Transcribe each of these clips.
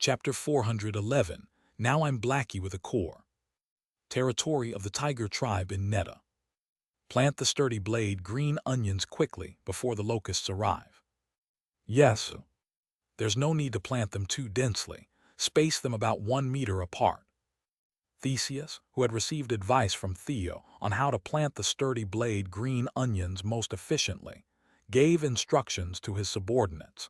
Chapter 411. Now I'm Blackie with a core. Territory of the Tiger Tribe in Netta. Plant the sturdy blade green onions quickly before the locusts arrive. Yes, there's no need to plant them too densely. Space them about 1 meter apart. Theseus, who had received advice from Theo on how to plant the sturdy blade green onions most efficiently, gave instructions to his subordinates.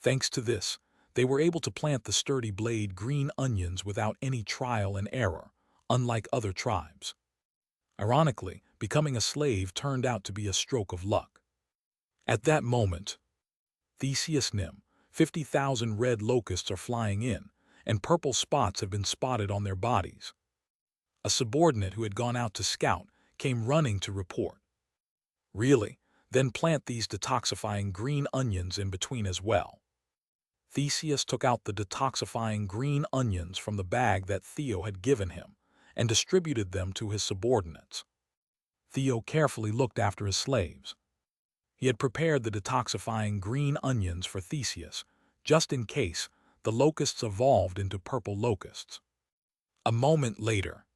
Thanks to this, they were able to plant the sturdy blade green onions without any trial and error, unlike other tribes. Ironically, becoming a slave turned out to be a stroke of luck. At that moment, Theseus 50,000 red locusts are flying in, and purple spots have been spotted on their bodies. A subordinate who had gone out to scout came running to report. Really? Then plant these detoxifying green onions in between as well. Theseus took out the detoxifying green onions from the bag that Theo had given him and distributed them to his subordinates. Theo carefully looked after his slaves. He had prepared the detoxifying green onions for Theseus, just in case the locusts evolved into purple locusts. A moment later,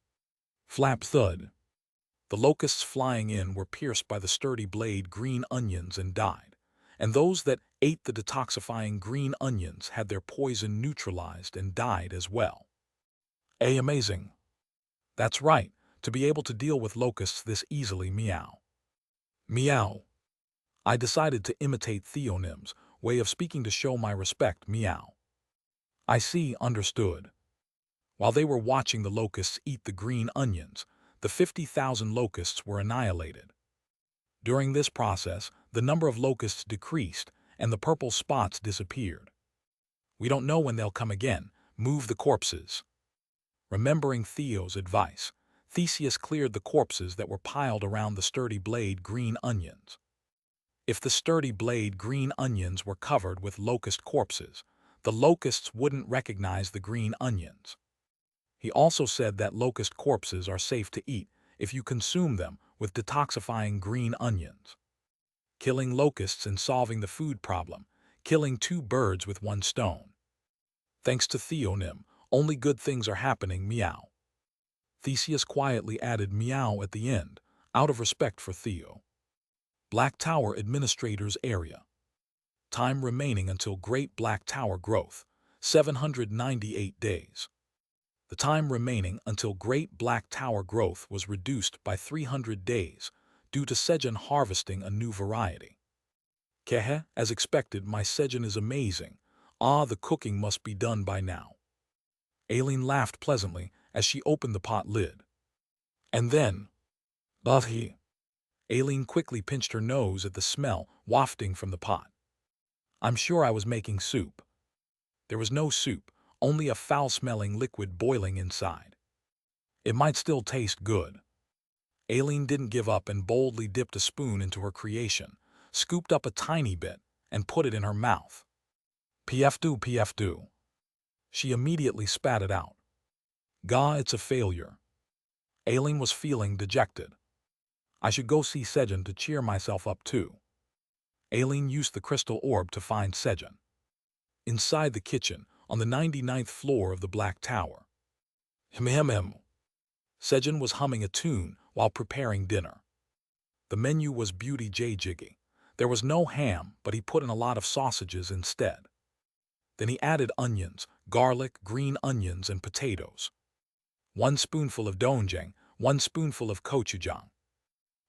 flap thud, the locusts flying in were pierced by the sturdy blade green onions and died, and those that ate the detoxifying green onions had their poison neutralized and died as well. Amazing. That's right, to be able to deal with locusts this easily. Meow. Meow. I decided to imitate Theonym's way of speaking to show my respect. Meow. I see, understood. While they were watching the locusts eat the green onions, the 50,000 locusts were annihilated. During this process, the number of locusts decreased and the purple spots disappeared. We don't know when they'll come again. Move the corpses. Remembering Theo's advice, Theseus cleared the corpses that were piled around the sturdy blade green onions. If the sturdy blade green onions were covered with locust corpses, the locusts wouldn't recognize the green onions. He also said that locust corpses are safe to eat if you consume them with detoxifying green onions. Killing locusts and solving the food problem, killing 2 birds with 1 stone. Thanks to Theonym, only good things are happening. Meow. Theseus quietly added meow at the end, out of respect for Theo. Black Tower Administrator's Area. Time remaining until Great Black Tower growth, 798 days. The time remaining until Great Black Tower growth was reduced by 300 days due to Sejun harvesting a new variety. Kehe, as expected, my Sejun is amazing. Ah, the cooking must be done by now. Aileen laughed pleasantly as she opened the pot lid. And then, Buffy. Aileen quickly pinched her nose at the smell wafting from the pot. I'm sure I was making soup. There was no soup, only a foul-smelling liquid boiling inside. It might still taste good. Aileen didn't give up and boldly dipped a spoon into her creation, scooped up a tiny bit, and put it in her mouth. PF do. She immediately spat it out. Gah, it's a failure. Aileen was feeling dejected. I should go see Sejun to cheer myself up too. Aileen used the crystal orb to find Sejun. Inside the kitchen, on the 99th floor of the Black Tower. Sejun was humming a tune while preparing dinner. The menu was beauty jiggy. There was no ham, but he put in a lot of sausages instead. Then he added onions, garlic, green onions, and potatoes. 1 spoonful of doenjang, 1 spoonful of gochujang.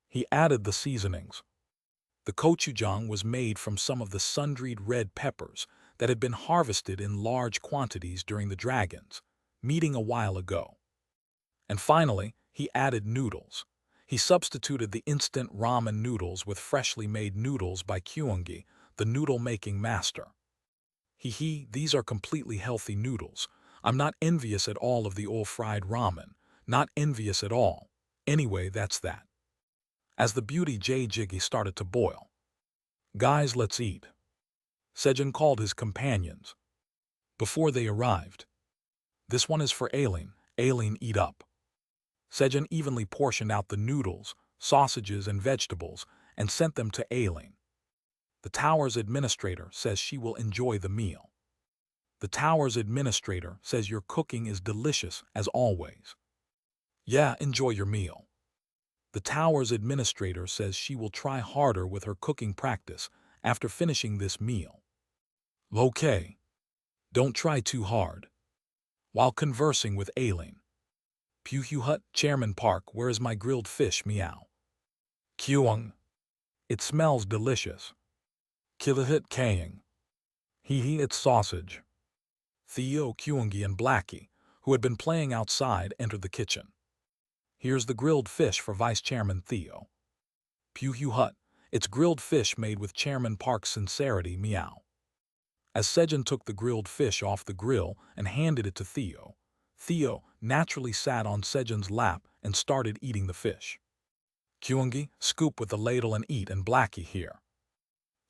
He added the seasonings. The gochujang was made from some of the sundried red peppers that had been harvested in large quantities during the dragons, meeting a while ago. And finally, he added noodles. He substituted the instant ramen noodles with freshly made noodles by Kyungi, the noodle-making master. These are completely healthy noodles. I'm not envious at all of the oil-fried ramen. Not envious at all. Anyway, that's that. As the beauty jiggy started to boil. Guys, let's eat. Sejun called his companions. Before they arrived. This one is for Aileen. Aileen, eat up. Sejun evenly portioned out the noodles, sausages, and vegetables and sent them to Aileen. The tower's administrator says she will enjoy the meal. The tower's administrator says your cooking is delicious as always. Yeah, enjoy your meal. The tower's administrator says she will try harder with her cooking practice after finishing this meal. Okay. Don't try too hard. While conversing with Aileen. Puhu Hut, Chairman Park, where is my grilled fish? Meow. Kyung. It smells delicious. Kilahit Kang. Hee it's sausage. Theo, Kyungi, and Blackie, who had been playing outside, entered the kitchen. Here's the grilled fish for Vice Chairman Theo. Puhu Hut, it's grilled fish made with Chairman Park's sincerity. Meow. As Sejun took the grilled fish off the grill and handed it to Theo, Theo naturally sat on Sejun's lap and started eating the fish. Kyungi, scoop with the ladle and eat, and Blackie here.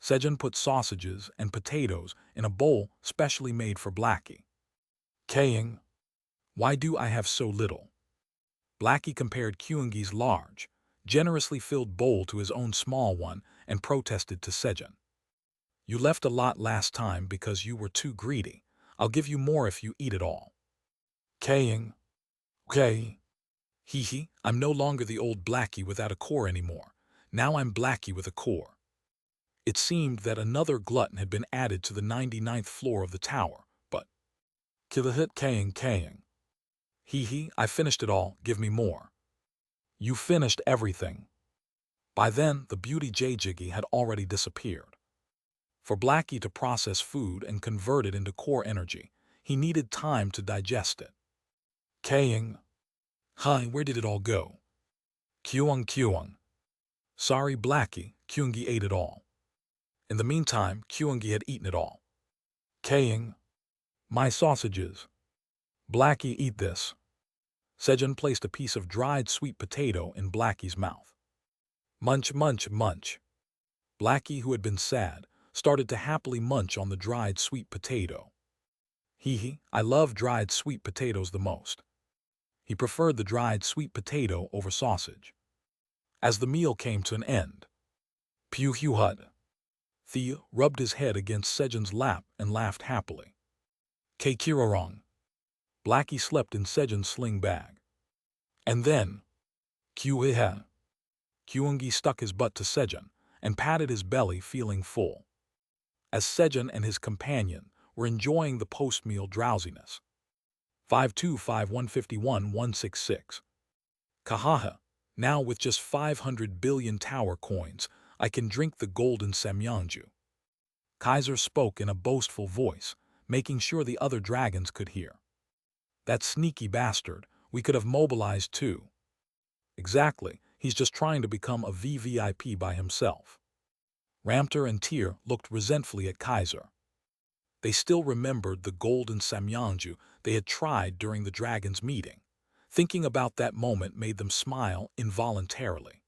Sejun put sausages and potatoes in a bowl specially made for Blackie. Kaying, why do I have so little? Blackie compared Kyungi's large, generously filled bowl to his own small one and protested to Sejun. You left a lot last time because you were too greedy. I'll give you more if you eat it all. Kaying, okay. Hee, I'm no longer the old Blackie without a core anymore. Now I'm Blackie with a core. It seemed that another glutton had been added to the 99th floor of the tower, but Kilahit Kaying. Hee, I finished it all, give me more. You finished everything. By then, the beauty Jjiggy had already disappeared. For Blackie to process food and convert it into core energy, he needed time to digest it. Kaying. Hi, where did it all go? Kyung. Sorry, Blackie, Kyungi ate it all. In the meantime, Kyungi had eaten it all. Kaying. My sausages. Blackie, eat this. Sejun placed a piece of dried sweet potato in Blackie's mouth. Munch. Blackie, who had been sad, started to happily munch on the dried sweet potato. Hee, I love dried sweet potatoes the most. He preferred the dried sweet potato over sausage. As the meal came to an end, Puhu Hut. Theo rubbed his head against Sejun's lap and laughed happily. Kirorong. Blackie slept in Sejun's sling bag. And then, Kyungi stuck his butt to Sejun and patted his belly, feeling full. As Sejun and his companion were enjoying the post-meal drowsiness. 525-151-166. Kahaha, now with just 500 billion tower coins, I can drink the golden Samyangju. Kaiser spoke in a boastful voice, making sure the other dragons could hear. That sneaky bastard, we could have mobilized too. Exactly, he's just trying to become a VVIP by himself. Ramter and Tyr looked resentfully at Kaiser. They still remembered the golden Samyangju they had tried during the dragons' meeting. Thinking about that moment made them smile involuntarily.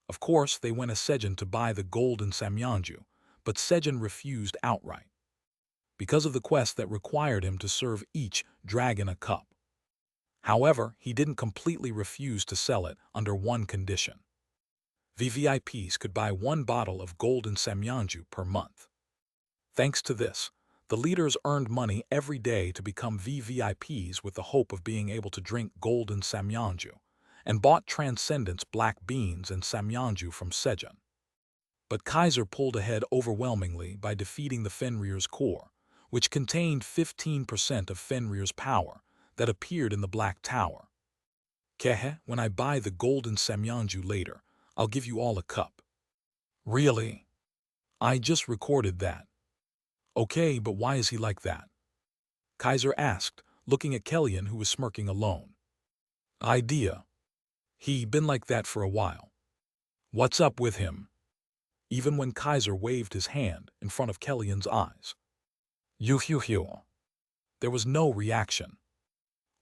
Of course, they went as Sejun to buy the golden Samyangju, but Sejun refused outright, because of the quest that required him to serve each dragon a cup. However, he didn't completely refuse to sell it under one condition. VVIPs could buy 1 bottle of golden Samyangju per month. Thanks to this, the leaders earned money every day to become VVIPs with the hope of being able to drink golden Samyangju, and bought Transcendence black beans and Samyangju from Sejun. But Kaiser pulled ahead overwhelmingly by defeating the Fenrir's core, which contained 15% of Fenrir's power that appeared in the Black Tower. Kehe, when I buy the golden Samyangju later, I'll give you all a cup. Really? I just recorded that. Okay, but why is he like that? Kaiser asked, looking at Kellyan, who was smirking alone. Idea. He been like that for a while. What's up with him? Even when Kaiser waved his hand in front of Kellyan's eyes. Yuh. There was no reaction.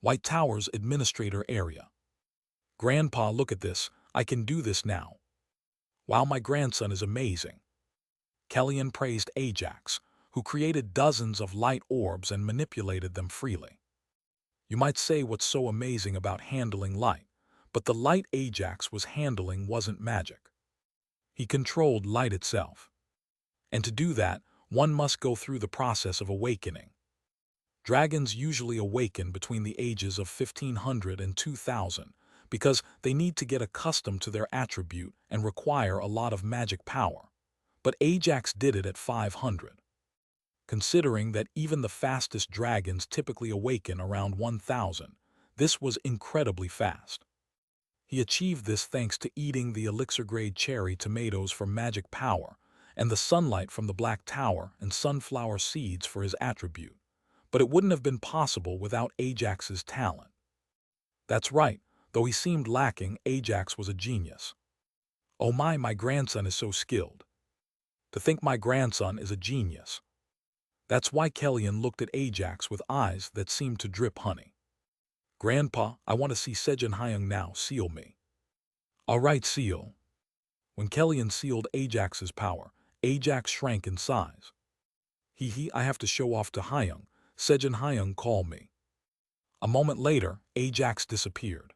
White Tower's administrator area. Grandpa, look at this, I can do this now. Wow, my grandson is amazing. Kellyan praised Ajax, who created dozens of light orbs and manipulated them freely. You might say what's so amazing about handling light, but the light Ajax was handling wasn't magic. He controlled light itself. And to do that, one must go through the process of awakening. Dragons usually awaken between the ages of 1500 and 2000 because they need to get accustomed to their attribute and require a lot of magic power. But Ajax did it at 500. Considering that even the fastest dragons typically awaken around 1000, this was incredibly fast. He achieved this thanks to eating the elixir-grade cherry tomatoes for magic power and the sunlight from the Black Tower and sunflower seeds for his attribute. But it wouldn't have been possible without Ajax's talent. That's right, though he seemed lacking, Ajax was a genius. Oh my grandson is so skilled. To think my grandson is a genius. That's why Kellyan looked at Ajax with eyes that seemed to drip honey. Grandpa, I want to see Sejun Hyung now, seal me. All right, seal. When Kellyan sealed Ajax's power, Ajax shrank in size. I have to show off to Hyung. Sejun Hyung, call me. A moment later, Ajax disappeared.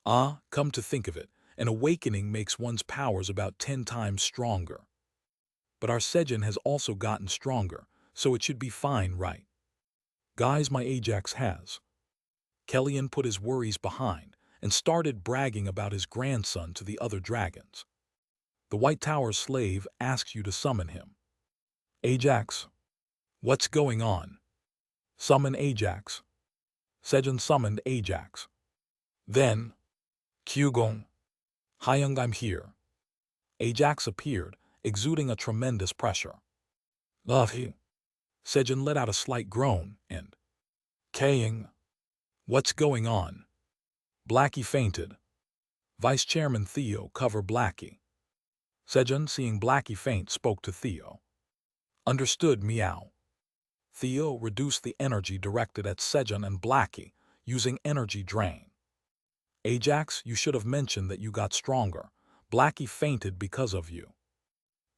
Come to think of it, an awakening makes one's powers about 10 times stronger. But our Sejun has also gotten stronger, so it should be fine, right? Guys, my Ajax has. Kellyan put his worries behind and started bragging about his grandson to the other dragons. The White Tower's slave asks you to summon him. Ajax. What's going on? Summon Ajax. Sejun summoned Ajax. Then, Kyugong. Hyung, I'm here. Ajax appeared, exuding a tremendous pressure. He. Sejun let out a slight groan and, Kyung. What's going on? Blackie fainted. Vice Chairman Theo cover Blackie. Sejun, seeing Blackie faint, spoke to Theo. Understood, meow. Theo reduced the energy directed at Sejun and Blackie, using energy drain. Ajax, you should have mentioned that you got stronger. Blackie fainted because of you.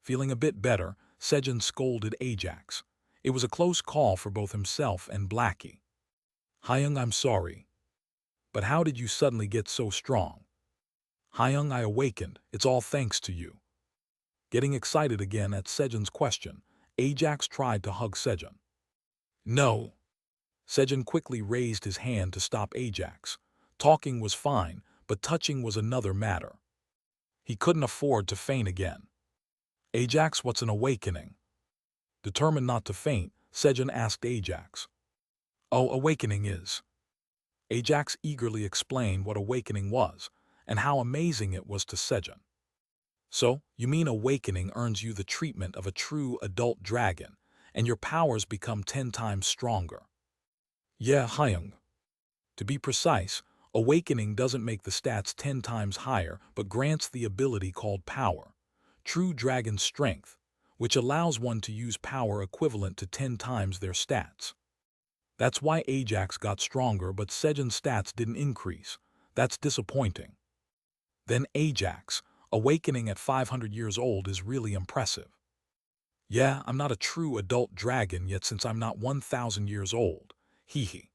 Feeling a bit better, Sejun scolded Ajax. It was a close call for both himself and Blackie. Hyung, I'm sorry. But how did you suddenly get so strong? Hyung, I awakened. It's all thanks to you. Getting excited again at Sejun's question, Ajax tried to hug Sejun. No. Sejun quickly raised his hand to stop Ajax. Talking was fine, but touching was another matter. He couldn't afford to faint again. Ajax, what's an awakening? Determined not to faint, Sejun asked Ajax. Oh, awakening is. Ajax eagerly explained what awakening was, and how amazing it was to Sejun. So, you mean awakening earns you the treatment of a true adult dragon, and your powers become 10 times stronger. Yeah, Hyung. To be precise, awakening doesn't make the stats 10 times higher, but grants the ability called power, true dragon strength, which allows one to use power equivalent to 10 times their stats. That's why Ajax got stronger, but Sejun's stats didn't increase. That's disappointing. Then Ajax, awakening at 500 years old is really impressive. Yeah, I'm not a true adult dragon yet since I'm not 1,000 years old. Hee.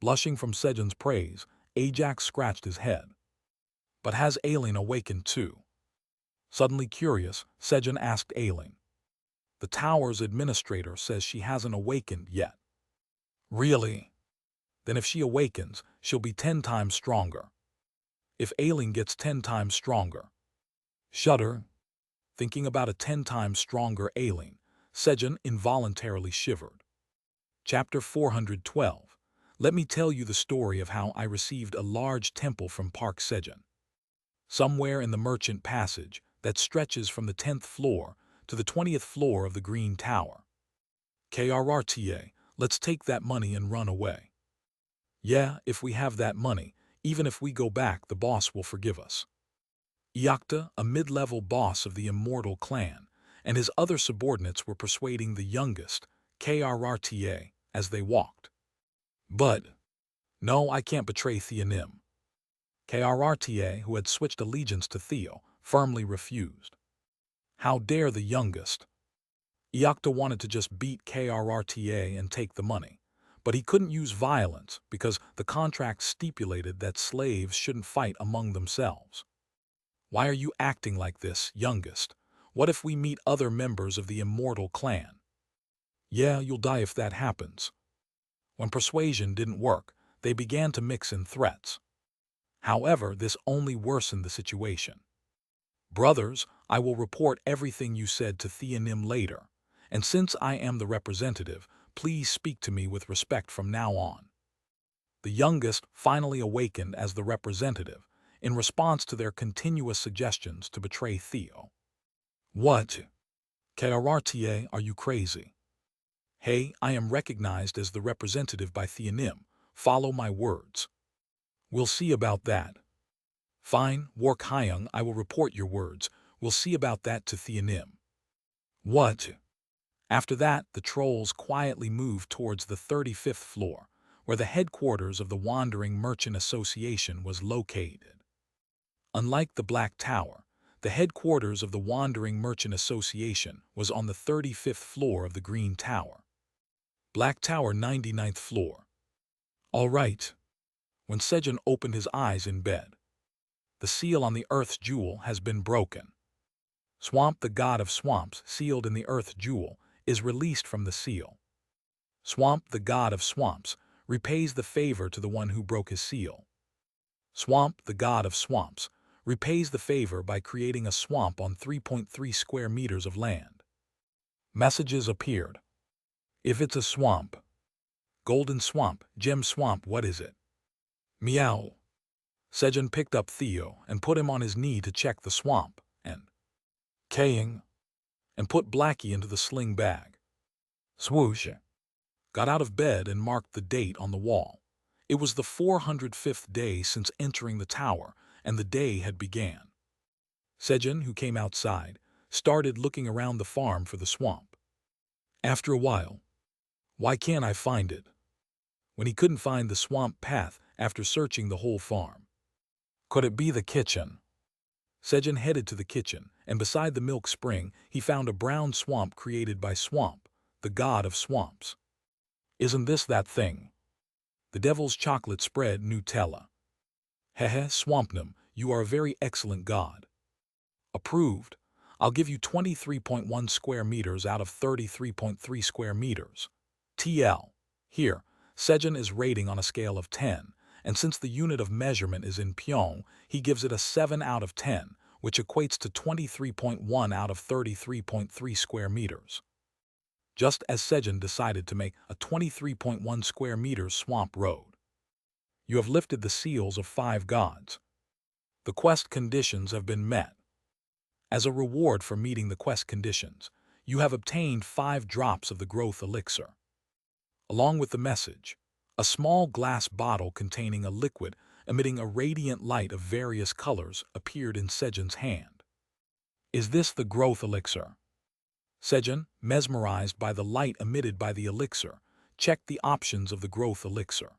Blushing from Sejun's praise, Ajax scratched his head. But has Aileen awakened too? Suddenly curious, Sejun asked Aileen. The tower's administrator says she hasn't awakened yet. Really? Then if she awakens, she'll be 10 times stronger. If Aileen gets 10 times stronger. Shudder. Thinking about a 10 times stronger Aileen, Sejun involuntarily shivered. Chapter 412. Let me tell you the story of how I received a large temple from Park Sejun. Somewhere in the merchant passage that stretches from the 10th floor to the 20th floor of the Green Tower. KRRTA, let's take that money and run away. Yeah, if we have that money, even if we go back, the boss will forgive us. Iacta, a mid-level boss of the Immortal Clan, and his other subordinates were persuading the youngest, KRRTA, as they walked. But, no, I can't betray Theonim. KRRTA, who had switched allegiance to Theo, firmly refused. How dare the youngest? Iacta wanted to just beat KRRTA and take the money, but he couldn't use violence because the contract stipulated that slaves shouldn't fight among themselves. Why are you acting like this, youngest? What if we meet other members of the Immortal Clan? Yeah, you'll die if that happens. When persuasion didn't work, they began to mix in threats. However, this only worsened the situation. Brothers, I will report everything you said to Theonim later, and since I am the representative, please speak to me with respect from now on. The youngest finally awakened as the representative, in response to their continuous suggestions to betray Theo. What? Karartier, are you crazy? Hey, I am recognized as the representative by Theonim. Follow my words. We'll see about that. Fine, Wark Hyung, I will report your words. We'll see about that to Theonim. What? After that, the trolls quietly moved towards the 35th floor, where the headquarters of the Wandering Merchant Association was located. Unlike the Black Tower, the headquarters of the Wandering Merchant Association was on the 35th floor of the Green Tower. Black Tower, 99th floor. All right. When Sejun opened his eyes in bed, the seal on the Earth's jewel has been broken. Swamp, the god of swamps, sealed in the Earth jewel, is released from the seal. Swamp, the god of swamps, repays the favor to the one who broke his seal. Swamp, the god of swamps, repays the favor by creating a swamp on 3.3 square meters of land. Messages appeared. If it's a swamp, golden swamp, gem swamp, what is it? Meow. Sejun picked up Theo and put him on his knee to check the swamp, and Kaying, and put Blackie into the sling bag. Swoosh. Got out of bed and marked the date on the wall. It was the 405th day since entering the tower, and the day had began. Sejun, who came outside, started looking around the farm for the swamp. After a while, why can't I find it? When he couldn't find the swamp path after searching the whole farm. Could it be the kitchen? Sejun headed to the kitchen, and beside the milk spring, he found a brown swamp created by Swamp, the god of swamps. Isn't this that thing? The devil's chocolate spread Nutella. Hehe, Swampnum, you are a very excellent god. Approved. I'll give you 23.1 square meters out of 33.3 square meters. TL. Here, Sejun is rating on a scale of 10, and since the unit of measurement is in Pyong, he gives it a 7 out of 10, which equates to 23.1 out of 33.3 square meters. Just as Sejun decided to make a 23.1 square meters swamp road. You have lifted the seals of 5 gods. The quest conditions have been met. As a reward for meeting the quest conditions, you have obtained 5 drops of the growth elixir. Along with the message, a small glass bottle containing a liquid emitting a radiant light of various colors appeared in Sejun's hand. Is this the growth elixir? Sejun, mesmerized by the light emitted by the elixir, checked the options of the growth elixir.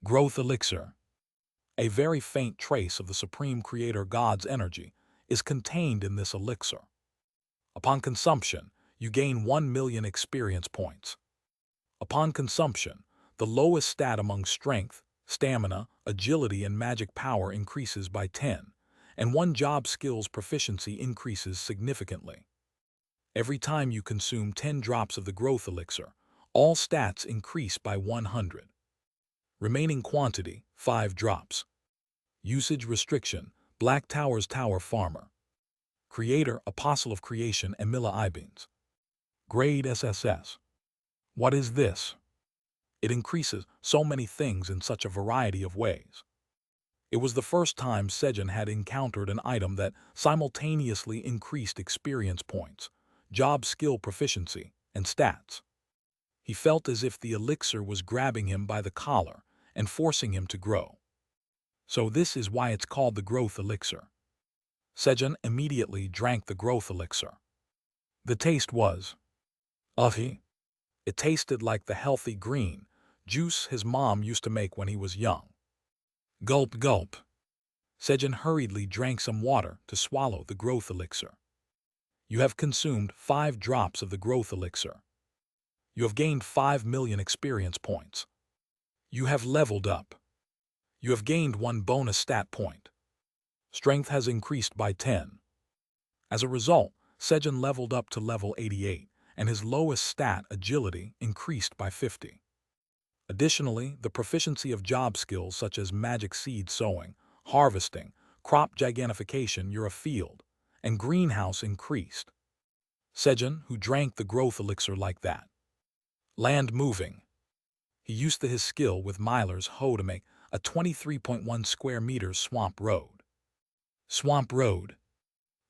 Growth elixir. A very faint trace of the Supreme Creator God's energy is contained in this elixir. Upon consumption, you gain 1 million experience points. Upon consumption, the lowest stat among strength, stamina, agility, and magic power increases by 10, and 1 job skills proficiency increases significantly. Every time you consume 10 drops of the growth elixir, all stats increase by 100. Remaining quantity, 5 drops. Usage restriction, Black Tower's Tower Farmer. Creator, Apostle of Creation, Emila Ibens. Grade SSS. What is this? It increases so many things in such a variety of ways. It was the first time Sejun had encountered an item that simultaneously increased experience points, job skill proficiency, and stats. He felt as if the elixir was grabbing him by the collar and forcing him to grow. So this is why it's called the growth elixir. Sejun immediately drank the growth elixir. The taste was uffy. It tasted like the healthy green juice his mom used to make when he was young. Gulp, gulp. Sejun hurriedly drank some water to swallow the growth elixir. You have consumed 5 drops of the growth elixir. You have gained 5 million experience points. You have leveled up. You have gained 1 bonus stat point. Strength has increased by 10. As a result, Sejun leveled up to level 88, and his lowest stat, agility, increased by 50. Additionally, the proficiency of job skills such as magic seed sowing, harvesting, crop gigantification your field, and greenhouse increased. Sejun, who drank the growth elixir like that. Land moving. He used his skill with Myler's hoe to make a 23.1 square meters swamp road. Swamp road.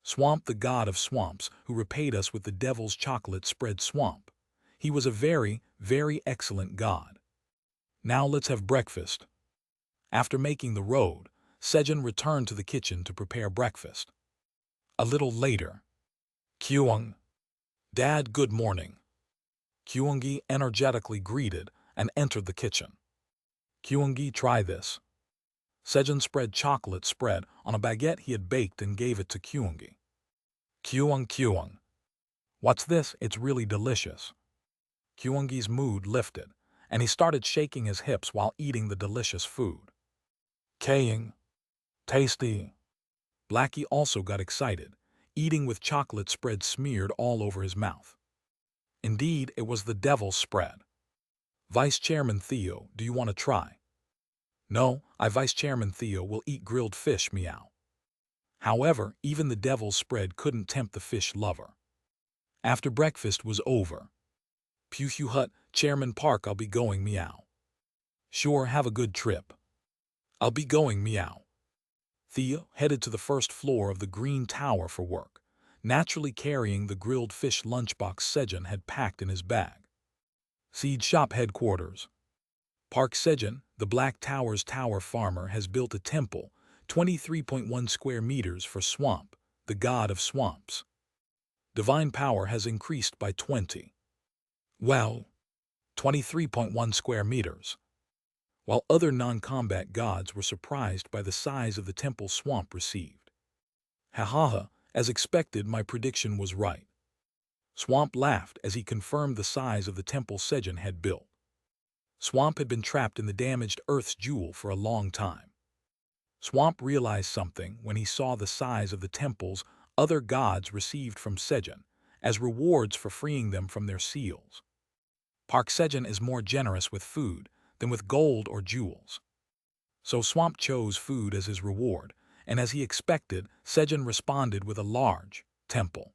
Swamp, the god of swamps, who repaid us with the devil's chocolate spread swamp. He was a very, very excellent god. Now let's have breakfast. After making the road, Sejun returned to the kitchen to prepare breakfast. A little later. Kyung. Dad, good morning. Kyungi energetically greeted and entered the kitchen. Kyungi, try this. Sejun spread chocolate spread on a baguette he had baked and gave it to Kyungi. Kyung. What's this? It's really delicious. Kyungi's mood lifted, and he started shaking his hips while eating the delicious food. Kaying. Tasty. Blackie also got excited, eating with chocolate spread smeared all over his mouth. Indeed, it was the devil's spread. Vice Chairman Theo, do you want to try? No, Vice Chairman Theo will eat grilled fish, meow. However, even the devil's spread couldn't tempt the fish lover. After breakfast was over. Pew Hut, Chairman Park, I'll be going, meow. Sure, have a good trip. I'll be going, meow. Theo headed to the first floor of the Green Tower for work, naturally carrying the grilled fish lunchbox Sejun had packed in his bag. Seed Shop Headquarters. Park Sejun, the Black Tower's tower farmer, has built a temple, 23.1 square meters for Swamp, the god of swamps. Divine power has increased by 20. Well, 23.1 square meters. While other non-combat gods were surprised by the size of the temple Swamp received. Ha, as expected, my prediction was right. Swamp laughed as he confirmed the size of the temple Sejun had built. Swamp had been trapped in the damaged Earth's jewel for a long time. Swamp realized something when he saw the size of the temples other gods received from Sejun as rewards for freeing them from their seals. Park Sejun is more generous with food than with gold or jewels. So Swamp chose food as his reward, and as he expected, Sejun responded with a large temple.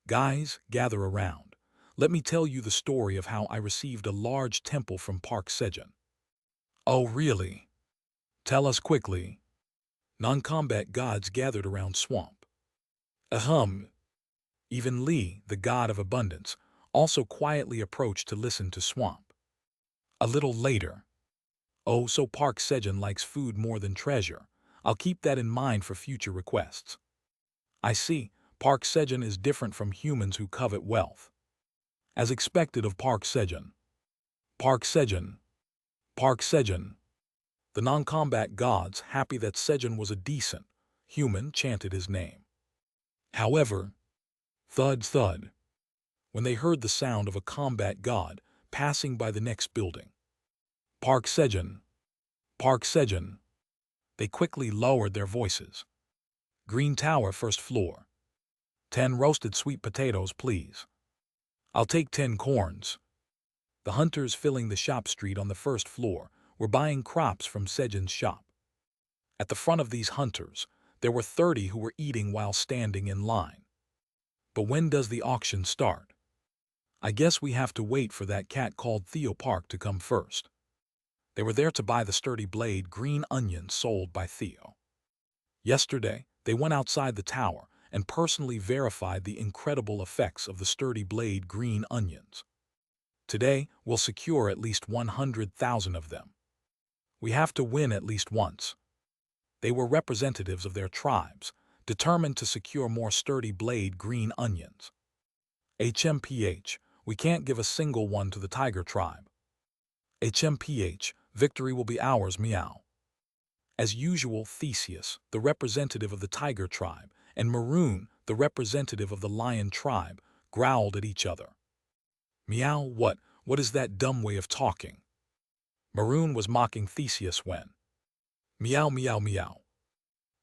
Guys, gather around. Let me tell you the story of how I received a large temple from Park Sejun. Oh, really? Tell us quickly. Non-combat gods gathered around Swamp. Even Lee, the god of abundance, also quietly approached to listen to Swamp. A little later. Oh, so Park Sejun likes food more than treasure. I'll keep that in mind for future requests. I see, Park Sejun is different from humans who covet wealth. As expected of Park Sejun. Park Sejun. The non-combat gods, happy that Sejun was a decent human, chanted his name. However, thud, when they heard the sound of a combat god passing by the next building. Park Sejun. They quickly lowered their voices. Green Tower, first floor. 10 roasted sweet potatoes, please. I'll take 10 corns. The hunters filling the shop street on the first floor were buying crops from Sejun's shop. At the front of these hunters, there were 30 who were eating while standing in line. But when does the auction start? I guess we have to wait for that cat called Theo Park to come first. They were there to buy the sturdy blade green onions sold by Theo. Yesterday, they went outside the tower and personally verified the incredible effects of the sturdy blade green onions. Today, we'll secure at least 100,000 of them. We have to win at least once. They were representatives of their tribes, determined to secure more sturdy blade green onions. HMPH, we can't give a single one to the tiger tribe. HMPH, victory will be ours, meow. As usual, Theseus, the representative of the tiger tribe, and Maroon, the representative of the lion tribe, growled at each other. Meow, what is that dumb way of talking? Maroon was mocking Theseus when. Meow.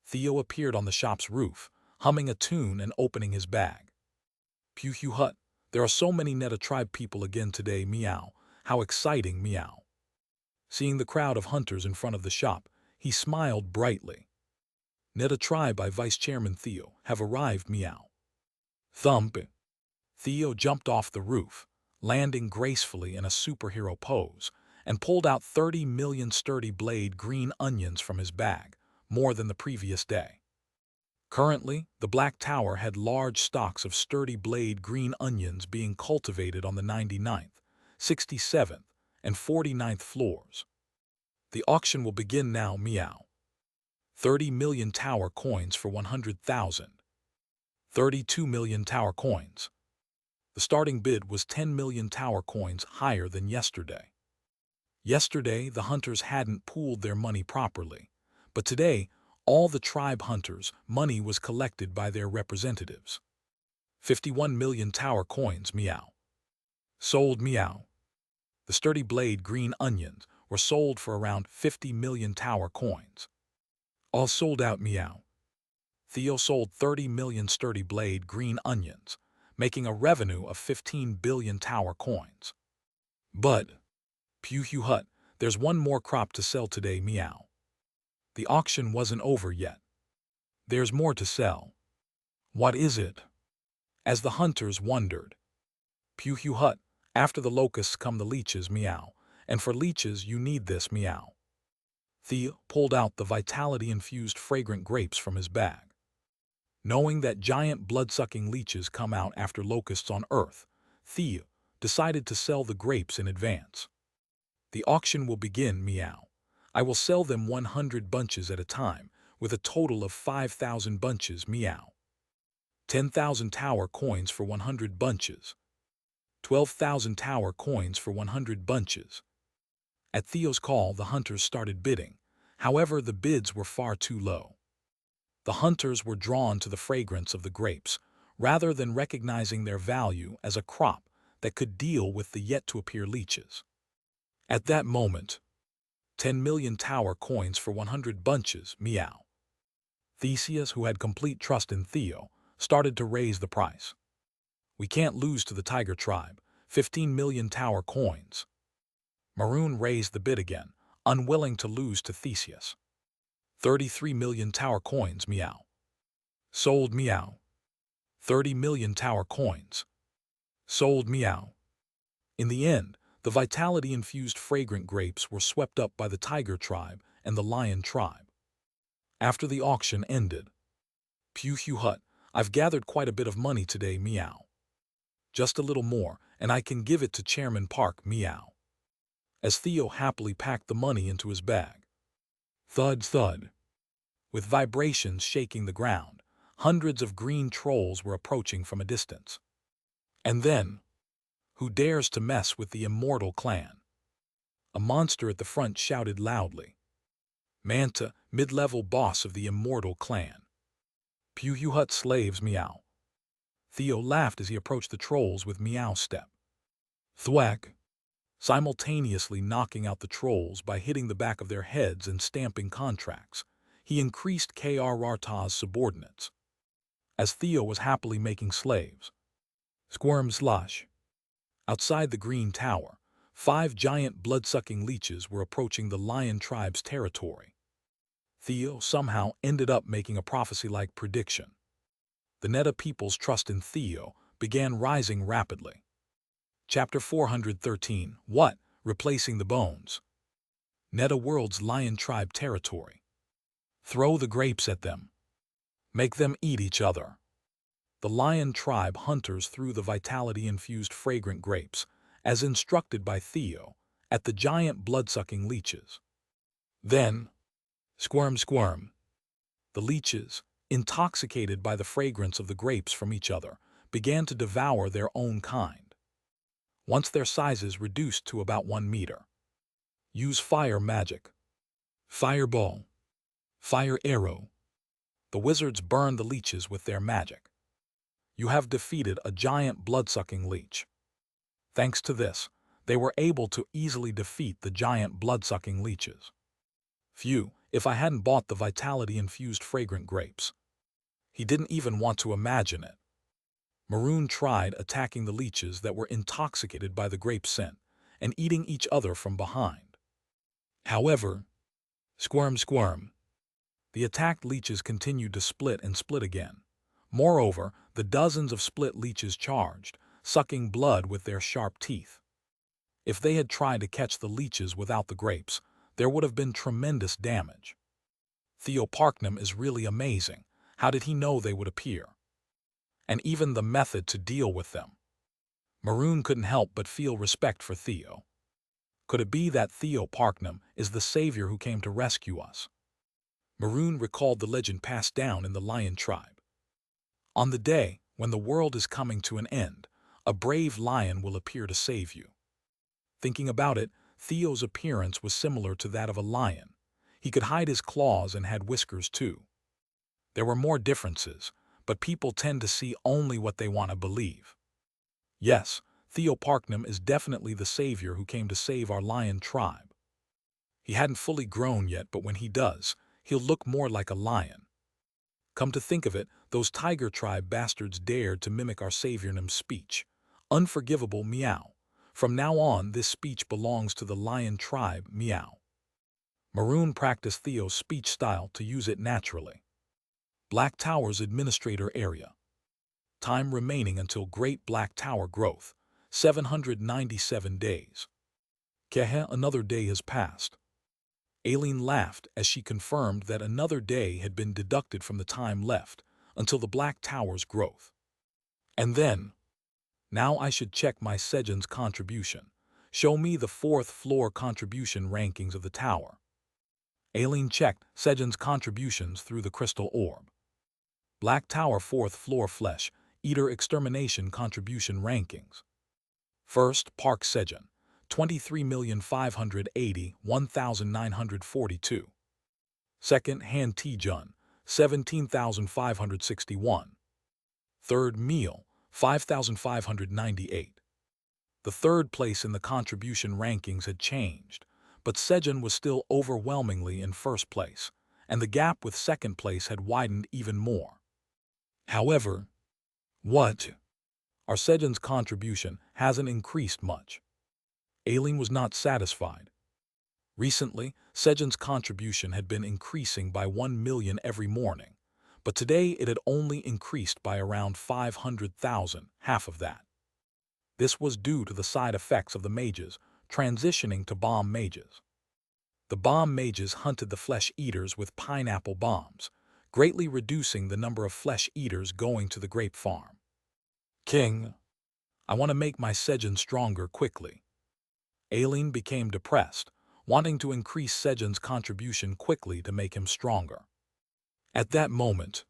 Theo appeared on the shop's roof, humming a tune and opening his bag. Pew Hut, there are so many Neta tribe people again today, meow. How exciting, meow. Seeing the crowd of hunters in front of the shop, he smiled brightly. Neta tribe by Vice Chairman Theo have arrived, meow. Thump. Theo jumped off the roof, landing gracefully in a superhero pose, and pulled out 30 million sturdy blade green onions from his bag, more than the previous day. Currently, the Black Tower had large stocks of sturdy blade green onions being cultivated on the 99th, 67th, and 49th floors. The auction will begin now, meow. 30 million tower coins for 100,000. 32 million tower coins. The starting bid was 10 million tower coins higher than yesterday. Yesterday, the hunters hadn't pooled their money properly, but today, all the tribe hunters' money was collected by their representatives. 51 million tower coins, meow. Sold, meow. The sturdy blade green onions were sold for around 50 million tower coins. All sold out, meow. Theo sold 30 million sturdy blade green onions, making a revenue of 15 billion tower coins. But, Pew Hut, there's one more crop to sell today, meow. The auction wasn't over yet. There's more to sell. What is it? As the hunters wondered. Pew Hut, after the locusts come the leeches, meow, and for leeches you need this, meow. Theo pulled out the vitality-infused fragrant grapes from his bag. Knowing that giant blood-sucking leeches come out after locusts on Earth, Theo decided to sell the grapes in advance. The auction will begin, meow. I will sell them 100 bunches at a time, with a total of 5,000 bunches, meow. 10,000 tower coins for 100 bunches. 12,000 tower coins for 100 bunches. At Theo's call, the hunters started bidding. However, the bids were far too low. The hunters were drawn to the fragrance of the grapes, rather than recognizing their value as a crop that could deal with the yet-to-appear leeches. At that moment, 10 million tower coins for 100 bunches, meow. Theseus, who had complete trust in Theo, started to raise the price. We can't lose to the Tiger Tribe, 15 million tower coins. Maroon raised the bid again, unwilling to lose to Theseus. 33 million tower coins, meow. Sold, meow. 30 million tower coins. Sold, meow. In the end, the vitality-infused fragrant grapes were swept up by the Tiger Tribe and the Lion Tribe. After the auction ended, Pew Hut, I've gathered quite a bit of money today, meow. Just a little more, and I can give it to Chairman Park, meow. As Theo happily packed the money into his bag. Thud, thud. With vibrations shaking the ground, hundreds of green trolls were approaching from a distance. And then, who dares to mess with the immortal clan? A monster at the front shouted loudly. Manta, mid-level boss of the immortal clan. Pew Hut slaves, meow. Theo laughed as he approached the trolls with meow step. Thwack. Simultaneously knocking out the trolls by hitting the back of their heads and stamping contracts, he increased Krarta's subordinates. As Theo was happily making slaves. Squirm slosh. Outside the Green Tower, 5 giant blood-sucking leeches were approaching the Lion Tribe's territory. Theo somehow ended up making a prophecy-like prediction. The Neta people's trust in Theo began rising rapidly. Chapter 413, What? Replacing the Bones. Neta World's Lion Tribe territory. Throw the grapes at them. Make them eat each other. The Lion Tribe hunters threw the vitality-infused fragrant grapes, as instructed by Theo, at the giant blood-sucking leeches. Then, squirm, squirm. The leeches, intoxicated by the fragrance of the grapes from each other, began to devour their own kind. Once their sizes reduced to about 1 meter. Use fire magic. Fireball. Fire arrow. The wizards burned the leeches with their magic. You have defeated a giant blood-sucking leech. Thanks to this, they were able to easily defeat the giant blood-sucking leeches. Phew, if I hadn't bought the vitality-infused fragrant grapes. He didn't even want to imagine it. Maroon tried attacking the leeches that were intoxicated by the grape scent and eating each other from behind. However, squirm squirm, the attacked leeches continued to split and split again. Moreover, the dozens of split leeches charged, sucking blood with their sharp teeth. If they had tried to catch the leeches without the grapes, there would have been tremendous damage. Theo Parknam is really amazing. How did he know they would appear? And even the method to deal with them. Maroon couldn't help but feel respect for Theo. Could it be that Theo Parknam is the savior who came to rescue us? Maroon recalled the legend passed down in the lion tribe. On the day when the world is coming to an end, a brave lion will appear to save you. Thinking about it, Theo's appearance was similar to that of a lion. He could hide his claws and had whiskers too. There were more differences, but people tend to see only what they want to believe. Yes, Theo Parknam is definitely the savior who came to save our lion tribe. He hadn't fully grown yet, but when he does, he'll look more like a lion. Come to think of it, those tiger tribe bastards dared to mimic our saviornam's speech. Unforgivable meow. From now on, this speech belongs to the lion tribe, meow. Maroon practiced Theo's speech style to use it naturally. Black Tower's administrator area. Time remaining until Great Black Tower growth, 797 days. Kehe, another day has passed. Aileen laughed as she confirmed that another day had been deducted from the time left until the Black Tower's growth. And then, now I should check my Sejun's contribution. Show me the 4th floor contribution rankings of the tower. Aileen checked Sejun's contributions through the crystal orb. Black Tower 4th floor flesh eater extermination contribution rankings. First, Park Sejun, 23,580,1942. Second, Han Taejun, 17,561. Third, Meal, 5,598. The third place in the contribution rankings had changed, but Sejun was still overwhelmingly in first place, and the gap with second place had widened even more. However, our Sejun's contribution hasn't increased much. Aileen was not satisfied. Recently, Sejun's contribution had been increasing by 1 million every morning, but today it had only increased by around 500,000, half of that. This was due to the side effects of the mages transitioning to bomb mages. The bomb mages hunted the flesh eaters with pineapple bombs, greatly reducing the number of flesh eaters going to the grape farm. King, I want to make my Sejun stronger quickly. Aileen became depressed, wanting to increase Sejun's contribution quickly to make him stronger. At that moment,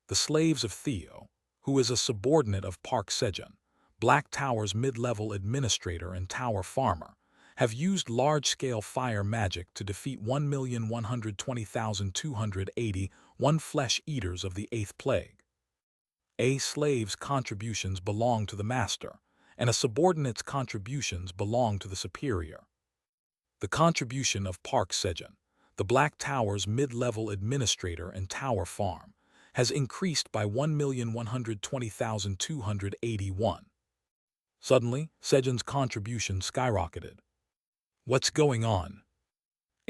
the slaves of Theo, who is a subordinate of Park Sejun, Black Tower's mid-level administrator and tower farmer, have used large-scale fire magic to defeat 1,120,281 flesh eaters of the 8th plague. A slave's contributions belong to the master, and a subordinate's contributions belong to the superior. The contribution of Park Sejun, the Black Tower's mid-level administrator and tower farm, has increased by 1,120,281. Suddenly, Sejun's contribution skyrocketed. What's going on?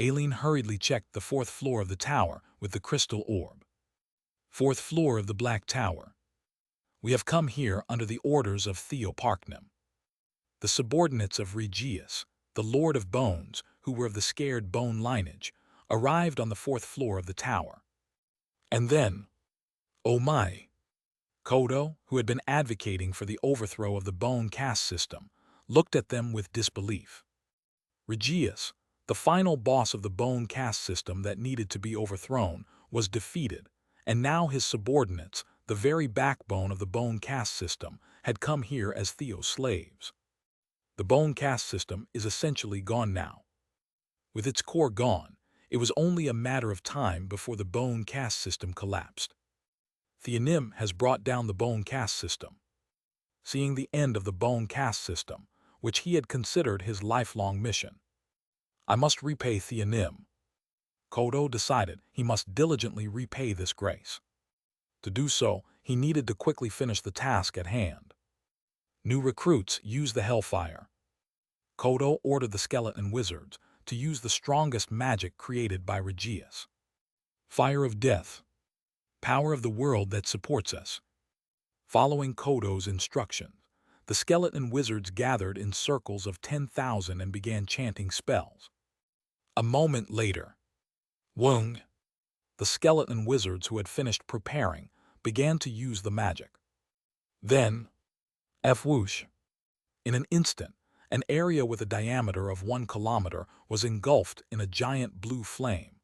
Aileen hurriedly checked the 4th floor of the tower with the crystal orb. 4th floor of the Black Tower. We have come here under the orders of Theo Parknam. The subordinates of Regius, the Lord of Bones, who were of the scared bone lineage, arrived on the 4th floor of the tower. And then, oh my! Kodo, who had been advocating for the overthrow of the bone caste system, looked at them with disbelief. Regius, the final boss of the bone caste system that needed to be overthrown, was defeated, and now his subordinates, the very backbone of the bone caste system, had come here as Theo's slaves. The bone caste system is essentially gone now. With its core gone, it was only a matter of time before the bone caste system collapsed. Theonim has brought down the bone caste system. Seeing the end of the bone caste system, which he had considered his lifelong mission. I must repay Theonim. Kodo decided he must diligently repay this grace. To do so, he needed to quickly finish the task at hand. New recruits use the Hellfire. Kodo ordered the skeleton wizards to use the strongest magic created by Regius. Fire of Death. Power of the world that supports us. Following Kodo's instructions, the skeleton wizards gathered in circles of 10,000 and began chanting spells. A moment later, Wung, the skeleton wizards who had finished preparing, began to use the magic. Then, F-whoosh. In an instant, an area with a diameter of 1 kilometer was engulfed in a giant blue flame,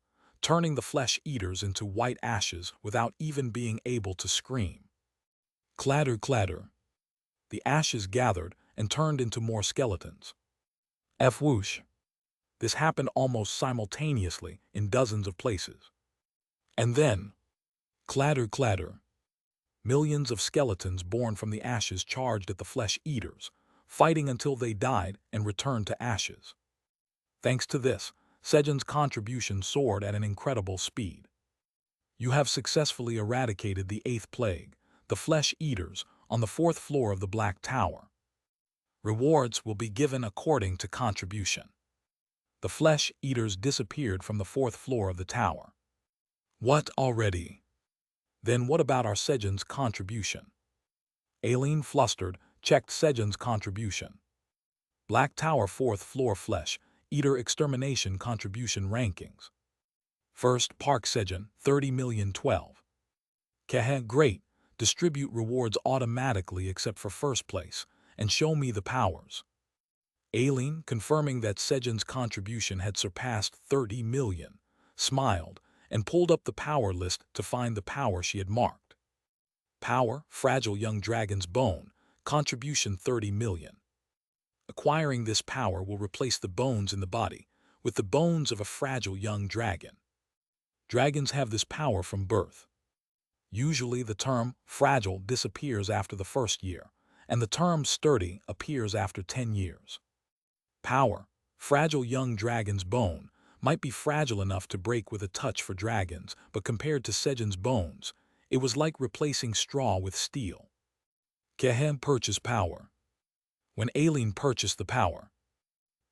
turning the flesh eaters into white ashes without even being able to scream. Clatter, clatter. The ashes gathered and turned into more skeletons. F-whoosh. This happened almost simultaneously in dozens of places. And then, clatter, clatter. Millions of skeletons born from the ashes charged at the flesh eaters, fighting until they died and returned to ashes. Thanks to this, Sejun's contribution soared at an incredible speed. You have successfully eradicated the 8th plague, the flesh eaters, on the 4th floor of the Black Tower. Rewards will be given according to contribution. The flesh eaters disappeared from the 4th floor of the tower. What already? Then what about our Sejun's contribution? Aileen, flustered, checked Sejun's contribution. Black Tower 4th floor flesh eater extermination contribution rankings. First, Park Sejun, 30,012. Great. Distribute rewards automatically except for first place, and show me the powers. Aileen, confirming that Sejun's contribution had surpassed 30 million, smiled and pulled up the power list to find the power she had marked. Power, Fragile Young Dragon's Bone, contribution 30 million. Acquiring this power will replace the bones in the body with the bones of a fragile young dragon. Dragons have this power from birth. Usually the term fragile disappears after the first year, and the term sturdy appears after 10 years. Power, Fragile Young Dragon's Bone, might be fragile enough to break with a touch for dragons, but compared to Sejun's bones, it was like replacing straw with steel. Kehem purchase power. When Aileen purchased the power,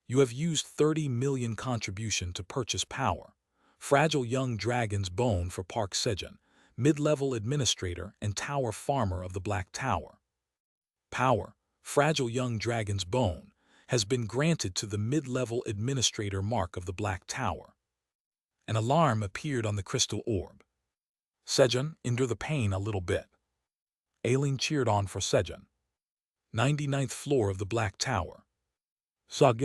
you have used 30 million contribution to purchase power. Fragile Young Dragon's Bone for Park Sejun, mid-level administrator and tower farmer of the Black Tower. Power, Fragile Young Dragon's Bone, has been granted to the mid-level administrator mark of the Black Tower. An alarm appeared on the crystal orb. Sejun, endure the pain a little bit. Aileen cheered on for Sejun. 99th floor of the Black Tower. Sug.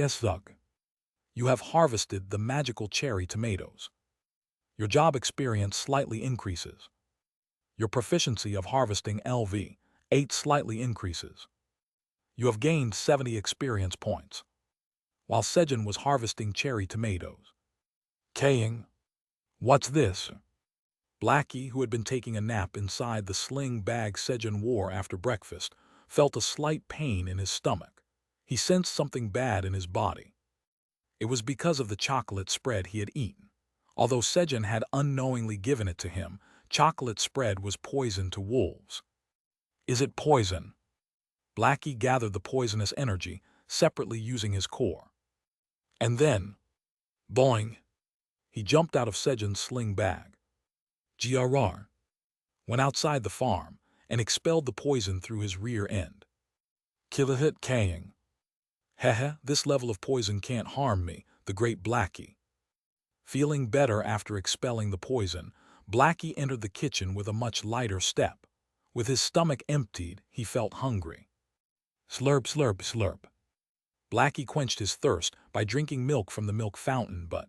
You have harvested the magical cherry tomatoes. Your job experience slightly increases. Your proficiency of harvesting LV 8 slightly increases. You have gained 70 experience points. While Sejun was harvesting cherry tomatoes. Kaying. What's this? Blackie, who had been taking a nap inside the sling bag Sejun wore after breakfast, felt a slight pain in his stomach. He sensed something bad in his body. It was because of the chocolate spread he had eaten. Although Sejun had unknowingly given it to him, chocolate spread was poison to wolves. Is it poison? Blackie gathered the poisonous energy separately using his core. And then, boing, he jumped out of Sejun's sling bag. GRR. Went outside the farm and expelled the poison through his rear end. Kilahit Kaying. Hehe, this level of poison can't harm me, the great Blackie. Feeling better after expelling the poison, Blackie entered the kitchen with a much lighter step. With his stomach emptied, he felt hungry. Slurp, slurp, slurp. Blackie quenched his thirst by drinking milk from the milk fountain, but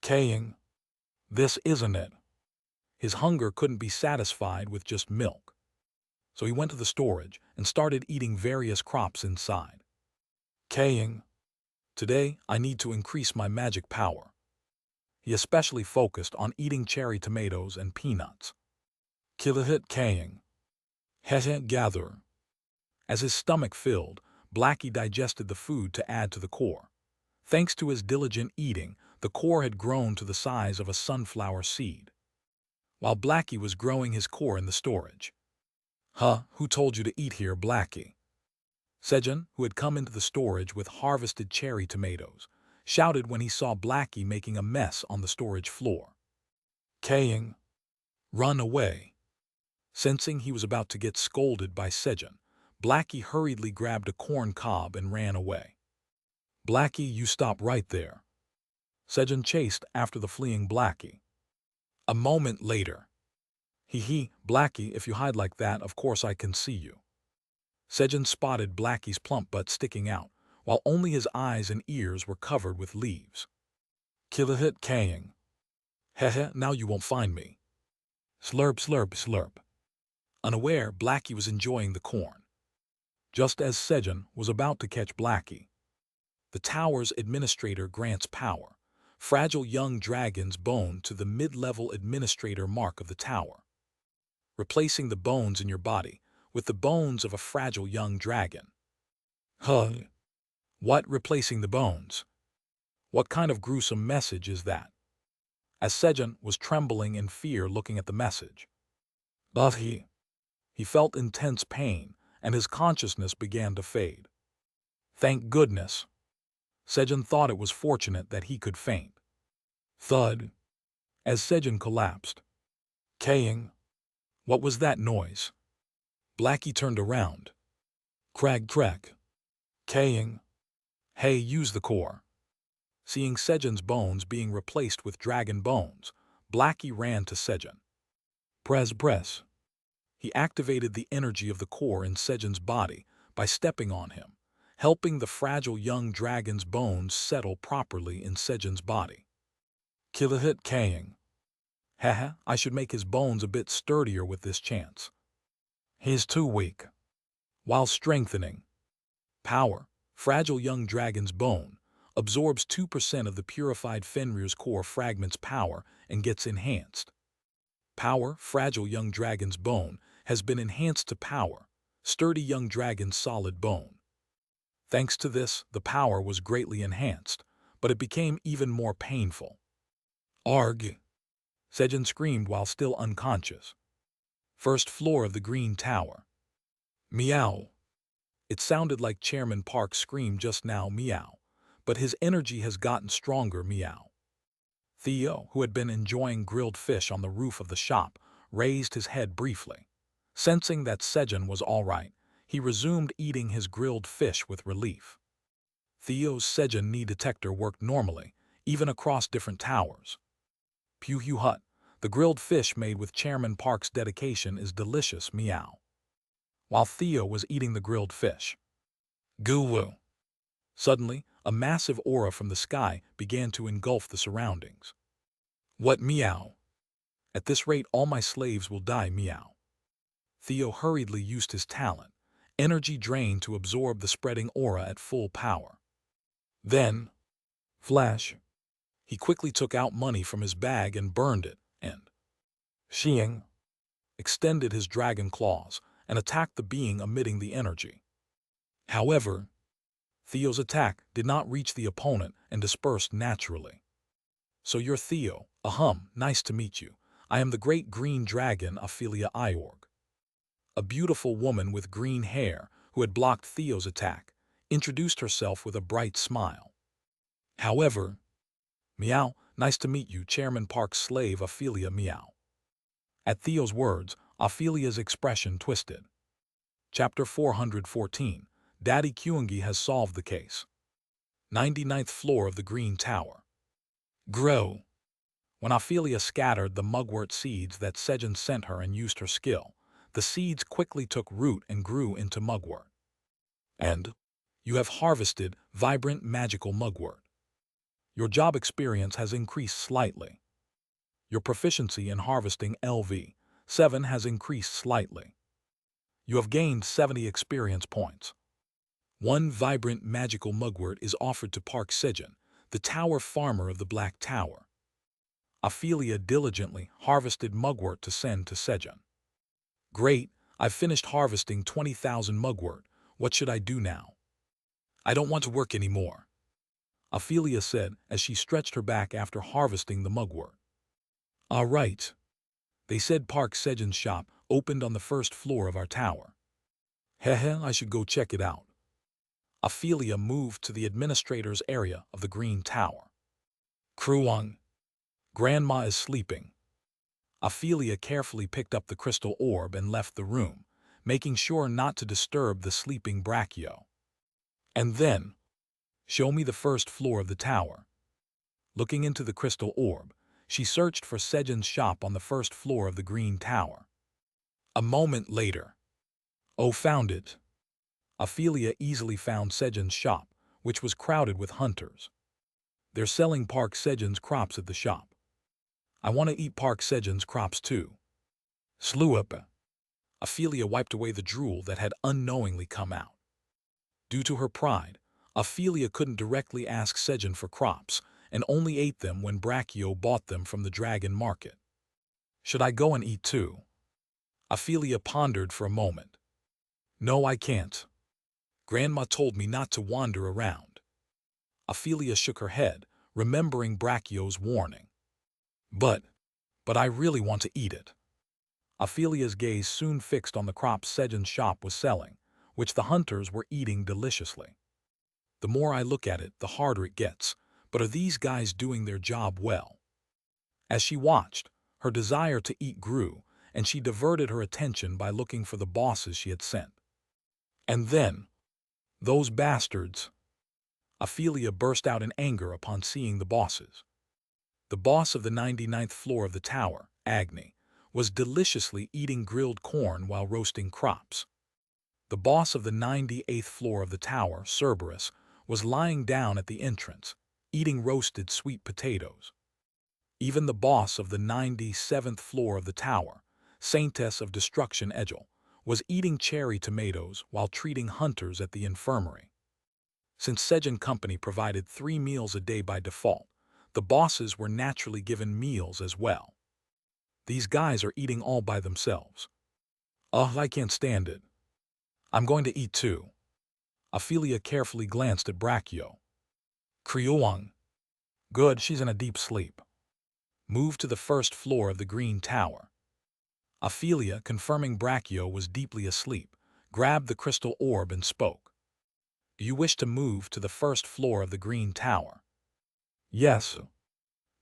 Kaying. This isn't it. His hunger couldn't be satisfied with just milk. So he went to the storage and started eating various crops inside. Kaying. Today, I need to increase my magic power. He especially focused on eating cherry tomatoes and peanuts. Kilahit Kaying. Hehe gather. As his stomach filled, Blackie digested the food to add to the core. Thanks to his diligent eating, the core had grown to the size of a sunflower seed. While Blackie was growing his core in the storage. Who told you to eat here, Blackie? Sejun, who had come into the storage with harvested cherry tomatoes, shouted when he saw Blackie making a mess on the storage floor. Kaying, run away. Sensing he was about to get scolded by Sejun, Blackie hurriedly grabbed a corn cob and ran away. Blackie, you stop right there. Sejun chased after the fleeing Blackie. A moment later. Hee, Blackie, if you hide like that, of course I can see you. Sejun spotted Blackie's plump butt sticking out, while only his eyes and ears were covered with leaves. Killahit Kaying. Hehe, now you won't find me. Slurp, slurp, slurp. Unaware, Blackie was enjoying the corn. Just as Sejun was about to catch Blackie, the tower's administrator grants power, fragile young dragon's bone to the mid-level administrator mark of the tower, replacing the bones in your body with the bones of a fragile young dragon. Huh? What, replacing the bones? What kind of gruesome message is that? As Sejun was trembling in fear looking at the message. But he felt intense pain, and his consciousness began to fade. Thank goodness. Sejun thought it was fortunate that he could faint. Thud. As Sejun collapsed. Kaying. What was that noise? Blackie turned around. Crag, crack. Kaying. Hey, use the core. Seeing Sejun's bones being replaced with dragon bones, Blackie ran to Sejun. Press. He activated the energy of the core in Sejun's body by stepping on him, helping the fragile young dragon's bones settle properly in Sejun's body. Killahit Kaying. Haha, I should make his bones a bit sturdier with this chance. He's too weak. While strengthening. Power, fragile young dragon's bone, absorbs 2% of the purified Fenrir's core fragment's power and gets enhanced. Power, fragile young dragon's bone, has been enhanced to power, sturdy young dragon's solid bone. Thanks to this, the power was greatly enhanced, but it became even more painful. Arg! Sejun screamed while still unconscious. First floor of the Green Tower. Meow. It sounded like Chairman Park's scream just now, meow, but his energy has gotten stronger, meow. Theo, who had been enjoying grilled fish on the roof of the shop, raised his head briefly. Sensing that Sejun was all right, he resumed eating his grilled fish with relief. Theo's Sejun knee detector worked normally, even across different towers. Pew hut, the grilled fish made with Chairman Park's dedication is delicious, meow. While Theo was eating the grilled fish. Goo-woo. Suddenly, a massive aura from the sky began to engulf the surroundings. What, meow? At this rate all my slaves will die, meow. Theo hurriedly used his talent, energy drain, to absorb the spreading aura at full power. Then, flash. He quickly took out money from his bag and burned it, and Xiang extended his dragon claws and attacked the being emitting the energy. However, Theo's attack did not reach the opponent and dispersed naturally. So you're Theo, nice to meet you. I am the great green dragon Ophelia Iorg. A beautiful woman with green hair who had blocked Theo's attack introduced herself with a bright smile. However, meow, nice to meet you, Chairman Park's slave Ophelia, meow. At Theo's words, Ophelia's expression twisted. Chapter 414. Daddy Kyungi has solved the case. 99th floor of the Green Tower. Grow. When Ophelia scattered the mugwort seeds that Sejun sent her and used her skill, the seeds quickly took root and grew into mugwort. And you have harvested vibrant magical mugwort. Your job experience has increased slightly. Your proficiency in harvesting LV7 has increased slightly. You have gained 70 experience points. One vibrant magical mugwort is offered to Park Sejun, the tower farmer of the Black Tower. Ophelia diligently harvested mugwort to send to Sejun. Great, I've finished harvesting 20,000 mugwort. What should I do now? I don't want to work anymore, Ophelia said as she stretched her back after harvesting the mugwort. All right. They said Park Sejun's shop opened on the first floor of our tower. Heh, I should go check it out. Ophelia moved to the administrator's area of the Green Tower. Kruang, Grandma is sleeping. Ophelia carefully picked up the crystal orb and left the room, making sure not to disturb the sleeping Brachio. And then, show me the first floor of the tower. Looking into the crystal orb, she searched for Sejun's shop on the first floor of the Green Tower. A moment later, oh, found it. Ophelia easily found Sejun's shop, which was crowded with hunters. They're selling Park Sejun's crops at the shop. I want to eat Park Sejun's crops too. Sluapa. Ophelia wiped away the drool that had unknowingly come out. Due to her pride, Ophelia couldn't directly ask Sejun for crops and only ate them when Brachio bought them from the dragon market. Should I go and eat too? Ophelia pondered for a moment. No, I can't. Grandma told me not to wander around. Ophelia shook her head, remembering Brachio's warning. But I really want to eat it. Ophelia's gaze soon fixed on the crops Sejun's shop was selling, which the hunters were eating deliciously. The more I look at it, the harder it gets, but are these guys doing their job well? As she watched, her desire to eat grew, and she diverted her attention by looking for the bosses she had sent. And then, those bastards! Ophelia burst out in anger upon seeing the bosses. The boss of the 99th floor of the tower, Agni, was deliciously eating grilled corn while roasting crops. The boss of the 98th floor of the tower, Cerberus, was lying down at the entrance, eating roasted sweet potatoes. Even the boss of the 97th floor of the tower, Saintess of Destruction Egil, was eating cherry tomatoes while treating hunters at the infirmary. Since Sejun Company provided 3 meals a day by default, the bosses were naturally given meals as well. These guys are eating all by themselves. Ugh, I can't stand it. I'm going to eat too. Ophelia carefully glanced at Brachio. Kriuang. Good, she's in a deep sleep. Moved to the first floor of the Green Tower. Ophelia, confirming Brachio was deeply asleep, grabbed the crystal orb and spoke. Do you wish to move to the first floor of the Green Tower? Yes.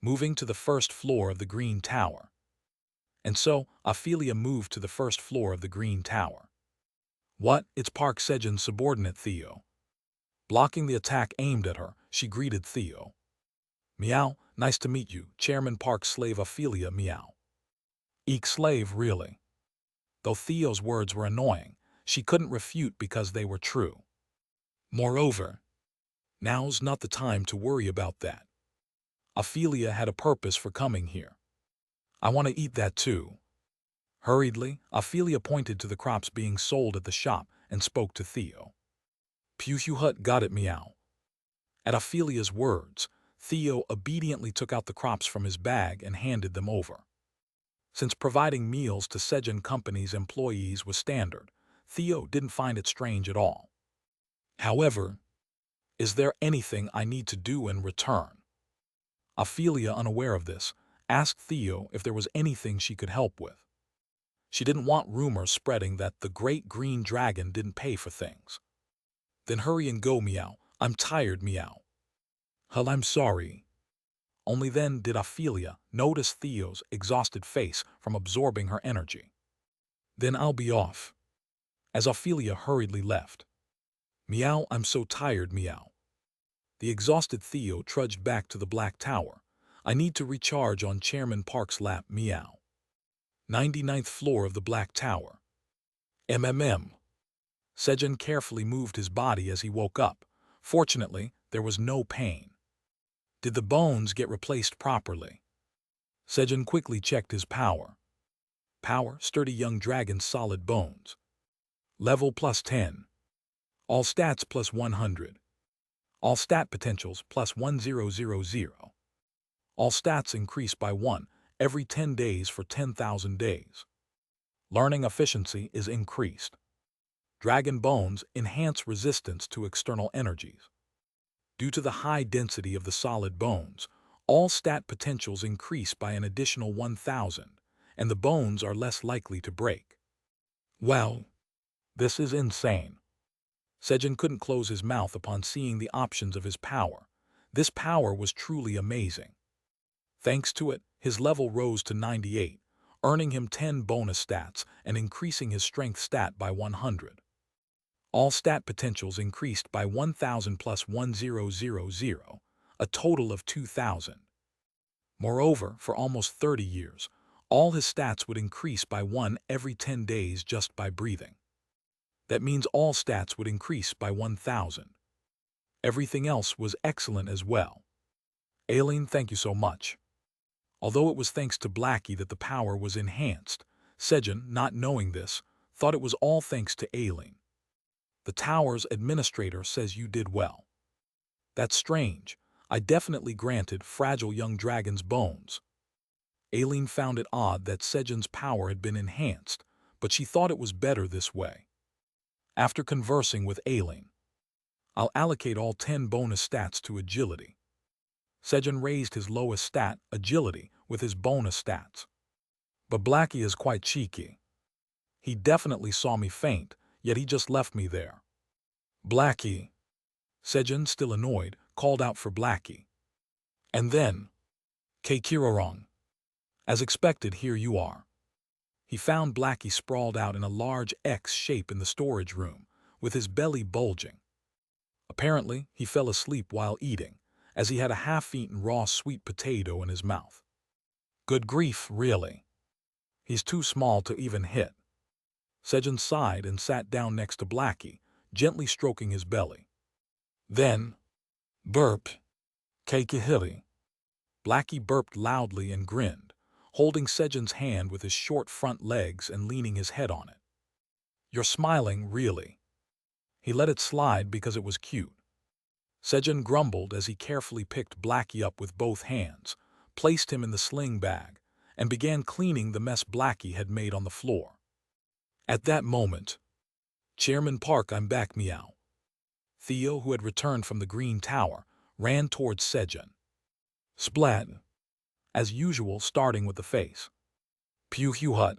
Moving to the first floor of the Green Tower. And so, Ophelia moved to the first floor of the Green Tower. What? It's Park Sejun's subordinate Theo. Blocking the attack aimed at her, she greeted Theo. Meow, nice to meet you, Chairman Park's slave Ophelia, meow. Eek slave, really. Though Theo's words were annoying, she couldn't refute because they were true. Moreover, now's not the time to worry about that. Ophelia had a purpose for coming here. I want to eat that too. Hurriedly, Ophelia pointed to the crops being sold at the shop and spoke to Theo. Hut got it, meow. At Ophelia's words, Theo obediently took out the crops from his bag and handed them over. Since providing meals to Sejun Company's employees was standard, Theo didn't find it strange at all. However, is there anything I need to do in return? Ophelia, unaware of this, asked Theo if there was anything she could help with. She didn't want rumors spreading that the great green dragon didn't pay for things. Then hurry and go, meow. I'm tired, meow. Hell, I'm sorry. Only then did Ophelia notice Theo's exhausted face from absorbing her energy. Then I'll be off. As Ophelia hurriedly left. Meow, I'm so tired, meow. The exhausted Theo trudged back to the Black Tower. I need to recharge on Chairman Park's lap, meow. 99th floor of the Black Tower. MMM. Sejun carefully moved his body as he woke up. Fortunately, there was no pain. Did the bones get replaced properly? Sejun quickly checked his power. Power, sturdy young dragon's solid bones. Level plus 10. All stats plus 100. All stat potentials plus 1000. All stats increase by 1 every 10 days for 10,000 days. Learning efficiency is increased. Dragon bones enhance resistance to external energies. Due to the high density of the solid bones, all stat potentials increase by an additional 1,000, and the bones are less likely to break. Well, this is insane. Sejun couldn't close his mouth upon seeing the options of his power. This power was truly amazing. Thanks to it, his level rose to 98, earning him 10 bonus stats and increasing his strength stat by 100. All stat potentials increased by 1000 plus 1000, a total of 2000. Moreover, for almost 30 years, all his stats would increase by 1 every 10 days just by breathing. That means all stats would increase by 1000. Everything else was excellent as well. Aileen, thank you so much. Although it was thanks to Blackie that the power was enhanced, Sejun, not knowing this, thought it was all thanks to Aileen. The tower's administrator says you did well. That's strange. I definitely granted fragile young dragon's bones. Aileen found it odd that Sejun's power had been enhanced, but she thought it was better this way. After conversing with Aileen, I'll allocate all 10 bonus stats to agility. Sejun raised his lowest stat, agility, with his bonus stats. But Blackie is quite cheeky. He definitely saw me faint, yet he just left me there. Blackie. Sejun, still annoyed, called out for Blackie. And then, Keikirorong. As expected, here you are. He found Blackie sprawled out in a large X shape in the storage room, with his belly bulging. Apparently, he fell asleep while eating, as he had a half-eaten raw sweet potato in his mouth. Good grief, really. He's too small to even hit. Sejun sighed and sat down next to Blackie, gently stroking his belly. Then, burp. Keikihiri. Blackie burped loudly and grinned, holding Sejun's hand with his short front legs and leaning his head on it. You're smiling, really. He let it slide because it was cute. Sejun grumbled as he carefully picked Blackie up with both hands, placed him in the sling bag, and began cleaning the mess Blackie had made on the floor. At that moment, Chairman Park, I'm back, meow. Theo, who had returned from the Green Tower, ran towards Sejun. Splat. As usual, starting with the face. Pew-hew-hut.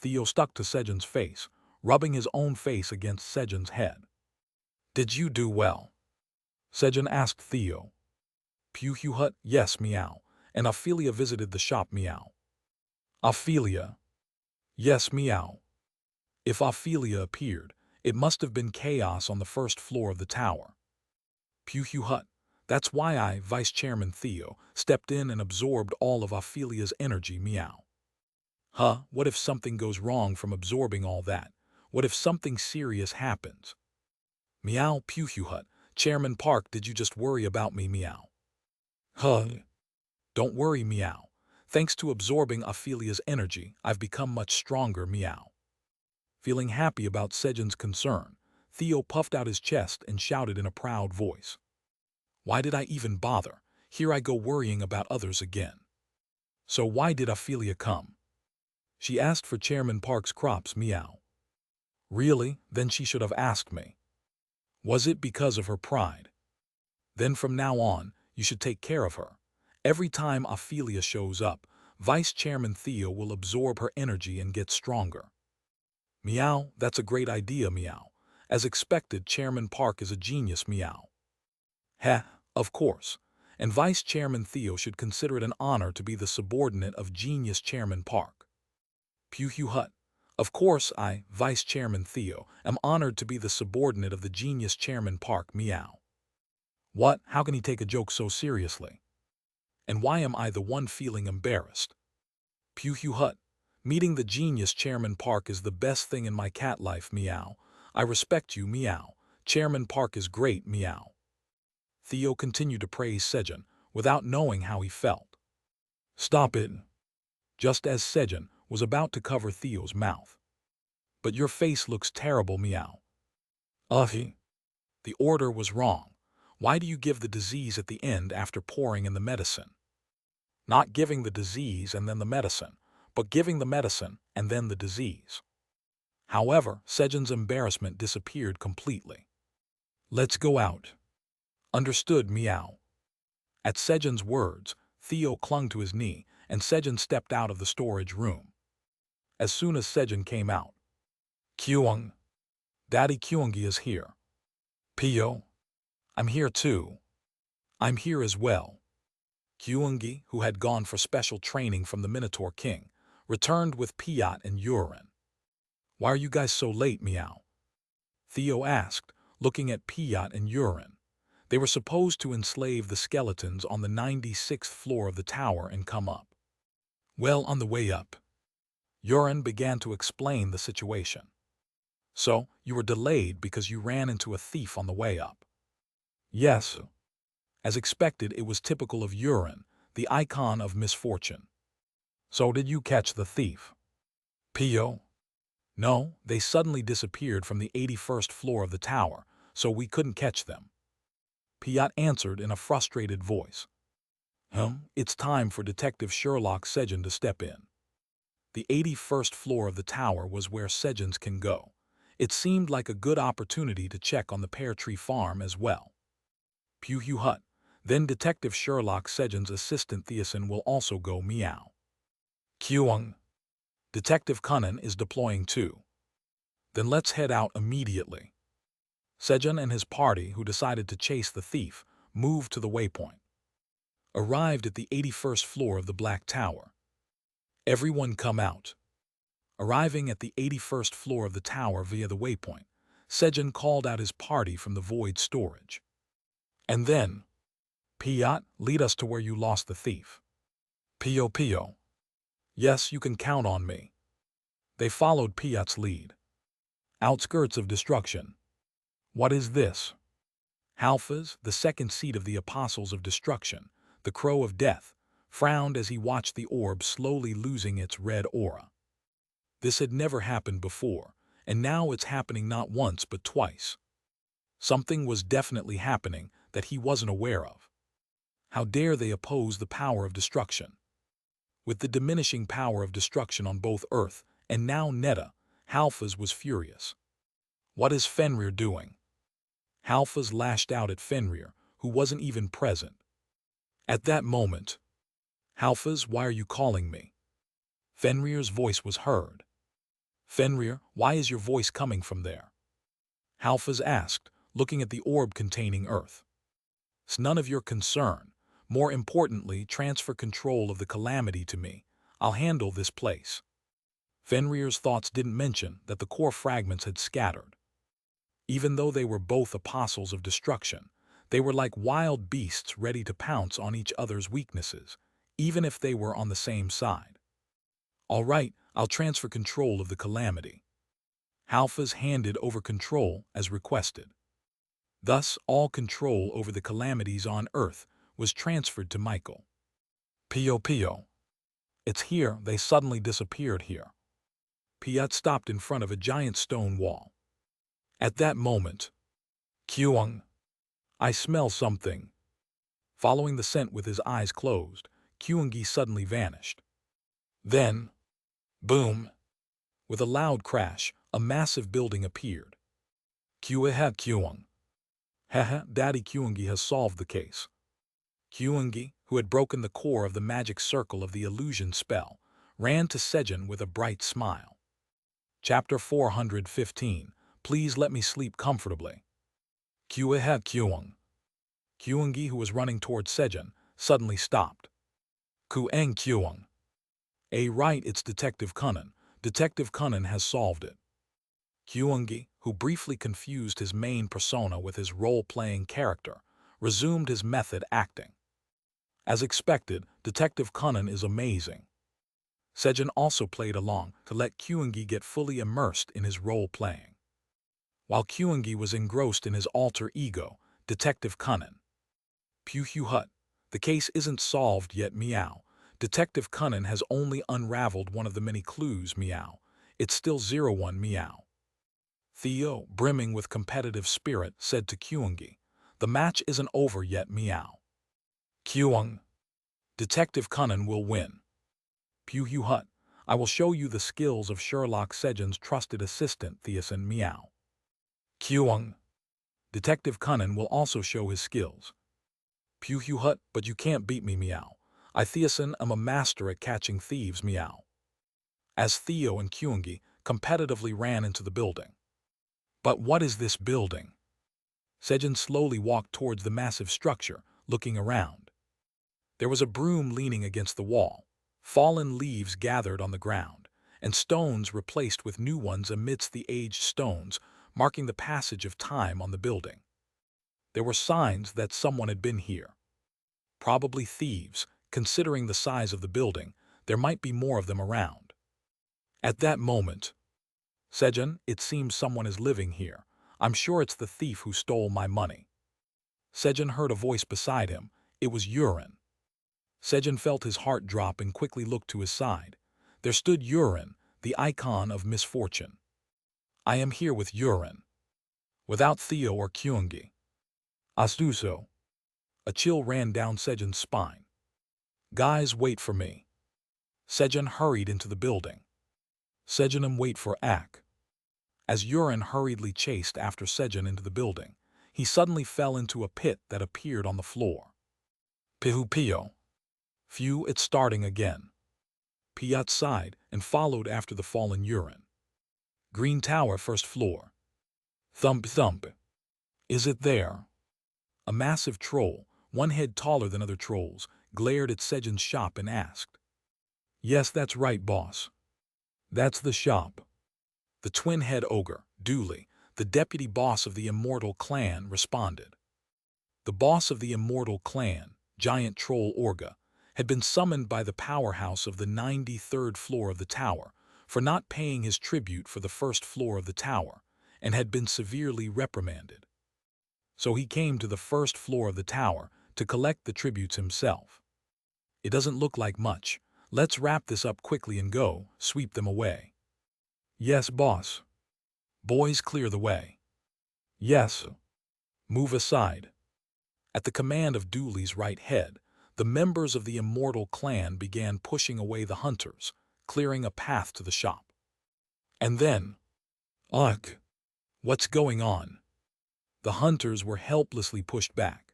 Theo stuck to Sejun's face, rubbing his own face against Sejun's head. Did you do well? Sejun asked Theo. Pew-hew-hut, yes, meow, and Ophelia visited the shop, meow. Ophelia. Yes, meow. If Ophelia appeared, it must have been chaos on the first floor of the tower. Pew-hew-hut. That's why I, Vice Chairman Theo, stepped in and absorbed all of Ophelia's energy, meow. Huh, what if something goes wrong from absorbing all that? What if something serious happens? Meow, Pew-hew-hut. Chairman Park, did you just worry about me, meow? Huh. Don't worry, meow. Thanks to absorbing Ophelia's energy, I've become much stronger, meow. Feeling happy about Sejun's concern, Theo puffed out his chest and shouted in a proud voice. Why did I even bother? Here I go worrying about others again. So why did Ophelia come? She asked for Chairman Park's crops, meow. Really? Then she should have asked me. Was it because of her pride? Then from now on, you should take care of her. Every time Ophelia shows up, Vice Chairman Theo will absorb her energy and get stronger. Meow, that's a great idea, meow. As expected, Chairman Park is a genius, meow. Heh, of course. And Vice Chairman Theo should consider it an honor to be the subordinate of Genius Chairman Park. Pew-hew-hut. Of course I, Vice Chairman Theo, am honored to be the subordinate of the Genius Chairman Park, meow. What? How can he take a joke so seriously? And why am I the one feeling embarrassed? Pew-hew-hut. Meeting the Genius Chairman Park is the best thing in my cat life, meow. I respect you, meow. Chairman Park is great, meow. Theo continued to praise Sejun, without knowing how he felt. Stop it. Just as Sejun was about to cover Theo's mouth. But your face looks terrible, meow. The order was wrong. Why do you give the disease at the end after pouring in the medicine? Not giving the disease and then the medicine, but giving the medicine and then the disease. However, Sejun's embarrassment disappeared completely. Let's go out. Understood, meow. At Sejun's words, Theo clung to his knee, and Sejun stepped out of the storage room. As soon as Sejun came out, Kyung. Daddy Kyungi is here. Pio, I'm here too. I'm here as well. Kyungi, who had gone for special training from the Minotaur King, returned with Piot and Urin. Why are you guys so late, Meow? Theo asked, looking at Piot and Urin. They were supposed to enslave the skeletons on the 96th floor of the tower and come up. Well, on the way up, Urin began to explain the situation. So, you were delayed because you ran into a thief on the way up. Yes. As expected, it was typical of Urin, the icon of misfortune. So did you catch the thief? Pio? No, they suddenly disappeared from the 81st floor of the tower, so we couldn't catch them. Piot answered in a frustrated voice. It's time for Detective Sherlock Sejun to step in. The 81st floor of the tower was where Sejuns can go. It seemed like a good opportunity to check on the pear tree farm as well. Pew Hut. Then Detective Sherlock Sejun's assistant Theosin will also go, meow. Kyung. Detective Cunnan is deploying too. Then let's head out immediately. Sejun and his party, who decided to chase the thief, moved to the waypoint. Arrived at the 81st floor of the Black Tower. Everyone come out. Arriving at the 81st floor of the tower via the waypoint, Sejun called out his party from the void storage. And then, Piot, lead us to where you lost the thief. Pio. Yes, you can count on me. They followed Piot's lead. Outskirts of destruction. What is this? Halfaz, the second seat of the Apostles of Destruction, the Crow of Death, frowned as he watched the orb slowly losing its red aura. This had never happened before, and now it's happening not once but twice. Something was definitely happening that he wasn't aware of. How dare they oppose the power of destruction? With the diminishing power of destruction on both Earth and now Netta, Halfaz was furious. What is Fenrir doing? Halfaz lashed out at Fenrir, who wasn't even present. At that moment, Halfaz, why are you calling me? Fenrir's voice was heard. Fenrir, why is your voice coming from there? Halfaz asked, looking at the orb containing Earth. It's none of your concern. More importantly, transfer control of the calamity to me. I'll handle this place. Fenrir's thoughts didn't mention that the core fragments had scattered. Even though they were both apostles of destruction, they were like wild beasts ready to pounce on each other's weaknesses, even if they were on the same side. All right, I'll transfer control of the calamity. Halfaz handed over control as requested. Thus, all control over the calamities on Earth was transferred to Michael. Pio. It's here, they suddenly disappeared here. Piot stopped in front of a giant stone wall. At that moment, Kyung, I smell something. Following the scent with his eyes closed, Kyungi suddenly vanished. Then, boom! With a loud crash, a massive building appeared. Kyung. Daddy Kyungi has solved the case. Kyungi, who had broken the core of the magic circle of the illusion spell, ran to Sejun with a bright smile. Chapter 415. Please let me sleep comfortably. Kyung. Kyungi, who was running towards Sejun, suddenly stopped. Kyung. Right, it's Detective Cunnan. Detective Cunnan has solved it. Kyungi, who briefly confused his main persona with his role-playing character, resumed his method acting. As expected, Detective Cunnan is amazing. Sejun also played along to let Kyungi get fully immersed in his role-playing. While Kyungi was engrossed in his alter ego, Detective Cunnan. Hut. The case isn't solved yet, meow. Detective Cunnan has only unraveled one of the many clues, meow. It's still 01, meow. Theo, brimming with competitive spirit, said to Kyungi, the match isn't over yet, meow. Kyung. Detective Cunnan will win. Hut. I will show you the skills of Sherlock Sejun's trusted assistant, Theosin, meow. Kyung. Detective Cunnan will also show his skills. Hut, but you can't beat me, meow. I, Theosin, am a master at catching thieves, meow. As Theo and Kyungi competitively ran into the building. But what is this building? Sejun slowly walked towards the massive structure, looking around. There was a broom leaning against the wall, fallen leaves gathered on the ground, and stones replaced with new ones amidst the aged stones, marking the passage of time on the building. There were signs that someone had been here. Probably thieves. Considering the size of the building, there might be more of them around. At that moment, Sejun, it seems someone is living here. I'm sure it's the thief who stole my money. Sejun heard a voice beside him. It was Yurin. Sejun felt his heart drop and quickly looked to his side. There stood Yurin, the icon of misfortune. I am here with Yurin. Without Theo or Kyungi. Astuso. A chill ran down Sejun's spine. Guys, wait for me. Sejun hurried into the building. Sejunum wait for Ak. As Yurin hurriedly chased after Sejun into the building, he suddenly fell into a pit that appeared on the floor. Pihu Pio. Phew, it's starting again. Piat sighed and followed after the fallen Yurin. Green Tower, first floor. Thump thump. Is it there? A massive troll, one head taller than other trolls, glared at Sejun's shop and asked. Yes, that's right, boss. That's the shop. The twin-head ogre, Dooley, the deputy boss of the Immortal Clan, responded. The boss of the Immortal Clan, giant troll Orga, had been summoned by the powerhouse of the 93rd floor of the tower for not paying his tribute for the first floor of the tower and had been severely reprimanded. So he came to the first floor of the tower to collect the tributes himself. It doesn't look like much. Let's wrap this up quickly and go, sweep them away. Yes, boss. Boys, clear the way. Yes. Move aside. At the command of Dooley's right head, the members of the Immortal Clan began pushing away the hunters, clearing a path to the shop. And then, ugh! What's going on? The hunters were helplessly pushed back.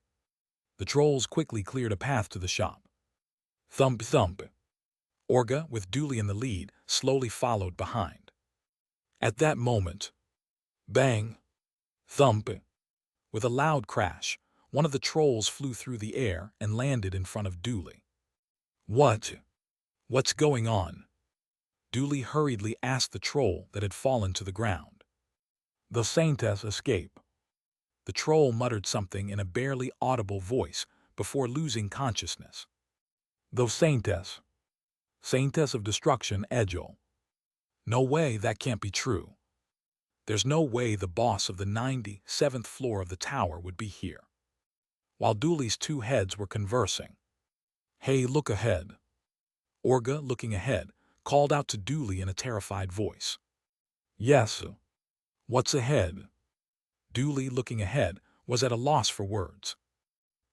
The trolls quickly cleared a path to the shop. Thump thump. Orga, with Dooley in the lead, slowly followed behind. At that moment, bang! Thump! With a loud crash, one of the trolls flew through the air and landed in front of Dooley. What? What's going on? Dooley hurriedly asked the troll that had fallen to the ground. The Saintess escape. The troll muttered something in a barely audible voice before losing consciousness. The Saintess. Saintess of Destruction, Egil. No way, that can't be true. There's no way the boss of the 97th floor of the tower would be here. While Dooley's two heads were conversing. Hey, look ahead. Orga, looking ahead, called out to Dooley in a terrified voice. Yes. What's ahead? Dooley, looking ahead, was at a loss for words.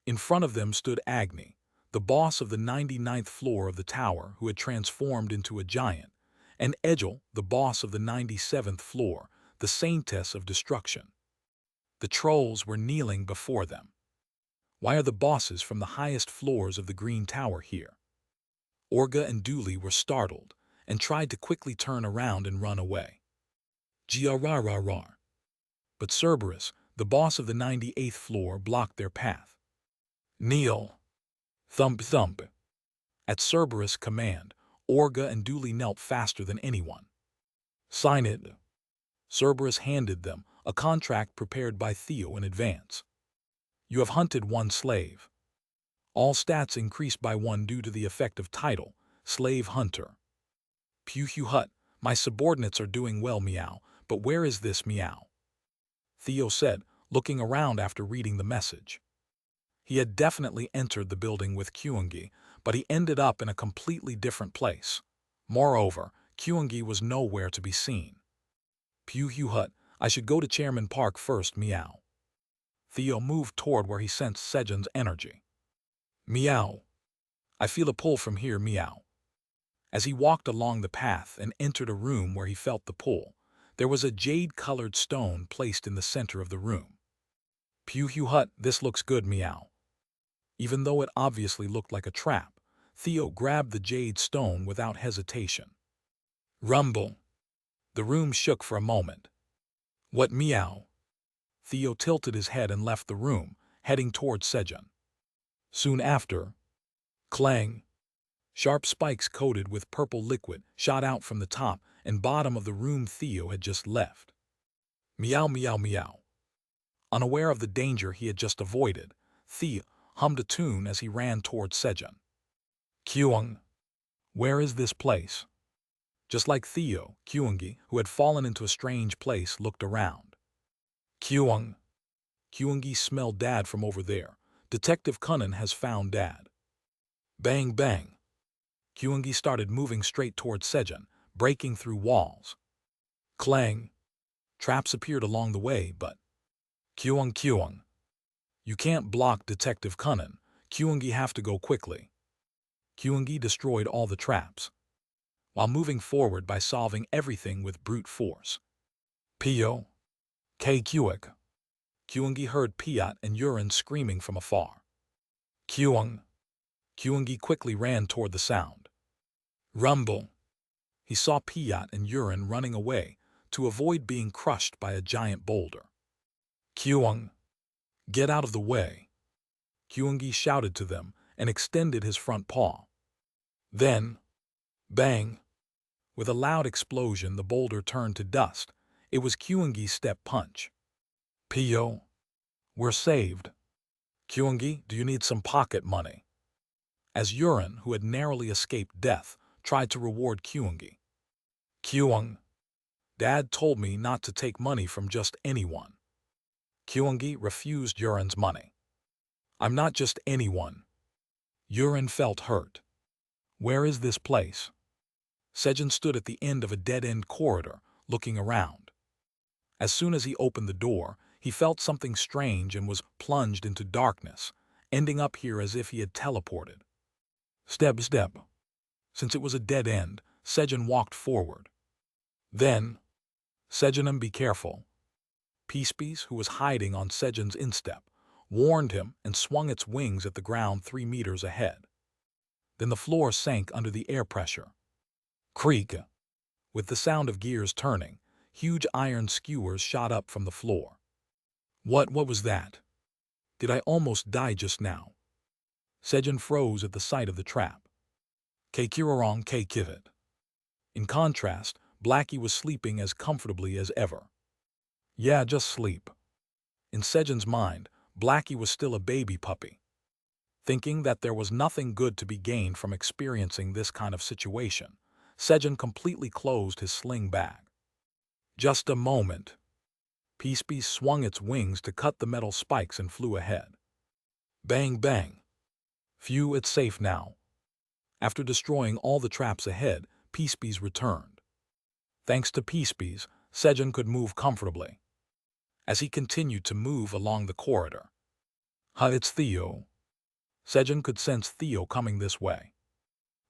In front of them stood Agni, the boss of the 99th floor of the tower who had transformed into a giant, and Egil, the boss of the 97th floor, the Saintess of Destruction. The trolls were kneeling before them. Why are the bosses from the highest floors of the Green Tower here? Orga and Dooley were startled and tried to quickly turn around and run away. Grrrr. But Cerberus, the boss of the 98th floor, blocked their path. Kneel. Thump thump. At Cerberus' command, Orga and Dooley knelt faster than anyone. Sign it. Cerberus handed them a contract prepared by Theo in advance. You have hunted one slave. All stats increased by 1 due to the effect of title, Slave Hunter. Pew hut, my subordinates are doing well, meow, but where is this meow? Theo said, looking around after reading the message. He had definitely entered the building with Kyungi, but he ended up in a completely different place. Moreover, Kyungi was nowhere to be seen. Pew hut, I should go to Chairman Park first, meow. Theo moved toward where he sensed Sejun's energy. Meow. I feel a pull from here, meow. As he walked along the path and entered a room where he felt the pull, there was a jade-colored stone placed in the center of the room. Pew hut, this looks good, meow. Even though it obviously looked like a trap, Theo grabbed the jade stone without hesitation. Rumble. The room shook for a moment. What, meow? Theo tilted his head and left the room, heading towards Sejun. Soon after, clang! Sharp spikes coated with purple liquid shot out from the top and bottom of the room Theo had just left. Meow meow meow. Unaware of the danger he had just avoided, Theo hummed a tune as he ran towards Sejun. Kyung, where is this place? Just like Theo, Kyungi, who had fallen into a strange place, looked around. Kyung. Kyungi smelled Dad from over there. Detective Cunnan has found Dad. Bang bang. Kyungi started moving straight towards Sejun, breaking through walls. Clang. Traps appeared along the way, but... Kyung. You can't block Detective Cunnan. Kyungi have to go quickly. Kyungi destroyed all the traps, while moving forward by solving everything with brute force. Pio. K. Kyuik. Kyungi heard Piat and Yurin screaming from afar. Kyung. Kyungi quickly ran toward the sound. Rumble. He saw Piat and Yurin running away to avoid being crushed by a giant boulder. Kyung. Get out of the way. Kyungi shouted to them and extended his front paw. Then, bang! With a loud explosion, the boulder turned to dust. It was Kyungi's step punch. Pio. We're saved. Kyungi, do you need some pocket money? As Yurin, who had narrowly escaped death, tried to reward Kyungi. Kyung. Dad told me not to take money from just anyone. Kyungi refused Yurin's money. I'm not just anyone. Yurin felt hurt. Where is this place? Sejun stood at the end of a dead-end corridor, looking around. As soon as he opened the door, he felt something strange and was plunged into darkness, ending up here as if he had teleported. Step. Since it was a dead end, Sejun walked forward. Then, Sejunum, be careful. Peacepiece, who was hiding on Sejun's instep, warned him and swung its wings at the ground 3 meters ahead. Then the floor sank under the air pressure. Creak! With the sound of gears turning, huge iron skewers shot up from the floor. What was that? Did I almost die just now? Sejun froze at the sight of the trap. Keikirorong Keikivit. In contrast, Blackie was sleeping as comfortably as ever. Yeah, just sleep. In Sejun's mind, Blackie was still a baby puppy. Thinking that there was nothing good to be gained from experiencing this kind of situation, Sejun completely closed his sling bag. Just a moment. Peacepiece swung its wings to cut the metal spikes and flew ahead. Bang bang. Phew, it's safe now. After destroying all the traps ahead, Peacepiece returned. Thanks to Peacepiece, Sejun could move comfortably. As he continued to move along the corridor. It's Theo. Sejun could sense Theo coming this way.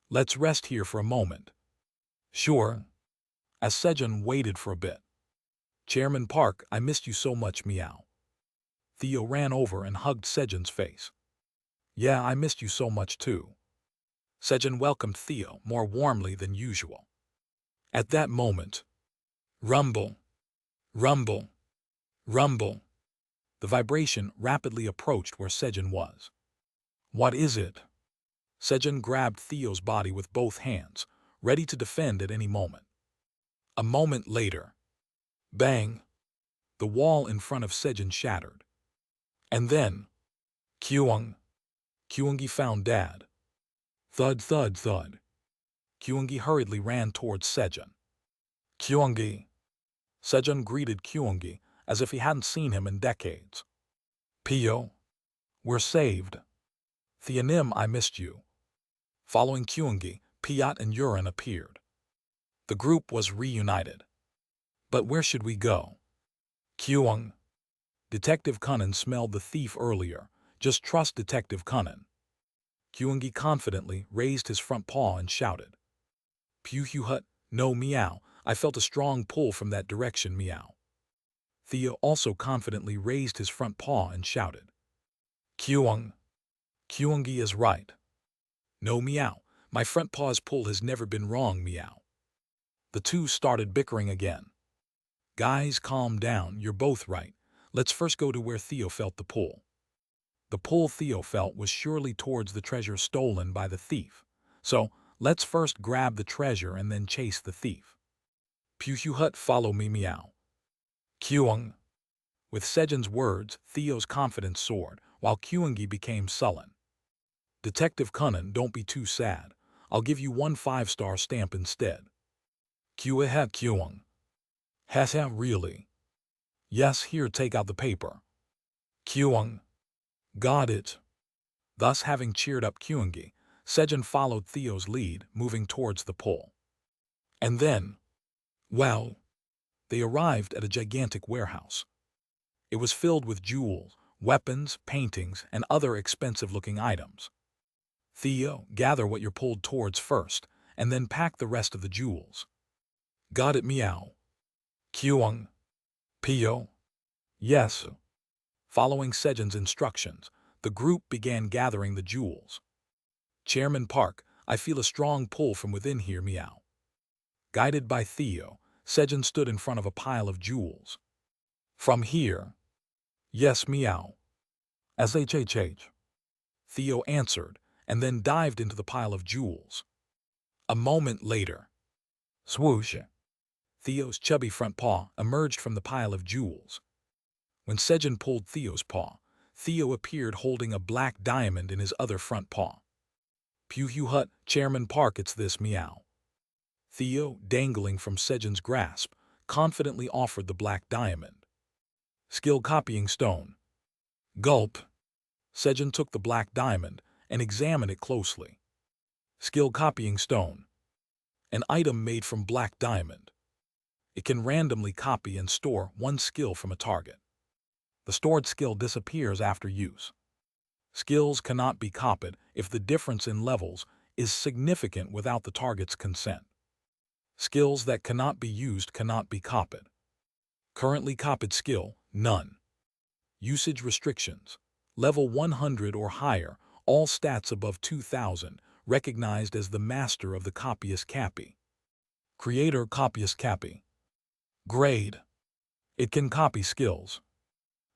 Let's rest here for a moment. Sure. As Sejun waited for a bit. Chairman Park, I missed you so much, meow. Theo ran over and hugged Sejun's face. Yeah, I missed you so much too. Sejun welcomed Theo more warmly than usual. At that moment, rumble, rumble, rumble. The vibration rapidly approached where Sejun was. What is it? Sejun grabbed Theo's body with both hands, ready to defend at any moment. A moment later, bang! The wall in front of Sejun shattered. And then, Kyung! Kyungi found Dad. Thud, thud, thud. Kyungi hurriedly ran towards Sejun. Kyungi! Sejun greeted Kyungi as if he hadn't seen him in decades. Pio! We're saved. Theonim, I missed you. Following Kyungi, Piat and Yurin appeared. The group was reunited. But where should we go? Kyung! Detective Cunnan smelled the thief earlier. Just trust Detective Cunnan. Kyungi confidently raised his front paw and shouted. Hut, no, meow. I felt a strong pull from that direction, meow. Theo also confidently raised his front paw and shouted. Kyung! Kyungi is right. No, meow. My front paw's pull has never been wrong, meow. The two started bickering again. Guys, calm down, you're both right. Let's first go to where Theo felt the pull. The pull Theo felt was surely towards the treasure stolen by the thief. So, let's first grab the treasure and then chase the thief. Hut, follow me, meow. Kyung. With Sejun's words, Theo's confidence soared, while Kyungi became sullen. Detective Cunnan, don't be too sad. I'll give you 1 5-star stamp instead. Kyung. Hasa, really? Yes, here, take out the paper. Kyung. Got it. Thus, having cheered up Kyungi, Sejun followed Theo's lead, moving towards the pole. And then, wow, they arrived at a gigantic warehouse. It was filled with jewels, weapons, paintings, and other expensive-looking items. Theo, gather what you're pulled towards first, and then pack the rest of the jewels. Got it, meow. Kyung. Pio. Yes. Following Sejun's instructions, the group began gathering the jewels. Chairman Park, I feel a strong pull from within here, meow. Guided by Theo, Sejun stood in front of a pile of jewels. From here? Yes, meow. SHHH. Theo answered, and then dived into the pile of jewels. A moment later, swoosh! Theo's chubby front paw emerged from the pile of jewels. When Sejun pulled Theo's paw, Theo appeared holding a black diamond in his other front paw. Hut, Chairman Park, it's this, meow. Theo, dangling from Sejun's grasp, confidently offered the black diamond. Skill copying stone. Gulp. Sejun took the black diamond and examined it closely. Skill copying stone. An item made from black diamond. It can randomly copy and store 1 skill from a target. The stored skill disappears after use. Skills cannot be copied if the difference in levels is significant without the target's consent. Skills that cannot be used cannot be copied. Currently copied skill, none. Usage restrictions. Level 100 or higher, all stats above 2000, recognized as the master of the copyist Cappy. Creator copyist Cappy. Grade. It can copy skills.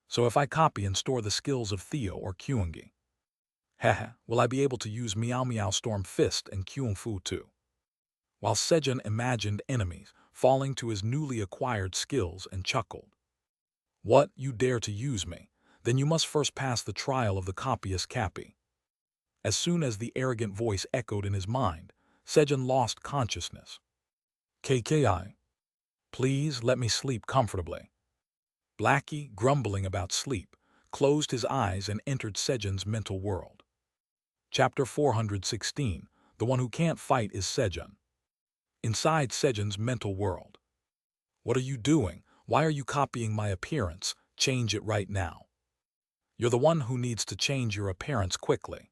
So if I copy and store the skills of Theo or Kyungi, haha, will I be able to use Meow Meow Storm Fist and Kyung Fu too? While Sejun imagined enemies falling to his newly acquired skills and chuckled. What, you dare to use me? Then you must first pass the trial of the copyist Cappy. As soon as the arrogant voice echoed in his mind, Sejun lost consciousness. KKI. Please let me sleep comfortably. Blackie, grumbling about sleep, closed his eyes and entered Sejun's mental world. Chapter 416, The One Who Can't Fight is Sejun. Inside Sejun's mental world. What are you doing? Why are you copying my appearance? Change it right now. You're the one who needs to change your appearance quickly.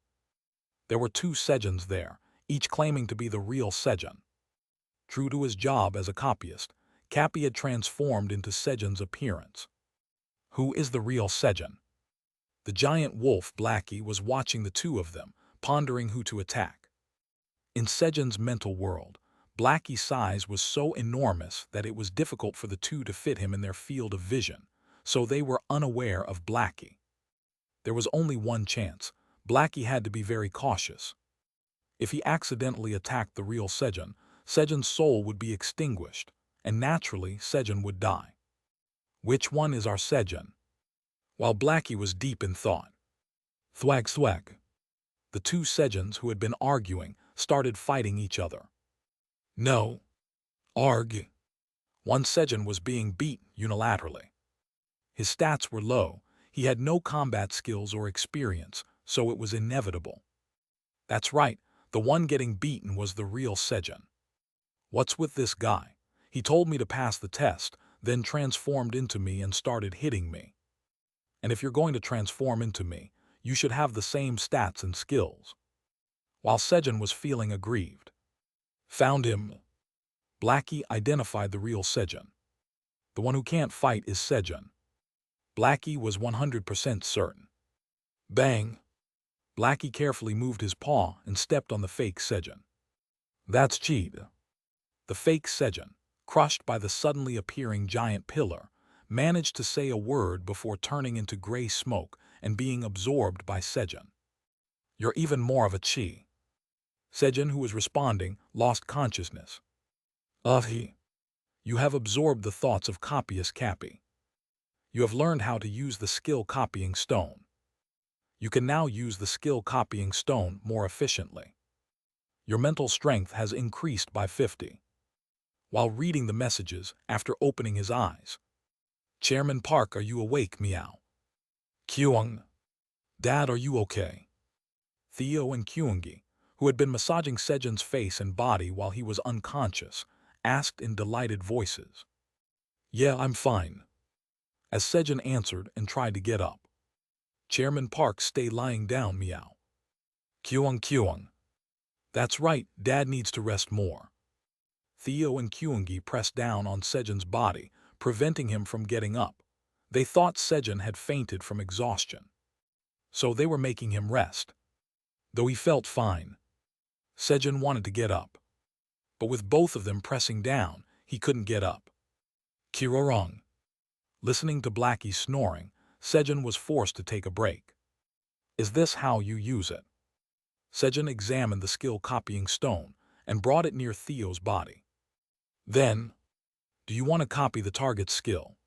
There were 2 Sejuns there, each claiming to be the real Sejun. True to his job as a copyist, Cappy had transformed into Sejun's appearance. Who is the real Sejun? The giant wolf Blackie was watching the 2 of them, pondering who to attack. In Sejun's mental world, Blackie's size was so enormous that it was difficult for the 2 to fit him in their field of vision, so they were unaware of Blackie. There was only one chance. Blackie had to be very cautious. If he accidentally attacked the real Sejun, Sejun's soul would be extinguished, and naturally Sejun would die. Which one is our Sejun? While Blackie was deep in thought. Thwag thwag. The 2 Sejuns who had been arguing started fighting each other. No. Arg. One Sejun was being beaten unilaterally. His stats were low, he had no combat skills or experience, so it was inevitable. That's right, the one getting beaten was the real Sejun. What's with this guy? He told me to pass the test, then transformed into me and started hitting me. And if you're going to transform into me, you should have the same stats and skills. While Sejun was feeling aggrieved. Found him. Blackie identified the real Sejun. The one who can't fight is Sejun. Blackie was 100% certain. Bang! Blackie carefully moved his paw and stepped on the fake Sejun. That's cheat. The fake Sejun, crushed by the suddenly appearing giant pillar, managed to say a word before turning into gray smoke and being absorbed by Sejun. "You're even more of a chi." Sejun, who was responding, lost consciousness. He. You have absorbed the thoughts of copyist Cappy. You have learned how to use the skill copying stone. You can now use the skill copying stone more efficiently. Your mental strength has increased by 50. While reading the messages, after opening his eyes. "Chairman Park, are you awake, meow?" "Kyung. Dad, are you okay?" Theo and Kyungi, who had been massaging Sejun's face and body while he was unconscious, asked in delighted voices. "Yeah, I'm fine." As Sejun answered and tried to get up. "Chairman Park, stay lying down, meow." Kyung. "That's right, Dad needs to rest more." Theo and Kyungi pressed down on Sejun's body, preventing him from getting up. They thought Sejun had fainted from exhaustion. So they were making him rest. Though he felt fine. Sejun wanted to get up. But with both of them pressing down, he couldn't get up. Kirorong. Listening to Blackie snoring, Sejun was forced to take a break. "Is this how you use it?" Sejun examined the skill copying stone and brought it near Theo's body. Then, "Do you want to copy the target's skill?"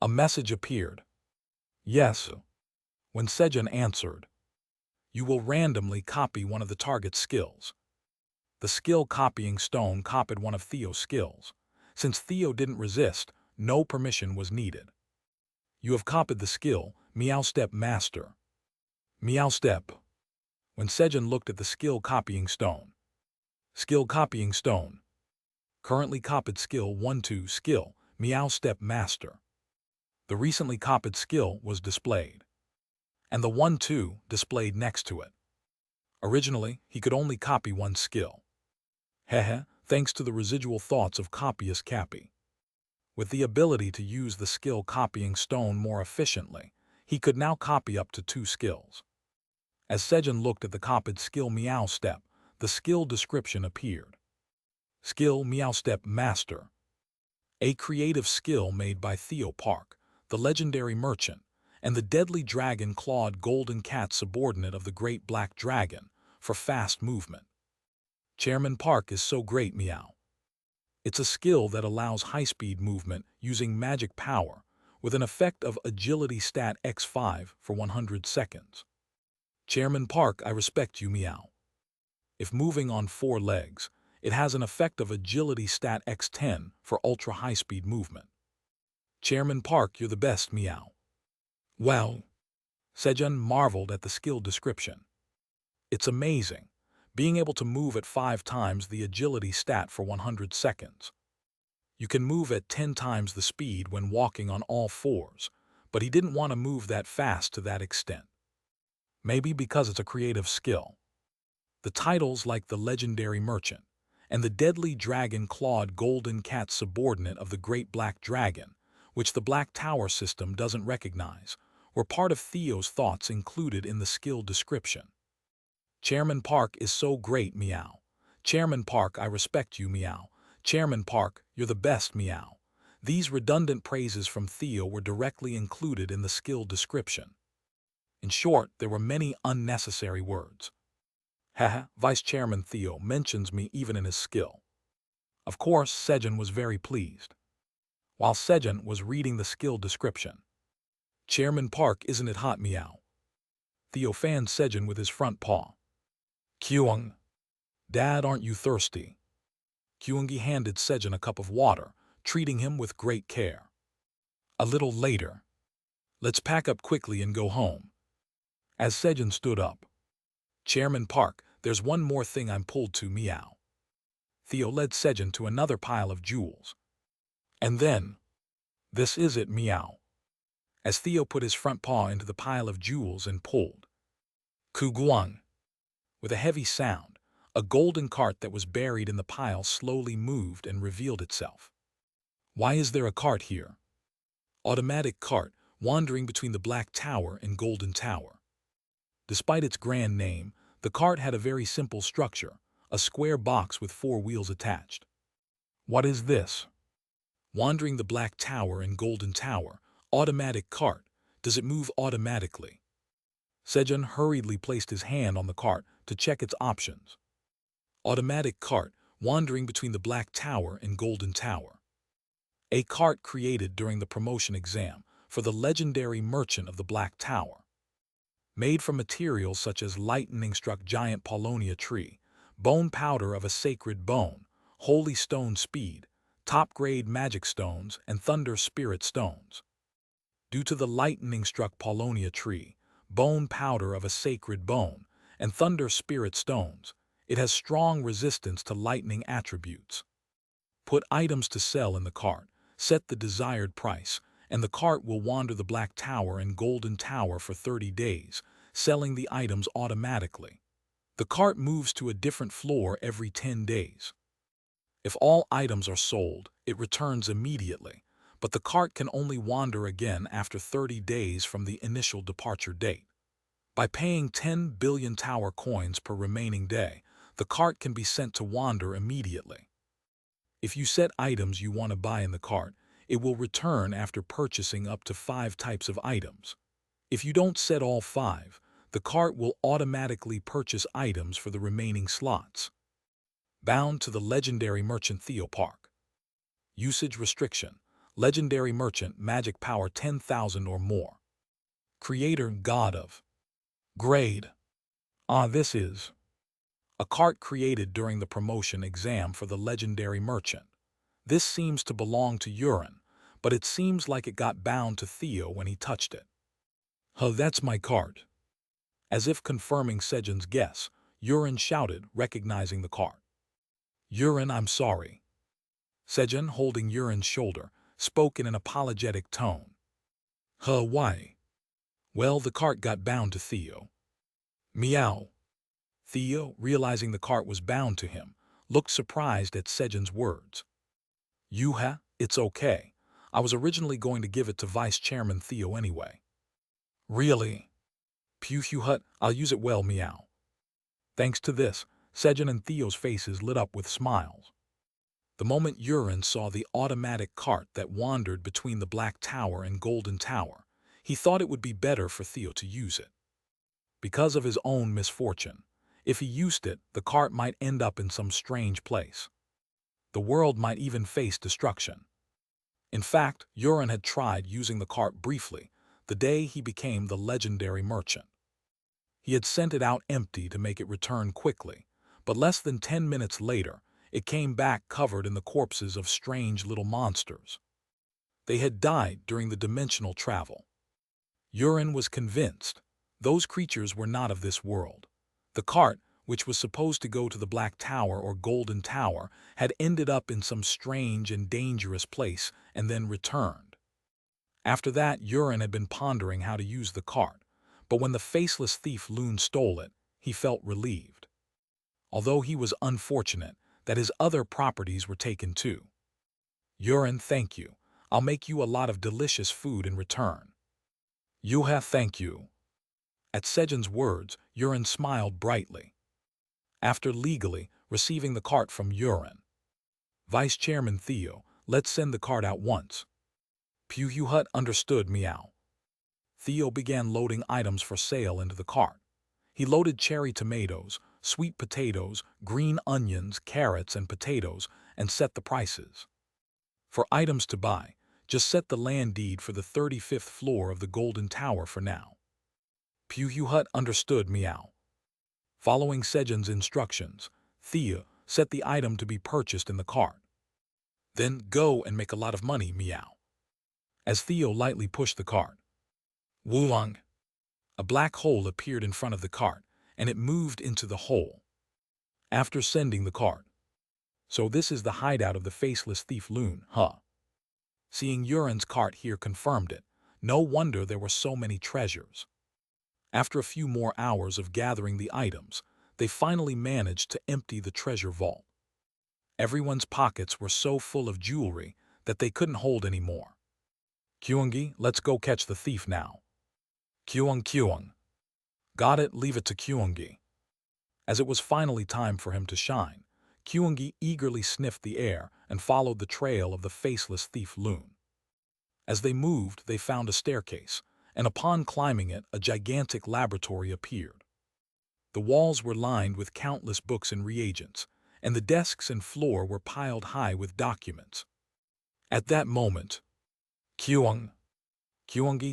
A message appeared. "Yes." When Sejun answered, "You will randomly copy one of the target's skills." The skill copying stone copied one of Theo's skills. Since Theo didn't resist, no permission was needed. "You have copied the skill, Meow Step Master." Meow Step. When Sejun looked at the skill copying stone. Skill copying stone. Currently copied skill 1-2 skill, Meow Step Master. The recently copied skill was displayed. And the 1-2 displayed next to it. Originally, he could only copy one skill. Thanks to the residual thoughts of copyist Cappy. With the ability to use the skill copying stone more efficiently, he could now copy up to 2 skills. As Sejun looked at the copied skill Meow Step, the skill description appeared. Skill Meow Step Master. A creative skill made by Theo Park, the legendary merchant, and the deadly dragon-clawed golden cat subordinate of the great black dragon, for fast movement. Chairman Park is so great, meow. It's a skill that allows high-speed movement using magic power, with an effect of agility stat x5 for 100 seconds. Chairman Park, I respect you, meow. If moving on 4 legs, it has an effect of agility stat x10 for ultra-high-speed movement. Chairman Park, you're the best, meow. Wow. Sejun marveled at the skill description. It's amazing, being able to move at 5 times the agility stat for 100 seconds. You can move at 10 times the speed when walking on all 4s, but he didn't want to move that fast to that extent. Maybe because it's a creative skill. The titles like the legendary merchant and the deadly dragon-clawed golden cat subordinate of the great black dragon, which the Black Tower system doesn't recognize, were part of Theo's thoughts included in the skill description. Chairman Park is so great, meow. Chairman Park, I respect you, meow. Chairman Park, you're the best, meow. These redundant praises from Theo were directly included in the skill description. In short, there were many unnecessary words. Vice Chairman Theo mentions me even in his skill. Of course, Sejun was very pleased. While Sejun was reading the skill description. Chairman Park, isn't it hot, meow? Theo fanned Sejun with his front paw. Kyung. Dad, aren't you thirsty? Kyungi handed Sejun a cup of water, treating him with great care. A little later. Let's pack up quickly and go home. As Sejun stood up. Chairman Park, there's one more thing I'm pulled to, meow. Theo led Sejun to another pile of jewels. And then, this is it, meow. As Theo put his front paw into the pile of jewels and pulled. Kuguang. With a heavy sound, a golden cart that was buried in the pile slowly moved and revealed itself. Why is there a cart here? Automatic cart, wandering between the Black Tower and Golden Tower. Despite its grand name, the cart had a very simple structure, a square box with 4 wheels attached. What is this? Wandering the Black Tower and Golden Tower. Automatic cart. Does it move automatically? Sejun hurriedly placed his hand on the cart to check its options. Automatic cart. Wandering between the Black Tower and Golden Tower. A cart created during the promotion exam for the legendary merchant of the Black Tower. Made from materials such as lightning-struck giant paulownia tree, bone powder of a sacred bone, holy stone speed, top-grade magic stones, and thunder spirit stones. Due to the lightning-struck paulownia tree, bone powder of a sacred bone, and thunder spirit stones, it has strong resistance to lightning attributes. Put items to sell in the cart, set the desired price, and the cart will wander the Black Tower and Golden Tower for 30 days, selling the items automatically. The cart moves to a different floor every 10 days. If all items are sold, it returns immediately, but the cart can only wander again after 30 days from the initial departure date. By paying 10 billion tower coins per remaining day, the cart can be sent to wander immediately. If you set items you want to buy in the cart, it will return after purchasing up to 5 types of items. If you don't set all 5, the cart will automatically purchase items for the remaining slots. Bound to the legendary merchant Theo Park. Usage restriction. Legendary merchant, magic power 10,000 or more. Creator, god of. Grade. This is a cart created during the promotion exam for the legendary merchant. This seems to belong to Urine, but it seems like it got bound to Theo when he touched it. That's my cart. As if confirming Sejun's guess, Urine shouted, recognizing the cart. Urine, I'm sorry. Sejun, holding Urine's shoulder, spoke in an apologetic tone. Why? Well, the cart got bound to Theo. Meow. Theo, realizing the cart was bound to him, looked surprised at Sejun's words. It's okay. I was originally going to give it to Vice Chairman Theo anyway. Really? Hut, I'll use it well, meow. Thanks to this, Sejun and Theo's faces lit up with smiles. The moment Urine saw the automatic cart that wandered between the Black Tower and Golden Tower, he thought it would be better for Theo to use it. Because of his own misfortune, if he used it, the cart might end up in some strange place. The world might even face destruction. In fact, Urine had tried using the cart briefly, the day he became the legendary merchant. He had sent it out empty to make it return quickly, but less than 10 minutes later, it came back covered in the corpses of strange little monsters. They had died during the dimensional travel. Urine was convinced those creatures were not of this world. The cart, which was supposed to go to the Black Tower or Golden Tower, had ended up in some strange and dangerous place and then returned. After that, Urine had been pondering how to use the cart, but when the faceless thief Loon stole it, he felt relieved. Although he was unfortunate that his other properties were taken too. Urine, thank you. I'll make you a lot of delicious food in return. Thank you. At Sejun's words, Urine smiled brightly. After legally receiving the cart from Urine, Vice Chairman Theo, let's send the cart out once. Hut understood, meow. Theo began loading items for sale into the cart. He loaded cherry tomatoes, sweet potatoes, green onions, carrots, and potatoes, and set the prices. For items to buy, just set the land deed for the 35th floor of the Golden Tower for now. Hut understood, meow. Following Sejun's instructions, Theo set the item to be purchased in the cart. Then go and make a lot of money, meow. As Theo lightly pushed the cart, Wulong! A black hole appeared in front of the cart, and it moved into the hole. After sending the cart. So this is the hideout of the faceless thief Loon, huh? Seeing Urine's cart here confirmed it. No wonder there were so many treasures. After a few more hours of gathering the items, they finally managed to empty the treasure vault. Everyone's pockets were so full of jewelry that they couldn't hold any more. Kyungi, let's go catch the thief now. Kyung. Got it, leave it to Kyungi. As it was finally time for him to shine, Kyungi eagerly sniffed the air and followed the trail of the faceless thief loon. As they moved, they found a staircase, and upon climbing it, a gigantic laboratory appeared. The walls were lined with countless books and reagents, and the desks and floor were piled high with documents. At that moment, Kyungi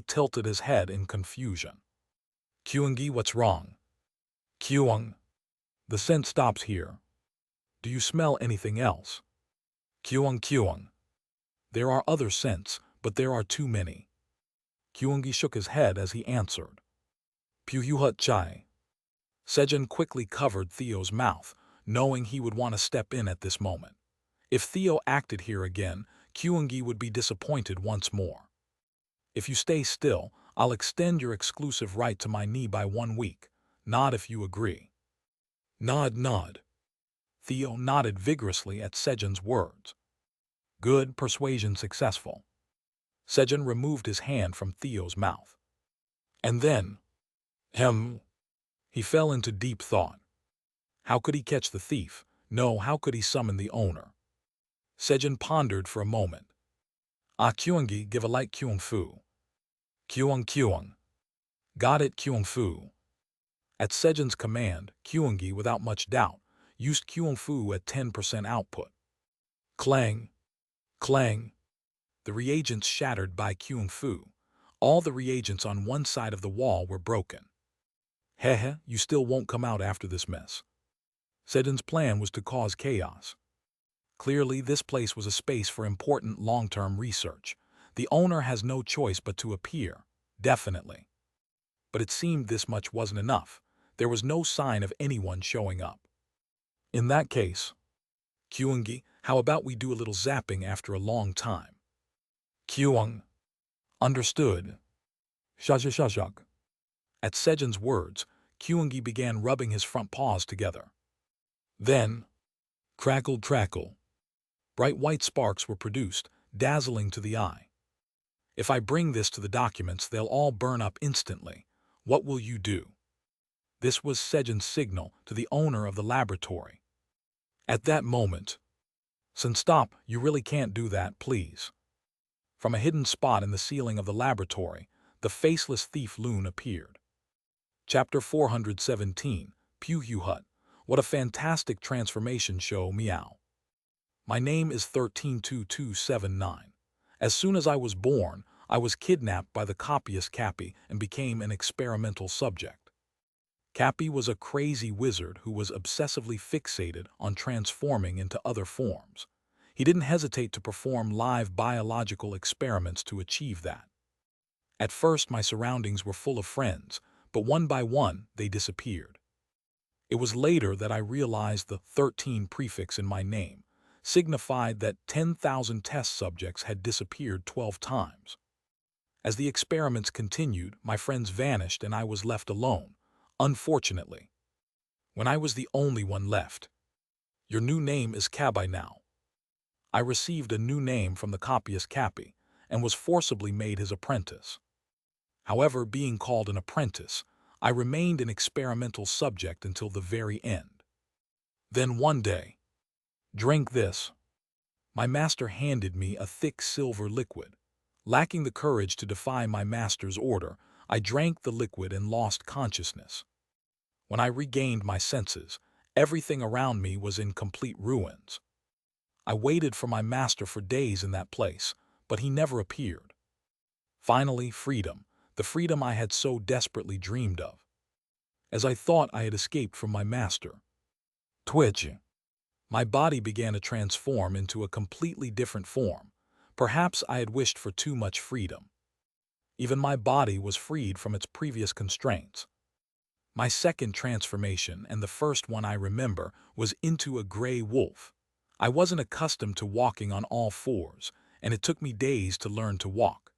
tilted his head in confusion. Kyungi, what's wrong? Kyung, the scent stops here. Do you smell anything else? Kyung, there are other scents, but there are too many. Kyungi shook his head as he answered. Puhyuhut chai. Sejun quickly covered Theo's mouth, knowing he would want to step in at this moment. If Theo acted here again, Kyungi would be disappointed once more. If you stay still, I'll extend your exclusive right to my knee by 1 week. Nod if you agree. Nod. Theo nodded vigorously at Sejun's words. Good, persuasion successful. Sejun removed his hand from Theo's mouth. And then, he fell into deep thought. How could he catch the thief? No, how could he summon the owner? Sejun pondered for a moment. Kyungi, give a light Kyung Fu. Kyung. Got it, Kyung Fu. At Sejun's command, Kyungi, without much doubt, used Kyung Fu at 10% output. Clang. The reagents shattered by Kyung Fu. All the reagents on one side of the wall were broken. Hehe, you still won't come out after this mess. Sejun's plan was to cause chaos. Clearly, this place was a space for important long-term research. The owner has no choice but to appear, definitely. But it seemed this much wasn't enough. There was no sign of anyone showing up. In that case, Kyungi, how about we do a little zapping after a long time? Kyung. Understood. Shashak. At Sejun's words, Kyungi began rubbing his front paws together. Then, crackle. Bright white sparks were produced, dazzling to the eye. If I bring this to the documents, they'll all burn up instantly. What will you do? This was Sejun's signal to the owner of the laboratory. At that moment, Sun, stop, you really can't do that, please. From a hidden spot in the ceiling of the laboratory, the faceless thief loon appeared. Chapter 417, Puhyuhut. What a fantastic transformation show, meow. My name is 132279. As soon as I was born, I was kidnapped by the copyist Cappy and became an experimental subject. Cappy was a crazy wizard who was obsessively fixated on transforming into other forms. He didn't hesitate to perform live biological experiments to achieve that. At first, my surroundings were full of friends, but one by one, they disappeared. It was later that I realized the 13 prefix in my name signified that 10,000 test subjects had disappeared 12 times. As the experiments continued, my friends vanished and I was left alone, unfortunately. When I was the only one left. Your new name is Cabai now. I received a new name from the copyist Cappy and was forcibly made his apprentice. However, being called an apprentice, I remained an experimental subject until the very end. Then one day, drink this. My master handed me a thick silver liquid. Lacking the courage to defy my master's order, I drank the liquid and lost consciousness. When I regained my senses, everything around me was in complete ruins. I waited for my master for days in that place, but he never appeared. Finally, freedom, the freedom I had so desperately dreamed of. As I thought I had escaped from my master, Twitch, my body began to transform into a completely different form. Perhaps I had wished for too much freedom. Even my body was freed from its previous constraints. My second transformation, and the first one I remember, was into a gray wolf. I wasn't accustomed to walking on all fours, and it took me days to learn to walk.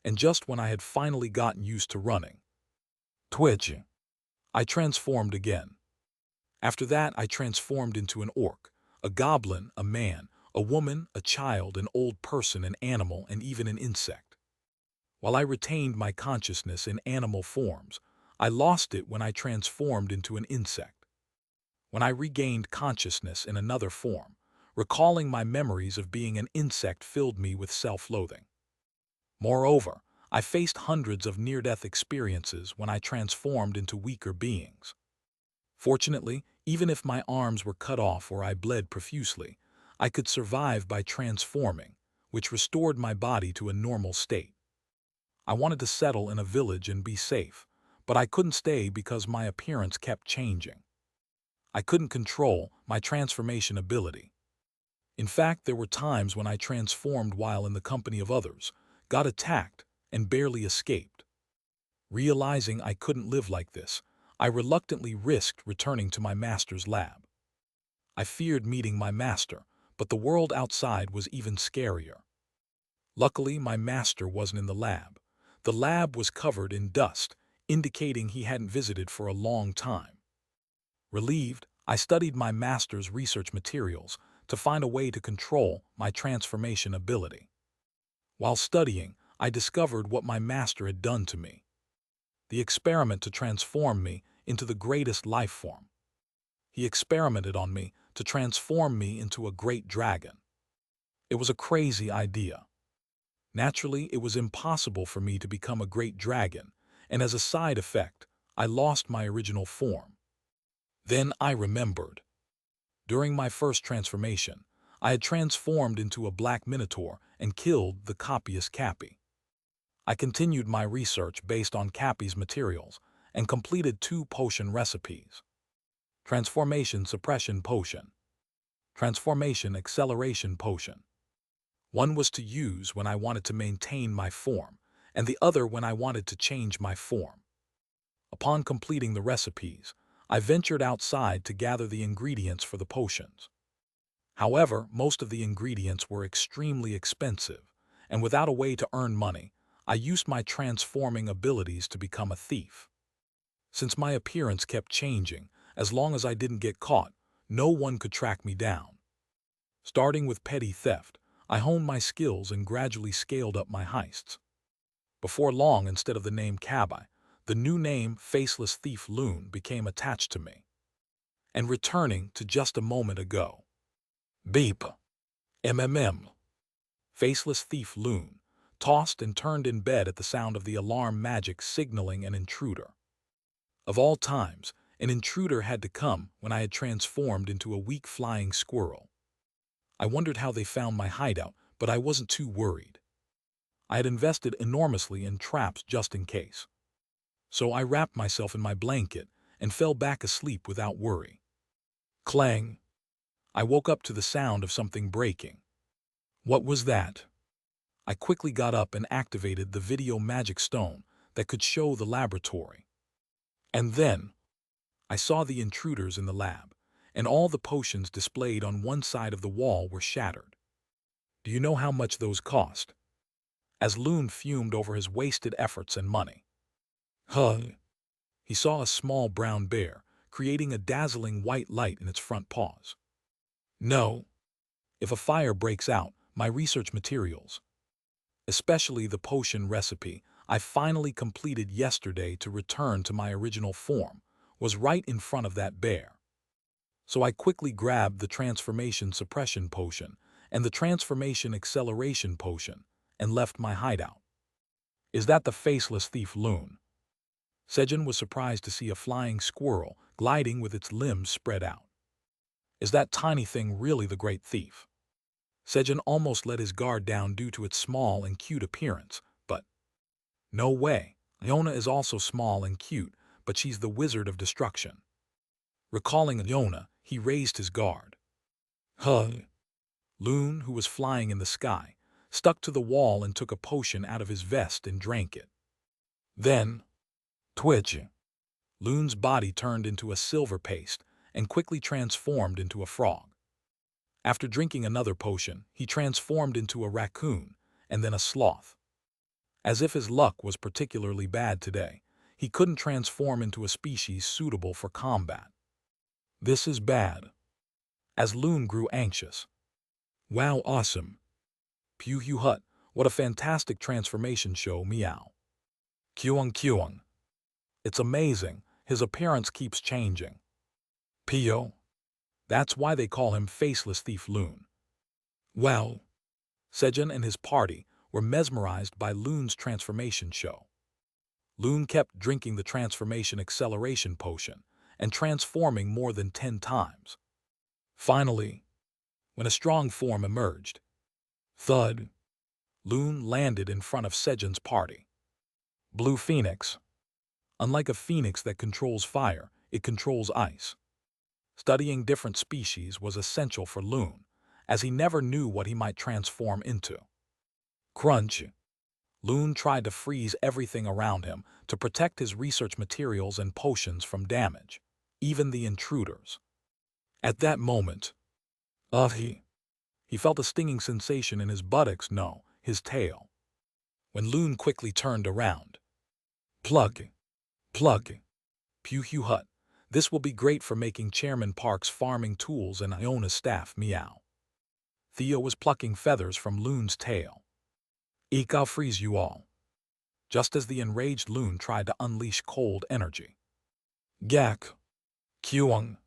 And just when I had finally gotten used to running, Twitch, I transformed again. After that, I transformed into an orc, a goblin, a man, a woman, a child, an old person, an animal, and even an insect. While I retained my consciousness in animal forms, I lost it when I transformed into an insect. when I regained consciousness in another form, recalling my memories of being an insect filled me with self-loathing. Moreover, I faced hundreds of near-death experiences when I transformed into weaker beings. Fortunately, even if my arms were cut off or I bled profusely, I could survive by transforming, which restored my body to a normal state. I wanted to settle in a village and be safe, but I couldn't stay because my appearance kept changing. I couldn't control my transformation ability. In fact, there were times when I transformed while in the company of others, got attacked, and barely escaped. Realizing I couldn't live like this, I reluctantly risked returning to my master's lab. I feared meeting my master, but the world outside was even scarier. Luckily, my master wasn't in the lab. The lab was covered in dust, indicating he hadn't visited for a long time. Relieved, I studied my master's research materials to find a way to control my transformation ability. While studying, I discovered what my master had done to me. The experiment to transform me into the greatest life form. He experimented on me to transform me into a great dragon. It was a crazy idea. Naturally, it was impossible for me to become a great dragon, and as a side effect, I lost my original form. Then I remembered. During my first transformation, I had transformed into a black minotaur and killed the copyist Cappy. I continued my research based on Cappy's materials and completed 2 potion recipes. Transformation Suppression Potion. Transformation Acceleration Potion. One was to use when I wanted to maintain my form, and the other when I wanted to change my form. Upon completing the recipes, I ventured outside to gather the ingredients for the potions. However, most of the ingredients were extremely expensive, and without a way to earn money, I used my transforming abilities to become a thief. Since my appearance kept changing, as long as I didn't get caught, no one could track me down. Starting with petty theft, I honed my skills and gradually scaled up my heists. Before long, instead of the name Cabai, the new name Faceless Thief Loon became attached to me. And returning to just a moment ago. Beep. MMM. Faceless Thief Loon, tossed and turned in bed at the sound of the alarm magic signaling an intruder. Of all times, an intruder had to come when I had transformed into a weak flying squirrel. I wondered how they found my hideout, but I wasn't too worried. I had invested enormously in traps just in case. So I wrapped myself in my blanket and fell back asleep without worry. Clang! I woke up to the sound of something breaking. What was that? I quickly got up and activated the video magic stone that could show the laboratory. And then, I saw the intruders in the lab, and all the potions displayed on one side of the wall were shattered. Do you know how much those cost? As Loon fumed over his wasted efforts and money. He saw a small brown bear, creating a dazzling white light in its front paws. No. If a fire breaks out, my research materials, especially the potion recipe I finally completed yesterday to return to my original form, was right in front of that bear. So I quickly grabbed the Transformation Suppression Potion and the Transformation Acceleration Potion and left my hideout. Is that the Faceless Thief Loon? Sejun was surprised to see a flying squirrel gliding with its limbs spread out. Is that tiny thing really the great thief? Sejun almost let his guard down due to its small and cute appearance, but no way. Iona is also small and cute, but she's the wizard of destruction. Recalling Iona, he raised his guard. Loon, who was flying in the sky, stuck to the wall and took a potion out of his vest and drank it. Then, twitch. Loon's body turned into a silver paste and quickly transformed into a frog. After drinking another potion, he transformed into a raccoon and then a sloth. As if his luck was particularly bad today, he couldn't transform into a species suitable for combat. This is bad. As Loon grew anxious. Wow, awesome. Pew Hu Hut, what a fantastic transformation show, meow. Kyung Kyung. It's amazing, his appearance keeps changing. Pio. That's why they call him Faceless Thief Loon. Well, Sejun and his party were mesmerized by Loon's transformation show. Loon kept drinking the transformation acceleration potion and transforming more than 10 times. Finally, when a strong form emerged, thud, Loon landed in front of Sejun's party. Blue Phoenix. Unlike a phoenix that controls fire, it controls ice. Studying different species was essential for Loon, as he never knew what he might transform into. Crunch. Loon tried to freeze everything around him to protect his research materials and potions from damage, even the intruders. At that moment, he felt a stinging sensation in his buttocks, no, his tail. When Loon quickly turned around. Plug. Plug. Pew Hugh Hut. This will be great for making Chairman Park's farming tools and Iona's staff, meow. Theo was plucking feathers from Loon's tail. Eek, I'll freeze you all. Just as the enraged Loon tried to unleash cold energy. Gak. Kyung.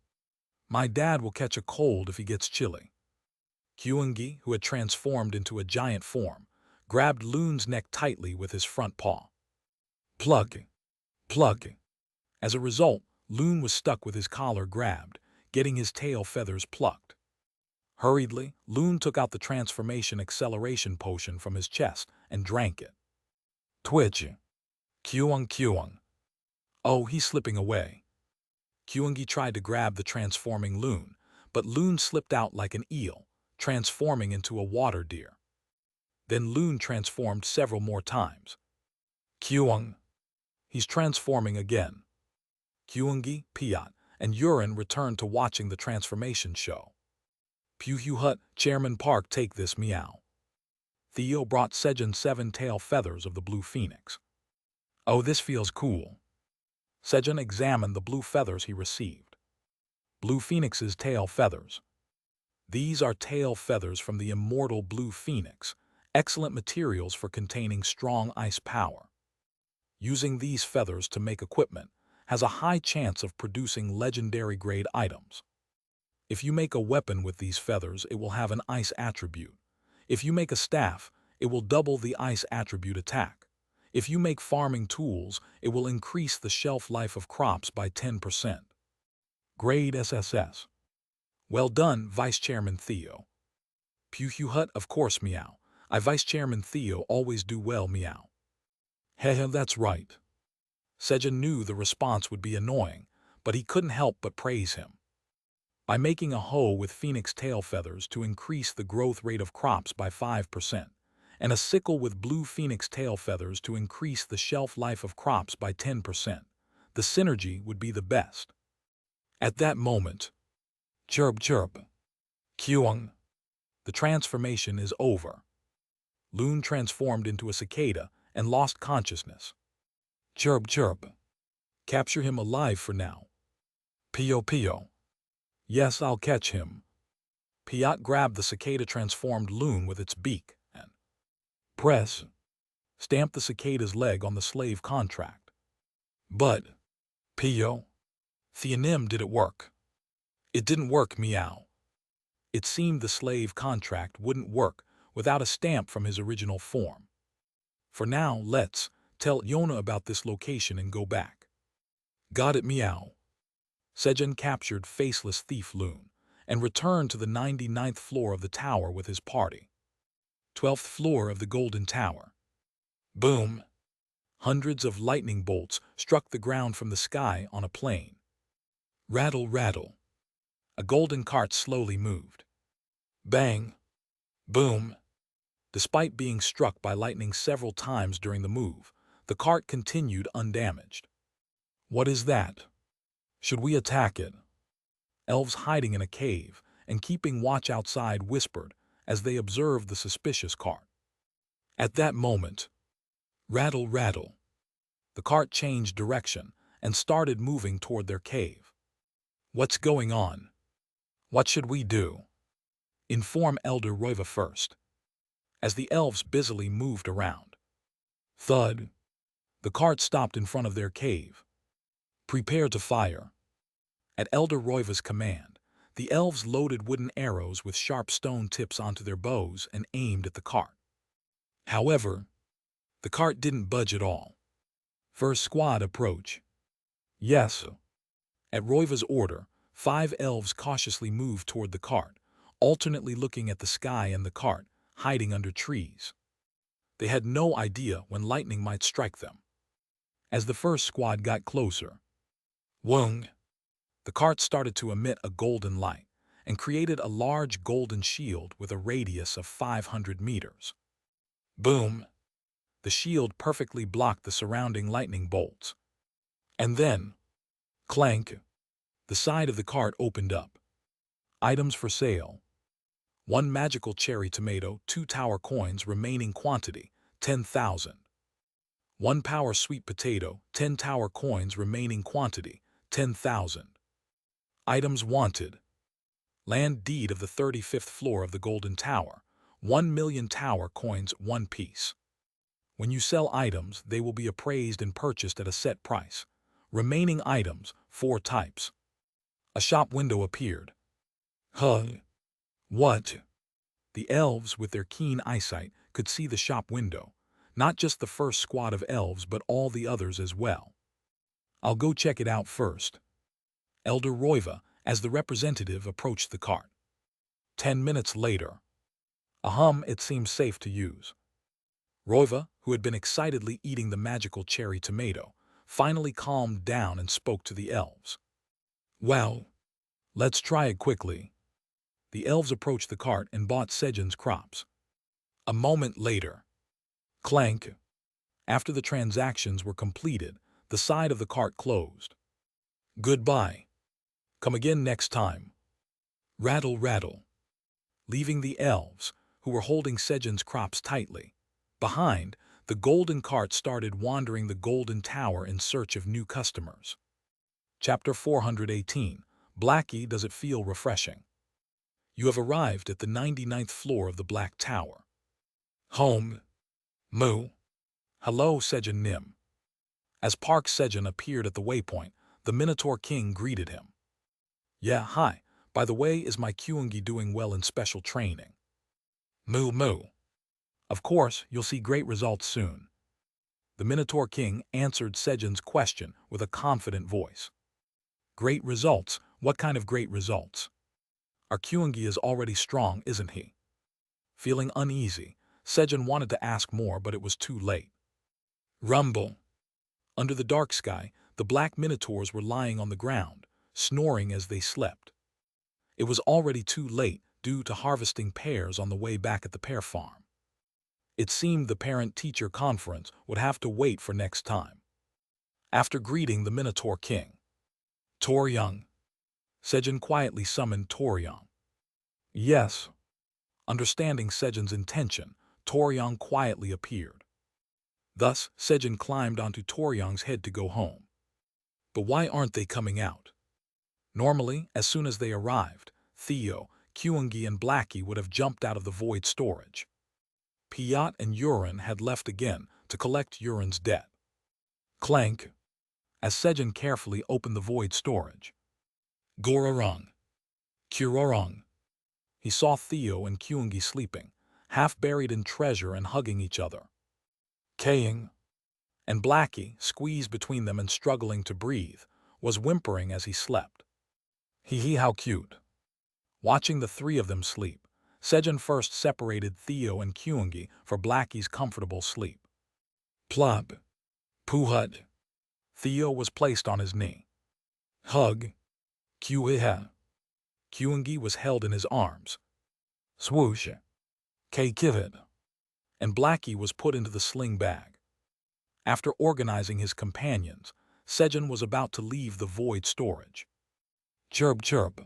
My dad will catch a cold if he gets chilly. Kyungi, who had transformed into a giant form, grabbed Loon's neck tightly with his front paw. Plug. Plug. As a result, Loon was stuck with his collar grabbed, getting his tail feathers plucked. Hurriedly, Loon took out the transformation acceleration potion from his chest and drank it. Twitch. Kyung. Oh, he's slipping away. Kyungi tried to grab the transforming Loon, but Loon slipped out like an eel, transforming into a water deer. Then Loon transformed several more times. Kyung. He's transforming again. Kyungi, Piat, and Urin returned to watching the transformation show. Pew Hugh Hut, Chairman Park, take this, meow. Theo brought Sejun 7 tail feathers of the blue phoenix. Oh, this feels cool. Sejun examined the blue feathers he received. Blue Phoenix's tail feathers. These are tail feathers from the immortal blue phoenix, excellent materials for containing strong ice power. Using these feathers to make equipment has a high chance of producing legendary-grade items. If you make a weapon with these feathers, it will have an ice attribute. If you make a staff, it will double the ice attribute attack. If you make farming tools, it will increase the shelf life of crops by 10%. Grade SSS. Well done, Vice Chairman Theo. Pew Hugh Hut, of course, meow. I Vice Chairman Theo always do well, meow. Heh, that's right. Sejun knew the response would be annoying, but he couldn't help but praise him. By making a hoe with phoenix tail feathers to increase the growth rate of crops by 5%, and a sickle with blue phoenix tail feathers to increase the shelf life of crops by 10%, the synergy would be the best. At that moment, chirp. Kyung. The transformation is over. Loon transformed into a cicada and lost consciousness. Chirp. Capture him alive for now. Pio. Yes, I'll catch him. Piat grabbed the cicada-transformed Loon with its beak and stamped the cicada's leg on the slave contract. But, Pio, Theonim, did it work? It didn't work, meow. It seemed the slave contract wouldn't work without a stamp from his original form. For now, let's tell Yona about this location and go back. Got it, meow. Sejun captured Faceless Thief Loon and returned to the 99th floor of the tower with his party. 12th floor of the Golden Tower. Boom! Hundreds of lightning bolts struck the ground from the sky on a plane. Rattle. A golden cart slowly moved. Bang! Boom! Despite being struck by lightning several times during the move, the cart continued undamaged. What is that? Should we attack it? Elves hiding in a cave and keeping watch outside whispered as they observed the suspicious cart. At that moment, rattle. The cart changed direction and started moving toward their cave. What's going on? What should we do? Inform Elder Roiva first. As the elves busily moved around. Thud. The cart stopped in front of their cave. Prepare to fire. At Elder Roiva's command, The elves loaded wooden arrows with sharp stone tips onto their bows and aimed at the cart. However, the cart didn't budge at all. First squad approach. Yes. At Roiva's order, 5 elves cautiously moved toward the cart, alternately looking at the sky and the cart, hiding under trees. They had no idea when lightning might strike them. As the first squad got closer, Wung! The cart started to emit a golden light and created a large golden shield with a radius of 500 meters. Boom! The shield perfectly blocked the surrounding lightning bolts. And then, clank! The side of the cart opened up. Items for sale. 1 magical cherry tomato, 2 tower coins, remaining quantity, 10,000. 1 power sweet potato, 10 tower coins, remaining quantity, 10,000. Items wanted. Land deed of the 35th floor of the Golden Tower, 1 million tower coins, 1 piece. When you sell items, they will be appraised and purchased at a set price. Remaining items, 4 types. A shop window appeared. Huh? What? The elves, with their keen eyesight, could see the shop window. Not just the first squad of elves, but all the others as well. I'll go check it out first. Elder Roiva, as the representative, approached the cart. 10 minutes later. It seems safe to use. Roiva, who had been excitedly eating the magical cherry tomato, finally calmed down and spoke to the elves. Well, let's try it quickly. The elves approached the cart and bought Sejun's crops. A moment later. Clank! After the transactions were completed, the side of the cart closed. Goodbye. Come again next time. Rattle, rattle. Leaving the elves, who were holding Sejun's crops tightly behind, the golden cart started wandering the Golden Tower in search of new customers. Chapter 418. Blackie, does it feel refreshing? You have arrived at the 99th floor of the Black Tower. Home. Moo. Hello, Sejun Nim. As Park Sejun appeared at the waypoint, the Minotaur King greeted him. Yeah, hi. By the way, is my Kyungi doing well in special training? Moo moo. Of course, you'll see great results soon. The Minotaur King answered Sejun's question with a confident voice. Great results? What kind of great results? Our Kyungi is already strong, isn't he? Feeling uneasy, Sejun wanted to ask more, but it was too late. Rumble. Under the dark sky, the black minotaurs were lying on the ground, snoring as they slept. It was already too late due to harvesting pears on the way back at the pear farm. It seemed the parent-teacher conference would have to wait for next time. After greeting the Minotaur King, Toryang. Sejun quietly summoned Toryang. Yes. Understanding Sejun's intention, Toryang quietly appeared. Thus, Sejun climbed onto Toryang's head to go home. But why aren't they coming out? Normally, as soon as they arrived, Theo, Kyungi, and Blackie would have jumped out of the void storage. Piat and Urin had left again to collect Urin's debt. Clank. As Sejun carefully opened the void storage. Gororong. Kurorong. He saw Theo and Kyungi sleeping, half buried in treasure and hugging each other. Kaying. And Blackie, squeezed between them and struggling to breathe, was whimpering as he slept. Hee how cute. Watching the 3 of them sleep, Sejun first separated Theo and Kyungi for Blackie's comfortable sleep. Plop. Puhut. Theo was placed on his knee. Hug. Kyuiha. Kyungi was held in his arms. Swoosh. K-Kivit. And Blackie was put into the sling bag. After organizing his companions, Sejun was about to leave the void storage. Chirp chirp.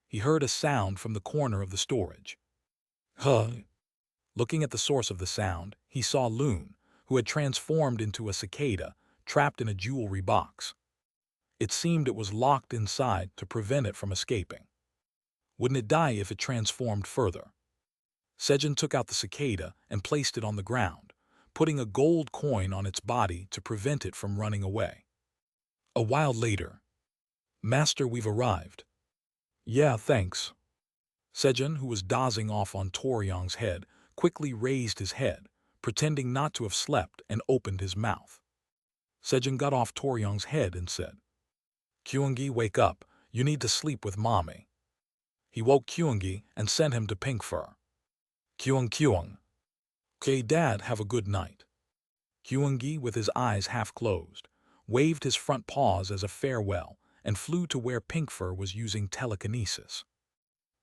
He heard a sound from the corner of the storage. Huh. Looking at the source of the sound, he saw Loon, who had transformed into a cicada, trapped in a jewelry box. It seemed it was locked inside to prevent it from escaping. Wouldn't it die if it transformed further? Sejun took out the cicada and placed it on the ground, putting a gold coin on its body to prevent it from running away. A while later. Master, we've arrived. Yeah, thanks. Sejun, who was dozing off on Toryong's head, quickly raised his head, pretending not to have slept, and opened his mouth. Sejun got off Toryong's head and said, Kyungi, wake up. You need to sleep with mommy. He woke Kyungi and sent him to Pink Fur. Kyung. Okay, Dad, have a good night. Kyungi, with his eyes half closed, waved his front paws as a farewell and flew to where Pink Fur was using telekinesis.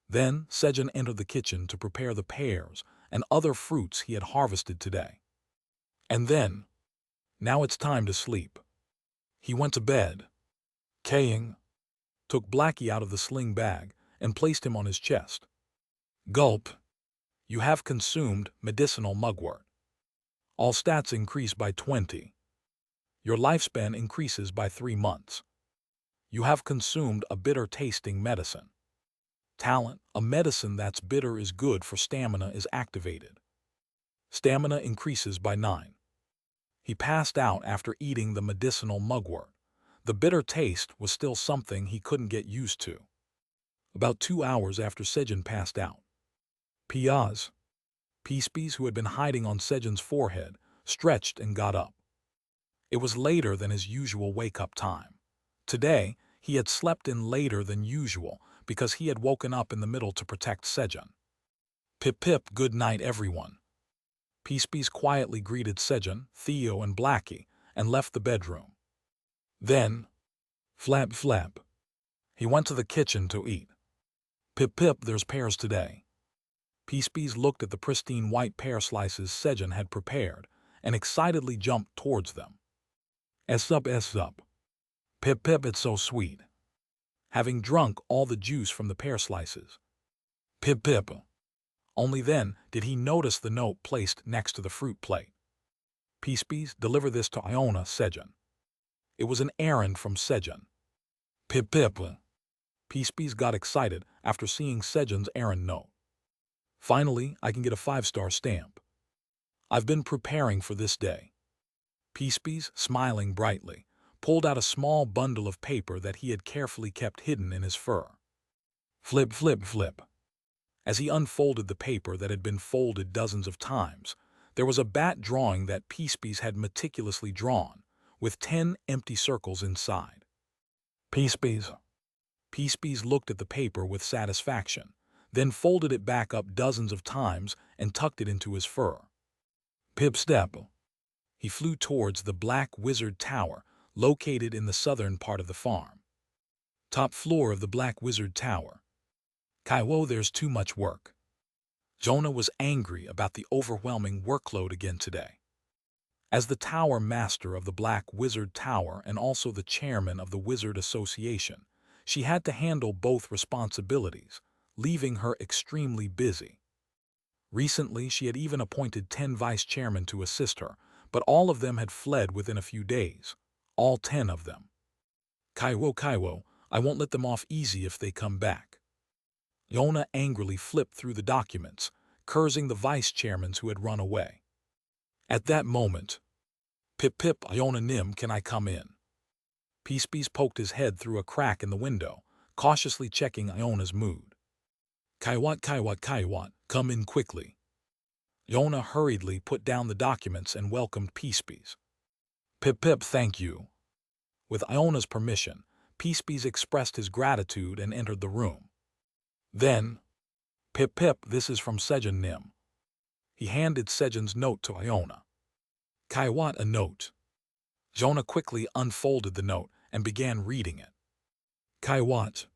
Then Sejun entered the kitchen to prepare the pears and other fruits he had harvested today. And then, now it's time to sleep. He went to bed. Kaying took Blackie out of the sling bag and placed him on his chest. Gulp. You have consumed medicinal mugwort. All stats increase by 20. Your lifespan increases by 3 months. You have consumed a bitter-tasting medicine. Talent, a medicine that's bitter is good for stamina is activated. Stamina increases by 9. He passed out after eating the medicinal mugwort. The bitter taste was still something he couldn't get used to. About 2 hours after Sejun passed out, Piaz, Peacebees, who had been hiding on Sejun's forehead, stretched and got up. It was later than his usual wake-up time. Today, he had slept in later than usual because he had woken up in the middle to protect Sejun. Pip pip, good night everyone. Peacebees quietly greeted Sejun, Theo, and Blackie and left the bedroom. Then, flap flap, he went to the kitchen to eat. Pip pip, there's pears today. Peacebees looked at the pristine white pear slices Sejun had prepared and excitedly jumped towards them. S up. Pip pip, it's so sweet. Having drunk all the juice from the pear slices. Pip pip. Only then did he notice the note placed next to the fruit plate. Peacebees, deliver this to Iona, Sejun. It was an errand from Sejun. Pip pip. Peacebees got excited after seeing Sejun's errand note. Finally, I can get a 5-star stamp. I've been preparing for this day. Peacebees, smiling brightly, pulled out a small bundle of paper that he had carefully kept hidden in his fur. Flip, flip, flip. As he unfolded the paper that had been folded dozens of times, there was a bat drawing that Peacebees had meticulously drawn, with 10 empty circles inside. Peacebees. Peacebees looked at the paper with satisfaction, then folded it back up dozens of times and tucked it into his fur. Pip step. He flew towards the Black Wizard Tower, located in the southern part of the farm. Top floor of the Black Wizard Tower. Kaiwo, there's too much work. Jonah was angry about the overwhelming workload again today. As the tower master of the Black Wizard Tower and also the chairman of the Wizard Association, she had to handle both responsibilities, leaving her extremely busy. Recently, she had even appointed 10 vice-chairmen to assist her, but all of them had fled within a few days. All 10 of them. Kaiwo, I won't let them off easy if they come back. Yona angrily flipped through the documents, cursing the vice-chairmen who had run away. At that moment, Pip pip, Iona Nim, can I come in? Peacebees poked his head through a crack in the window, cautiously checking Iona's mood. Kaiwat, come in quickly. Iona hurriedly put down the documents and welcomed Peacebees. Pip pip, thank you. With Iona's permission, Peacebees expressed his gratitude and entered the room. Then, Pip pip, this is from Sejun Nim. He handed Sejun's note to Iona. Kaiwat, a note. Jonah quickly unfolded the note and began reading it. Kaiwat,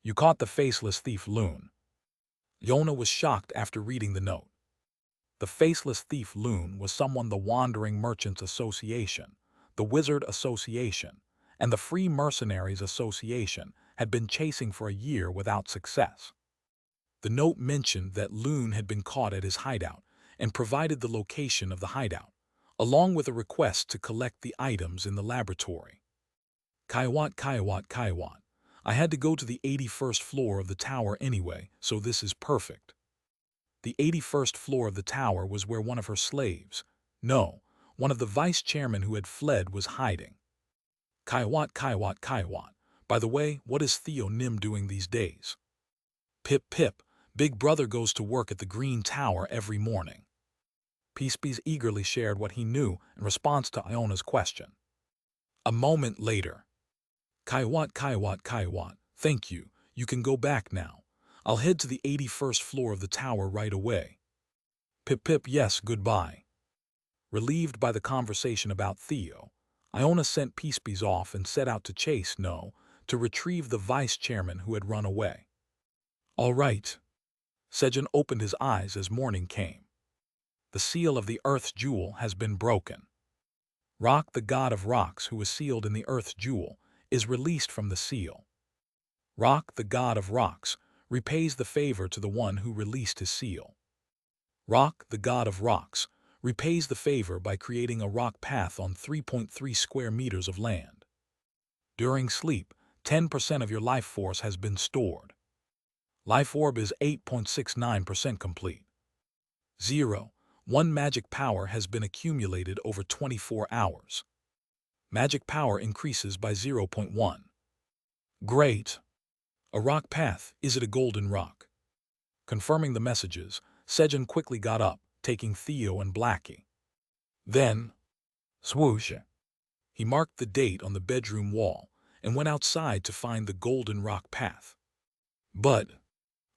you caught the faceless thief Loon. Yona was shocked after reading the note. The faceless thief Loon was someone the Wandering Merchants Association, the Wizard Association, and the Free Mercenaries Association had been chasing for a year without success. The note mentioned that Loon had been caught at his hideout and provided the location of the hideout, along with a request to collect the items in the laboratory. Kaiwat. I had to go to the 81st floor of the tower anyway, so this is perfect. The 81st floor of the tower was where one of her slaves, no, one of the vice-chairmen who had fled was hiding. Kaiwat. By the way, what is Theo Nim doing these days? Pip pip, Big Brother goes to work at the Green Tower every morning. Peacebees eagerly shared what he knew in response to Iona's question. A moment later. Kaiwat, thank you. You can go back now. I'll head to the 81st floor of the tower right away. Pip pip, yes, goodbye. Relieved by the conversation about Theo, Iona sent Peacebees off and set out to chase No to retrieve the vice chairman who had run away. All right. Sejun opened his eyes as morning came. The seal of the Earth's jewel has been broken. Rock, the god of rocks who was sealed in the Earth's jewel, is released from the seal. Rock, the god of rocks, repays the favor to the one who released his seal. Rock, the god of rocks, repays the favor by creating a rock path on 3.3 square meters of land. During sleep, 10% of your life force has been stored. Life orb is 8.69% complete. 0. 1 magic power has been accumulated over 24 hours. Magic power increases by 0.1. Great. A rock path, is it a golden rock? Confirming the messages, Sejun quickly got up, taking Theo and Blackie. Then, swoosh. He marked the date on the bedroom wall and went outside to find the golden rock path. But,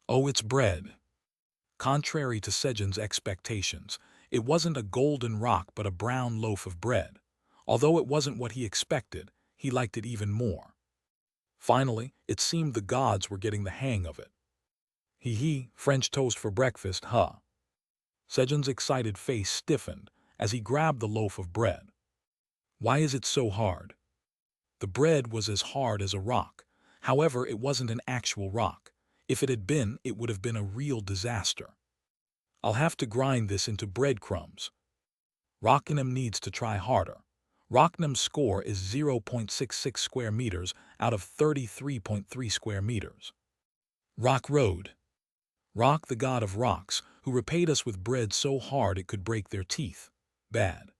oh, it's bread. Contrary to Sejun's expectations, it wasn't a golden rock but a brown loaf of bread. Although it wasn't what he expected, he liked it even more. Finally, it seemed the gods were getting the hang of it. Hee, French toast for breakfast, huh? Sejun's excited face stiffened as he grabbed the loaf of bread. Why is it so hard? The bread was as hard as a rock. However, it wasn't an actual rock. If it had been, it would have been a real disaster. I'll have to grind this into breadcrumbs. Rockingham needs to try harder. Rocknam's score is 0.66 square meters out of 33.3 square meters. Rock Road. Rock, the god of rocks, who repaid us with bread so hard it could break their teeth. Bad.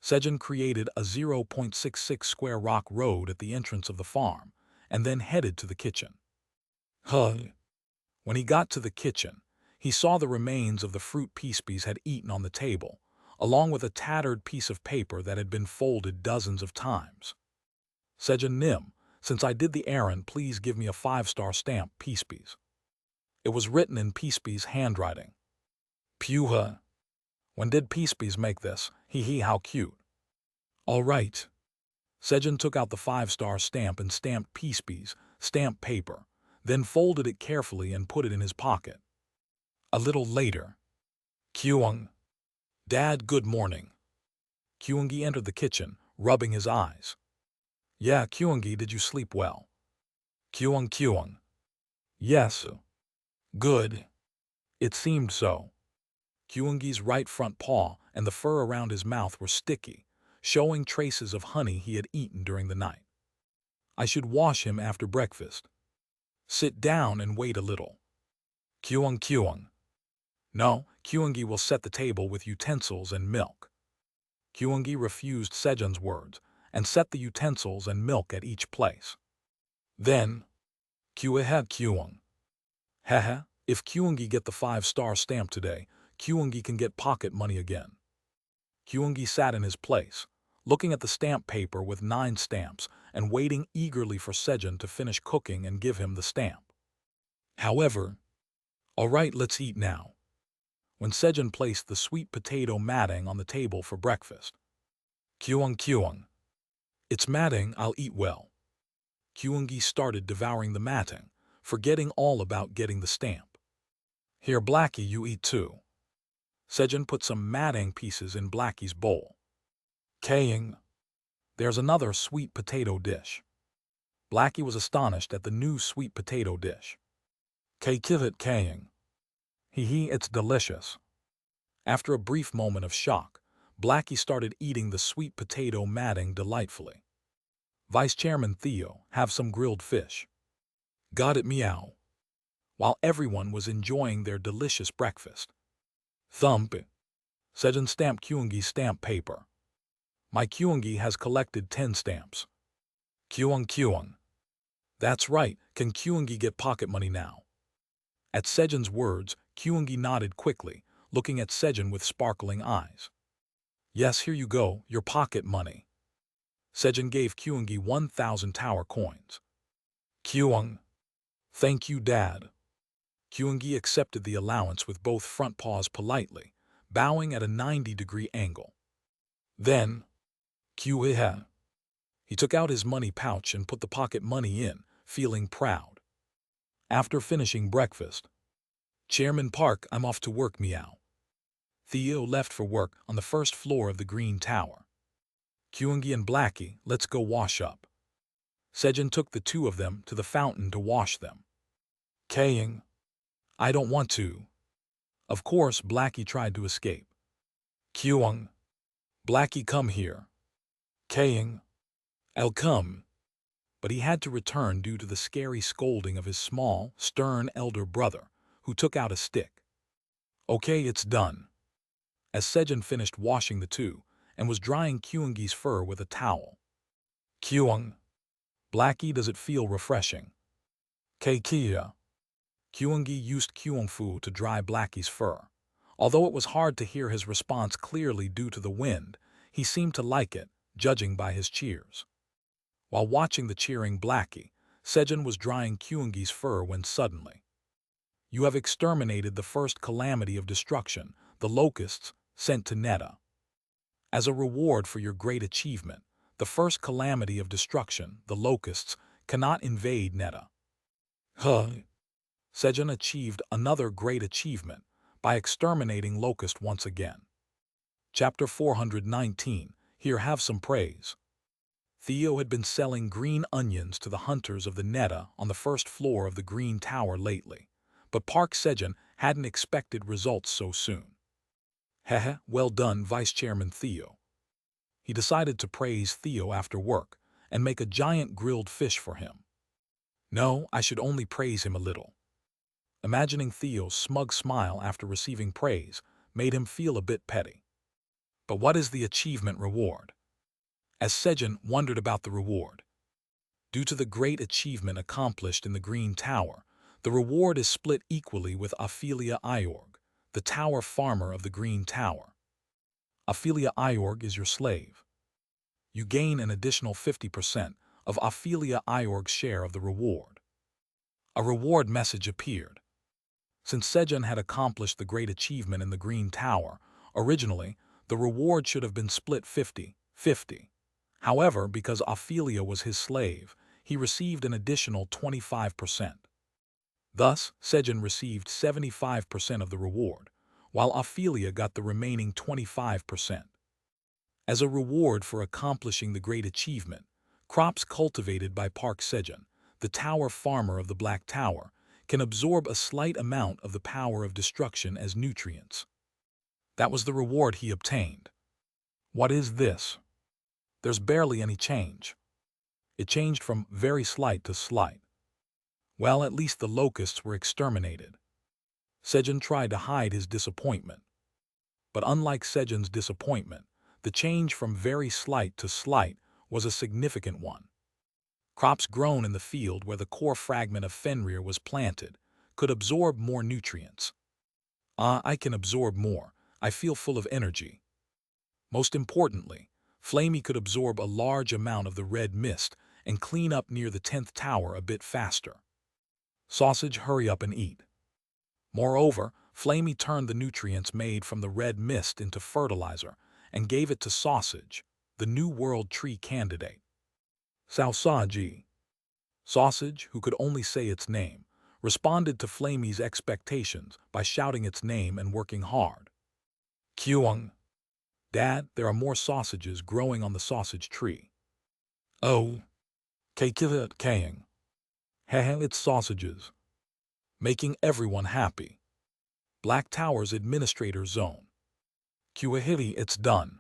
Sejun created a 0.66 square rock road at the entrance of the farm, and then headed to the kitchen. When he got to the kitchen, he saw the remains of the fruit Peacebees had eaten on the table, along with a tattered piece of paper that had been folded dozens of times. Sejun Nim, since I did the errand, please give me a 5-star stamp, Peacebees. It was written in Peacebees' handwriting. Pewha. When did Peacebees make this? Hee, how cute. All right. Sejun took out the 5-star stamp and stamped Peacebees' stamp paper, then folded it carefully and put it in his pocket. A little later. Kyung. Dad, good morning. Kyungi entered the kitchen, rubbing his eyes. Yeah, Kyungi, did you sleep well? Kyung. Yes. Good. It seemed so. Kyungi's right front paw and the fur around his mouth were sticky, showing traces of honey he had eaten during the night. I should wash him after breakfast. Sit down and wait a little. Kyung. No, Kyungi will set the table with utensils and milk. Kyungi refused Sejun's words and set the utensils and milk at each place. Then, Kyung. Haha, if Kyungi get the 5-star stamp today, Kyungi can get pocket money again. Kyungi sat in his place, looking at the stamp paper with 9 stamps and waiting eagerly for Sejun to finish cooking and give him the stamp. However, all right, let's eat now. When Sejun placed the sweet potato matting on the table for breakfast. Kyung. It's matting, I'll eat well. Kyungi started devouring the matting, forgetting all about getting the stamp. Here, Blackie, you eat too. Sejun put some matting pieces in Blackie's bowl. Kaying. There's another sweet potato dish. Blackie was astonished at the new sweet potato dish. Kivit Kaying. Hee, it's delicious. After a brief moment of shock, Blackie started eating the sweet potato matting delightfully. Vice Chairman Theo, have some grilled fish. Got it, meow. While everyone was enjoying their delicious breakfast. Thump. Sejun stamped Kyungi's stamp paper. My Kyungi has collected 10 stamps. Kyung. That's right, can Kyungi get pocket money now? At Sejun's words, Kyungi nodded quickly, looking at Sejun with sparkling eyes. Yes, here you go, your pocket money. Sejun gave Kyungi 1,000 tower coins. Kyung. Thank you, Dad. Kyungi accepted the allowance with both front paws politely, bowing at a 90-degree angle. Then, Kyuiha. He took out his money pouch and put the pocket money in, feeling proud. After finishing breakfast, Chairman Park, I'm off to work, meow. Theo left for work on the first floor of the Green Tower. Kyungi and Blackie, let's go wash up. Sejun took the two of them to the fountain to wash them. Kaying. I don't want to. Of course, Blackie tried to escape. Kyung. Blackie, come here. Kaying. I'll come. But he had to return due to the scary scolding of his small, stern elder brother, who took out a stick. Okay, it's done. As Sejun finished washing the two, and was drying Kyungi's fur with a towel. Kyung. Blackie, does it feel refreshing? Kia. Kyungi used Kyungfu to dry Blackie's fur. Although it was hard to hear his response clearly due to the wind, he seemed to like it, judging by his cheers. While watching the cheering Blackie, Sejun was drying Kyungi's fur when suddenly, you have exterminated the first calamity of destruction, the locusts, sent to Netta. As a reward for your great achievement, the first calamity of destruction, the locusts, cannot invade Netta. Sejun achieved another great achievement by exterminating locust once again. Chapter 419, Here have some praise. Theo had been selling green onions to the hunters of the Netta on the first floor of the Green Tower lately, but Park Sejun hadn't expected results so soon. Hehe, well done, Vice Chairman Theo. He decided to praise Theo after work and make a giant grilled fish for him. No, I should only praise him a little. Imagining Theo's smug smile after receiving praise made him feel a bit petty. But what is the achievement reward? As Sejun wondered about the reward. Due to the great achievement accomplished in the Green Tower, the reward is split equally with Ophelia Iorg, the tower farmer of the Green Tower. Ophelia Iorg is your slave. You gain an additional 50% of Ophelia Iorg's share of the reward. A reward message appeared. Since Sejun had accomplished the great achievement in the Green Tower, originally, the reward should have been split 50-50. However, because Ophelia was his slave, he received an additional 25%. Thus, Sejun received 75% of the reward, while Ophelia got the remaining 25%. As a reward for accomplishing the great achievement, crops cultivated by Park Sejun, the tower farmer of the Black Tower, can absorb a slight amount of the power of destruction as nutrients. That was the reward he obtained. What is this? There's barely any change. It changed from very slight to slight. Well, at least the locusts were exterminated. Sejun tried to hide his disappointment. But unlike Sejun's disappointment, the change from very slight to slight was a significant one. Crops grown in the field where the core fragment of Fenrir was planted could absorb more nutrients. I can absorb more. I feel full of energy. Most importantly, Flamey could absorb a large amount of the red mist and clean up near the 10th tower a bit faster. Sausage, hurry up and eat. Moreover, Flamey turned the nutrients made from the red mist into fertilizer and gave it to Sausage, the New World Tree candidate. Sausage. Sausage, who could only say its name, responded to Flamey's expectations by shouting its name and working hard. Kyung. Dad, there are more sausages growing on the sausage tree. Oh. Kaying. Hehe, it's sausages. Making everyone happy. Black Tower's administrator zone. Kuahiri, it's done.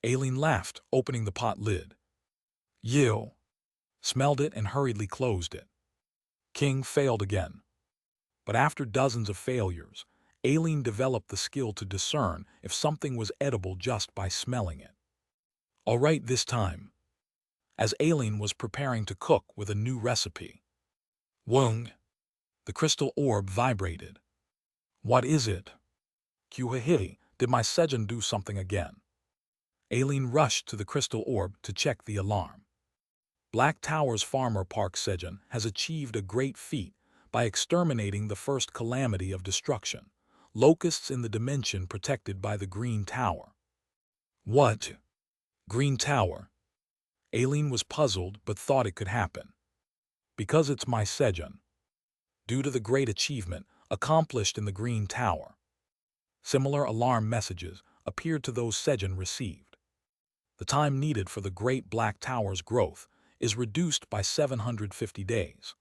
Aileen laughed, opening the pot lid. Yo. Smelled it and hurriedly closed it. King failed again. But after dozens of failures, Aileen developed the skill to discern if something was edible just by smelling it. All right this time. as Aileen was preparing to cook with a new recipe. Wung! The crystal orb vibrated. What is it? Kuhahiti, did my Sejun do something again? Aileen rushed to the crystal orb to check the alarm. Black Tower's farmer Park Sejun has achieved a great feat by exterminating the first calamity of destruction, locusts in the dimension protected by the Green Tower. What? Green Tower? Aileen was puzzled but thought it could happen. Because it's my Sejun. Due to the great achievement accomplished in the Green Tower. Similar alarm messages appeared to those Sejun received. The time needed for the Great Black Tower's growth is reduced by 750 days.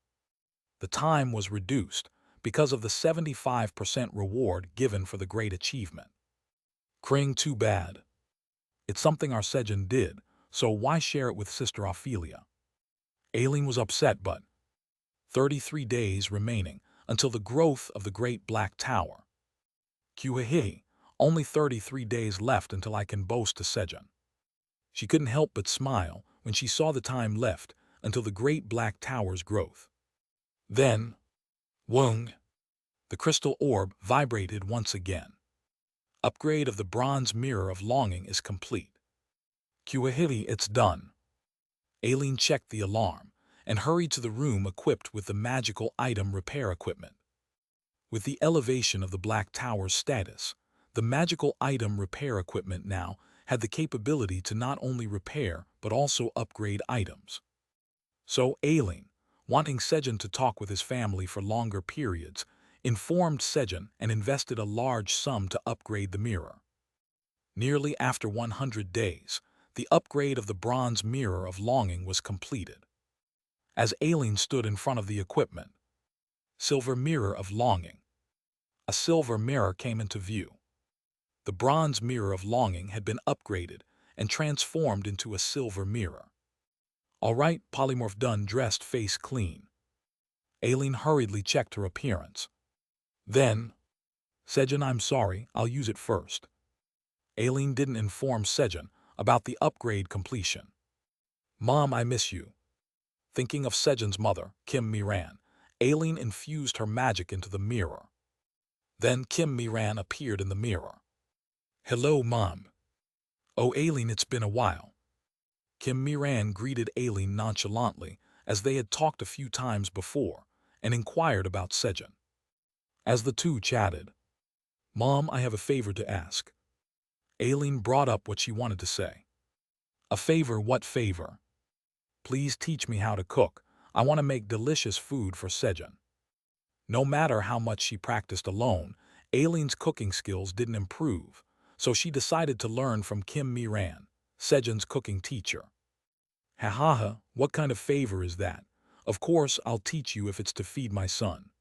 The time was reduced because of the 75% reward given for the great achievement. Kring, too bad. It's something our Sejun did, so why share it with Sister Ophelia? Aileen was upset, but 33 days remaining until the growth of the Great Black Tower. Kuhahiti, only 33 days left until I can boast to Sejun. She couldn't help but smile when she saw the time left until the Great Black Tower's growth. Then, Wung! The crystal orb vibrated once again. Upgrade of the bronze mirror of longing is complete. Kuhahiti, it's done. Aileen checked the alarm and hurried to the room equipped with the magical item repair equipment. With the elevation of the Black Tower's status, the magical item repair equipment now had the capability to not only repair but also upgrade items. So Aileen, wanting Sejun to talk with his family for longer periods, informed Sejun and invested a large sum to upgrade the mirror. Nearly after 100 days, the upgrade of the bronze mirror of longing was completed. As Aileen stood in front of the equipment, silver mirror of longing. A silver mirror came into view. The bronze mirror of longing had been upgraded and transformed into a silver mirror. All right, polymorph done, dressed, face clean. Aileen hurriedly checked her appearance. Then, Sejun, I'm sorry, I'll use it first. Aileen didn't inform Sejun about the upgrade completion. Mom, I miss you. Thinking of Sejun's mother, Kim Miran, Aileen infused her magic into the mirror. Then Kim Miran appeared in the mirror. Hello, Mom. Oh, Aileen, it's been a while. Kim Miran greeted Aileen nonchalantly as they had talked a few times before and inquired about Sejun. As the two chatted, Mom, I have a favor to ask. Aileen brought up what she wanted to say. A favor? What favor? Please teach me how to cook. I want to make delicious food for Sejun. No matter how much she practiced alone, Aileen's cooking skills didn't improve, so she decided to learn from Kim Miran, Sejun's cooking teacher. Ha ha ha, what kind of favor is that? Of course, I'll teach you if it's to feed my son.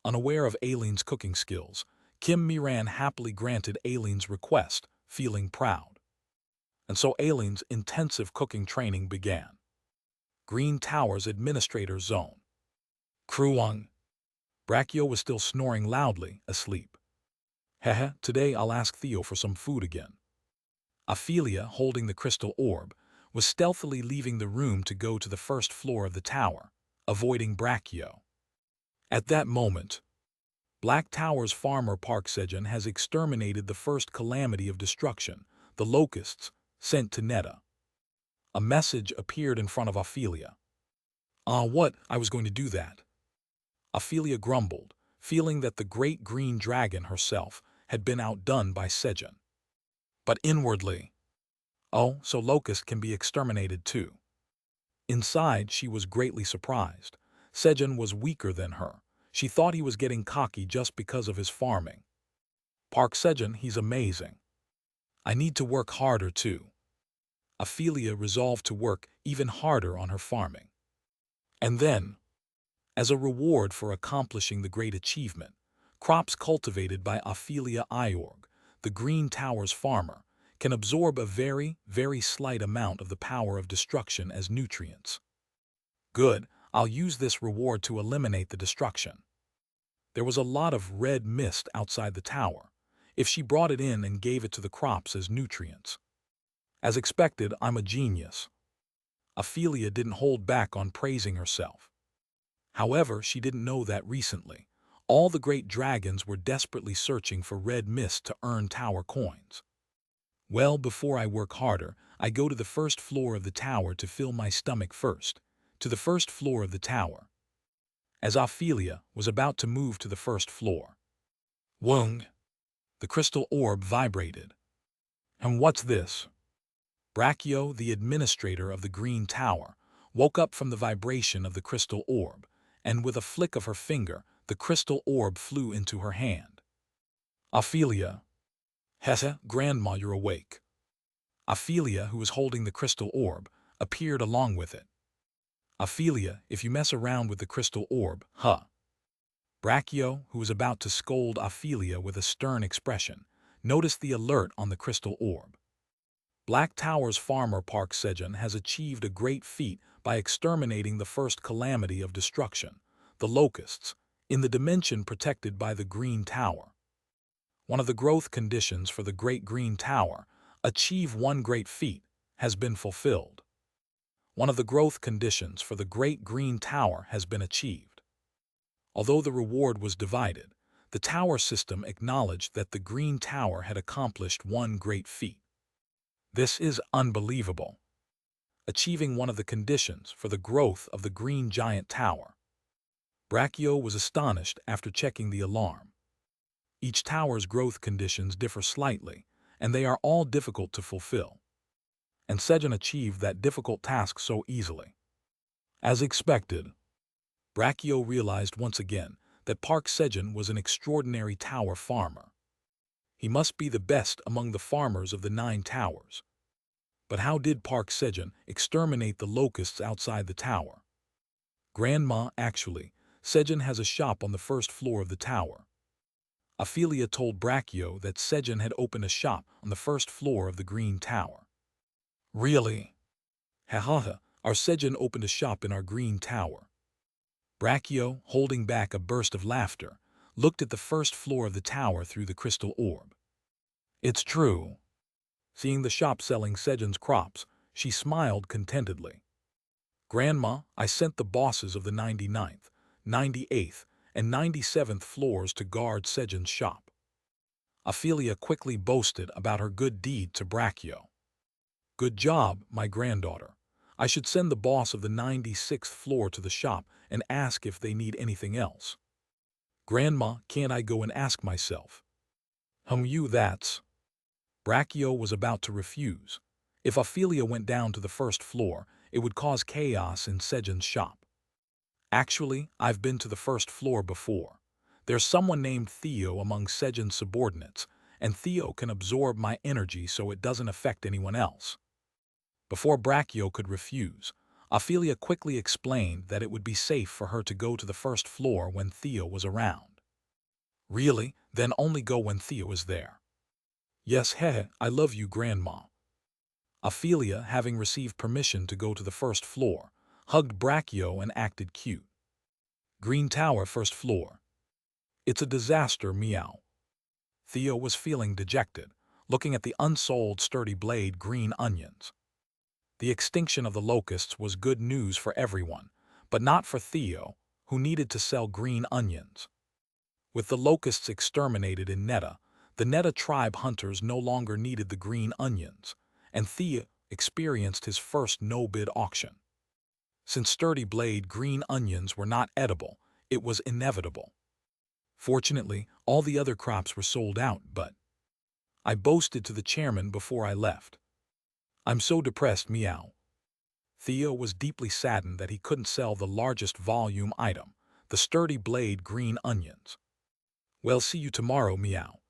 Unaware of Aileen's cooking skills, Kim Miran happily granted Aileen's request, feeling proud. And so Aileen's intensive cooking training began. Green Tower's Administrator Zone. Kruwang. Brachio was still snoring loudly, asleep. Hehe, today I'll ask Theo for some food again. Ophelia, holding the crystal orb, was stealthily leaving the room to go to the first floor of the tower, avoiding Brachio. At that moment, Black Tower's farmer Park Sejun has exterminated the first calamity of destruction, the locusts, sent to Netta. A message appeared in front of Ophelia. What? I was going to do that. Ophelia grumbled, feeling that the great green dragon herself had been outdone by Sejun. But inwardly, oh, so Locust can be exterminated too. Inside, she was greatly surprised. Sejun was weaker than her. She thought he was getting cocky just because of his farming. Park Sejun, he's amazing. I need to work harder too. Ophelia resolved to work even harder on her farming. And then, as a reward for accomplishing the great achievement, crops cultivated by Ophelia Iorg, the Green Tower's farmer, can absorb a very, very slight amount of the power of destruction as nutrients. Good, I'll use this reward to eliminate the destruction. There was a lot of red mist outside the tower, if she brought it in and gave it to the crops as nutrients. As expected, I'm a genius. Ophelia didn't hold back on praising herself. However, she didn't know that recently, all the great dragons were desperately searching for red mist to earn tower coins. Well, before I work harder, I go to the first floor of the tower to fill my stomach first, to the first floor of the tower. As Ophelia was about to move to the first floor, Wung, the crystal orb vibrated. And what's this? Brachio, the administrator of the Green Tower, woke up from the vibration of the crystal orb, and with a flick of her finger, the crystal orb flew into her hand. Ophelia. Hesse, Grandma, you're awake. Ophelia, who was holding the crystal orb, appeared along with it. Ophelia, if you mess around with the crystal orb, huh? Brachio, who was about to scold Ophelia with a stern expression, noticed the alert on the crystal orb. Black Tower's farmer Park Sejun has achieved a great feat by exterminating the first calamity of destruction, the locusts, in the dimension protected by the Green Tower. One of the growth conditions for the Great Green Tower, achieve one great feat, has been fulfilled. One of the growth conditions for the Great Green Tower has been achieved. Although the reward was divided, the tower system acknowledged that the Green Tower had accomplished one great feat. This is unbelievable. Achieving one of the conditions for the growth of the Green Giant Tower. Brachio was astonished after checking the alarm. Each tower's growth conditions differ slightly, and they are all difficult to fulfill. And Sejun achieved that difficult task so easily. As expected, Brachio realized once again that Park Sejun was an extraordinary tower farmer. He must be the best among the farmers of the 9 towers. But how did Park Sejun exterminate the locusts outside the tower? Grandma, actually, Sejun has a shop on the first floor of the tower. Ophelia told Brachio that Sejun had opened a shop on the first floor of the Green Tower. Really? Ha, our Sejun opened a shop in our Green Tower. Brachio, holding back a burst of laughter, looked at the first floor of the tower through the crystal orb. It's true. Seeing the shop selling Sejun's crops, she smiled contentedly. Grandma, I sent the bosses of the 99th, 98th, and 97th floors to guard Sejun's shop. Ophelia quickly boasted about her good deed to Brachio. Good job, my granddaughter. I should send the boss of the 96th floor to the shop and ask if they need anything else. Grandma, can't I go and ask myself? That's... Brachio was about to refuse. If Ophelia went down to the first floor, it would cause chaos in Sejun's shop. Actually, I've been to the first floor before. There's someone named Theo among Sejun's subordinates, and Theo can absorb my energy so it doesn't affect anyone else. Before Brachio could refuse, Ophelia quickly explained that it would be safe for her to go to the first floor when Theo was around. Really? Then only go when Theo is there. Yes, I love you, Grandma. Ophelia, having received permission to go to the first floor, hugged Brachio and acted cute. Green Tower, first floor. It's a disaster, meow. Theo was feeling dejected, looking at the unsold sturdy blade green onions. The extinction of the locusts was good news for everyone, but not for Theo, who needed to sell green onions. With the locusts exterminated in Netta, the Netta tribe hunters no longer needed the green onions, and Theo experienced his first no-bid auction. Since sturdy blade green onions were not edible, it was inevitable. Fortunately, all the other crops were sold out, but I boasted to the chairman before I left. I'm so depressed, meow. Theo was deeply saddened that he couldn't sell the largest volume item, the sturdy blade green onions. Well, see you tomorrow, meow.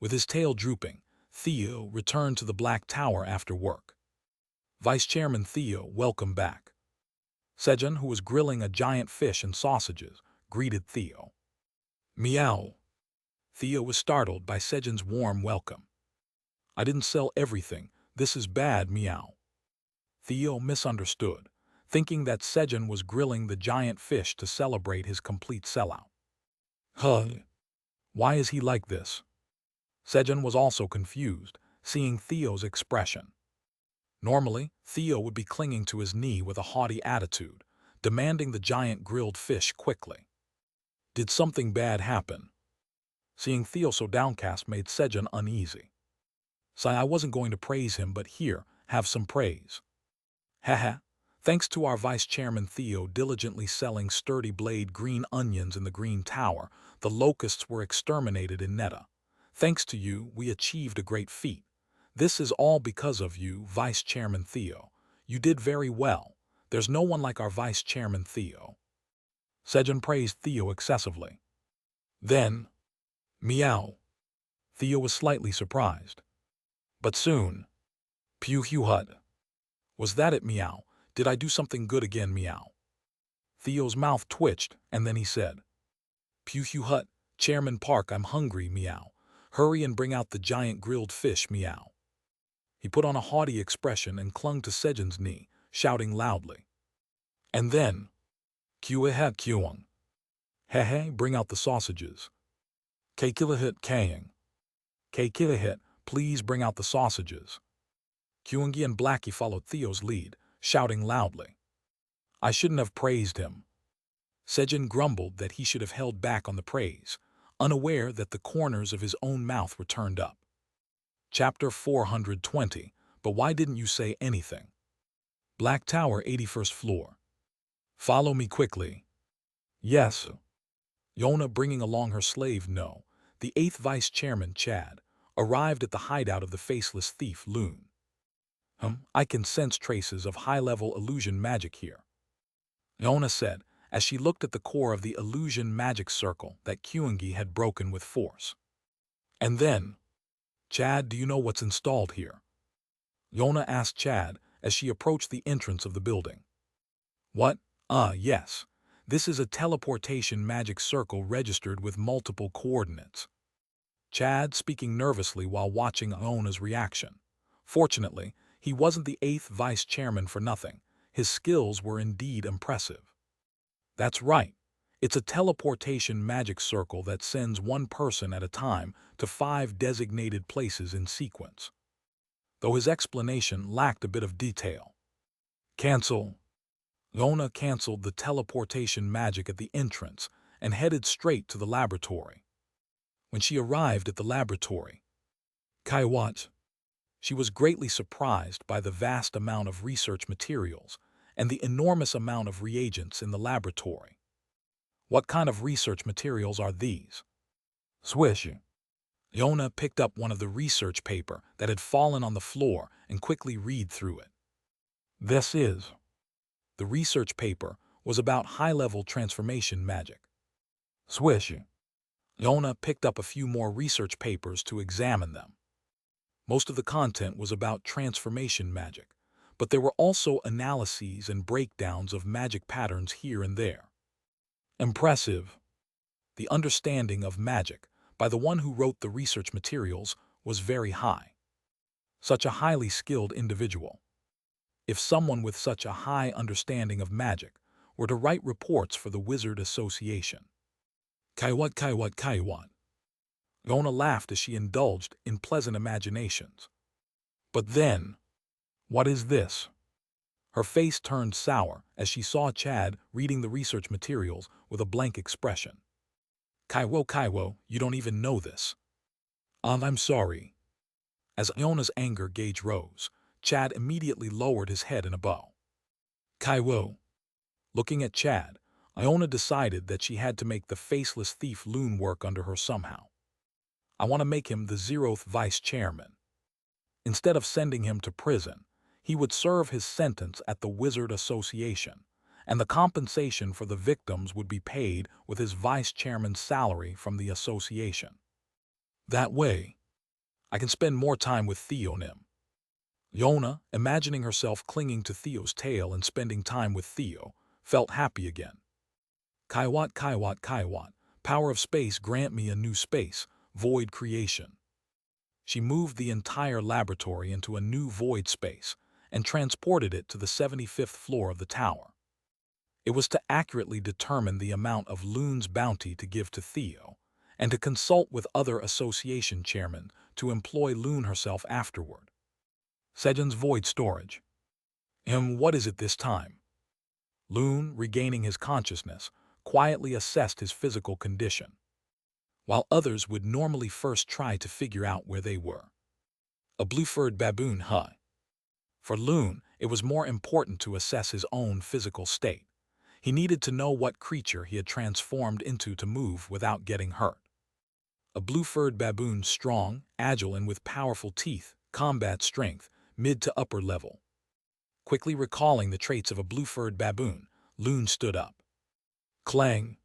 With his tail drooping, Theo returned to the Black Tower after work. Vice Chairman Theo, welcome back. Sejun, who was grilling a giant fish and sausages, greeted Theo. Meow. Theo was startled by Sejun's warm welcome. I didn't sell everything. This is bad, meow. Theo misunderstood, thinking that Sejun was grilling the giant fish to celebrate his complete sellout. Why is he like this? Sejun was also confused, seeing Theo's expression. Normally, Theo would be clinging to his knee with a haughty attitude, demanding the giant grilled fish quickly. Did something bad happen? Seeing Theo so downcast made Sejun uneasy. Say, I wasn't going to praise him, but here, have some praise. Haha. Thanks to our vice chairman Theo diligently selling sturdy blade green onions in the Green Tower, the locusts were exterminated in Netta. Thanks to you, we achieved a great feat. This is all because of you, Vice Chairman Theo. You did very well. There's no one like our Vice Chairman Theo. Sejun praised Theo excessively. Then, meow. Theo was slightly surprised. But soon, pew hew hut. Was that it, meow? Did I do something good again, meow? Theo's mouth twitched, and then he said, Pew hew hut, Chairman Park, I'm hungry, meow. Hurry and bring out the giant grilled fish, meow. He put on a haughty expression and clung to Sejun's knee, shouting loudly. And then, Kuehe kuang. Hehe, bring out the sausages. Kekilahit kayang. Kekilahit, please bring out the sausages. Kuangi and Blackie followed Theo's lead, shouting loudly. I shouldn't have praised him. Sejun grumbled that he should have held back on the praise, unaware that the corners of his own mouth were turned up. Chapter 420, but why didn't you say anything? Black Tower, 81st floor. Follow me quickly. Yes. Yona, bringing along her slave No, the 8th vice chairman Chad, arrived at the hideout of the faceless thief Loon. I can sense traces of high-level illusion magic here, Yona said, as she looked at the core of the illusion magic circle that Kuangi had broken with force. And then, Chad, do you know what's installed here? Yona asked Chad as she approached the entrance of the building. What? Yes. This is a teleportation magic circle registered with multiple coordinates. Chad speaking nervously while watching Yona's reaction. Fortunately, he wasn't the 8th vice chairman for nothing. His skills were indeed impressive. That's right. It's a teleportation magic circle that sends one person at a time to 5 designated places in sequence. Though his explanation lacked a bit of detail. Cancel. Yona canceled the teleportation magic at the entrance and headed straight to the laboratory. When she arrived at the laboratory, Kaiwat, she was greatly surprised by the vast amount of research materials and the enormous amount of reagents in the laboratory. What kind of research materials are these? Swish. Yona picked up one of the research paper that had fallen on the floor and quickly read through it. This is. The research paper was about high-level transformation magic. Swish. Yona picked up a few more research papers to examine them. Most of the content was about transformation magic, but there were also analyses and breakdowns of magic patterns here and there. Impressive. The understanding of magic by the one who wrote the research materials was very high. Such a highly skilled individual. If someone with such a high understanding of magic were to write reports for the Wizard Association. Kaiwat. Yona laughed as she indulged in pleasant imaginations. But then, what is this? Her face turned sour as she saw Chad reading the research materials with a blank expression. Kaiwo, you don't even know this. I'm sorry. As Iona's anger gauge rose, Chad immediately lowered his head in a bow. Kaiwo. Looking at Chad, Iona decided that she had to make the faceless thief Loon work under her somehow. I want to make him the 0th vice chairman. Instead of sending him to prison, he would serve his sentence at the Wizard Association, and the compensation for the victims would be paid with his vice chairman's salary from the association. That way, I can spend more time with Theonim. Yona, imagining herself clinging to Theo's tail and spending time with Theo, felt happy again. Kaiwat, power of space, grant me a new space, void creation. She moved the entire laboratory into a new void space and transported it to the 75th floor of the tower. It was to accurately determine the amount of Loon's bounty to give to Theo, and to consult with other association chairmen to employ Loon herself afterward. Sejun's void storage. What is it this time? Loon, regaining his consciousness, quietly assessed his physical condition, while others would normally first try to figure out where they were. A blue-furred baboon, huh? For Loon, it was more important to assess his own physical state. He needed to know what creature he had transformed into to move without getting hurt. A blue-furred baboon, strong, agile, and with powerful teeth, combat strength, mid to upper level. Quickly recalling the traits of a blue-furred baboon, Loon stood up. Clang!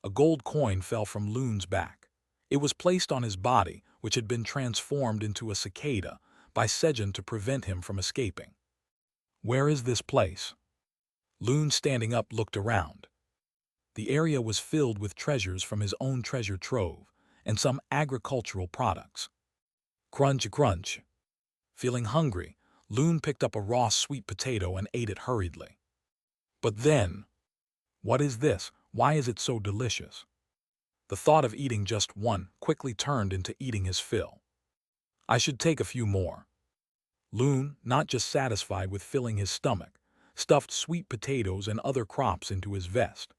A gold coin fell from Loon's back. It was placed on his body, which had been transformed into a cicada by Sejun to prevent him from escaping. Where is this place? Loon, standing up, looked around. The area was filled with treasures from his own treasure trove and some agricultural products. Crunch, crunch. Feeling hungry, Loon picked up a raw sweet potato and ate it hurriedly. But then, what is this? Why is it so delicious? The thought of eating just one quickly turned into eating his fill. I should take a few more. Loon, not just satisfied with filling his stomach, stuffed sweet potatoes and other crops into his vest.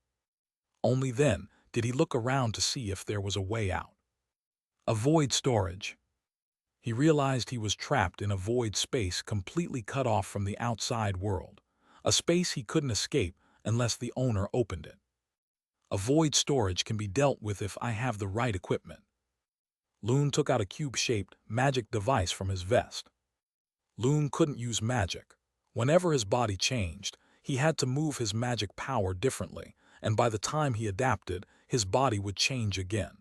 Only then did he look around to see if there was a way out. A void storage. He realized he was trapped in a void space completely cut off from the outside world, a space he couldn't escape unless the owner opened it. A void storage can be dealt with if I have the right equipment. Loon took out a cube-shaped magic device from his vest. Loon couldn't use magic. Whenever his body changed, he had to move his magic power differently, and by the time he adapted, his body would change again.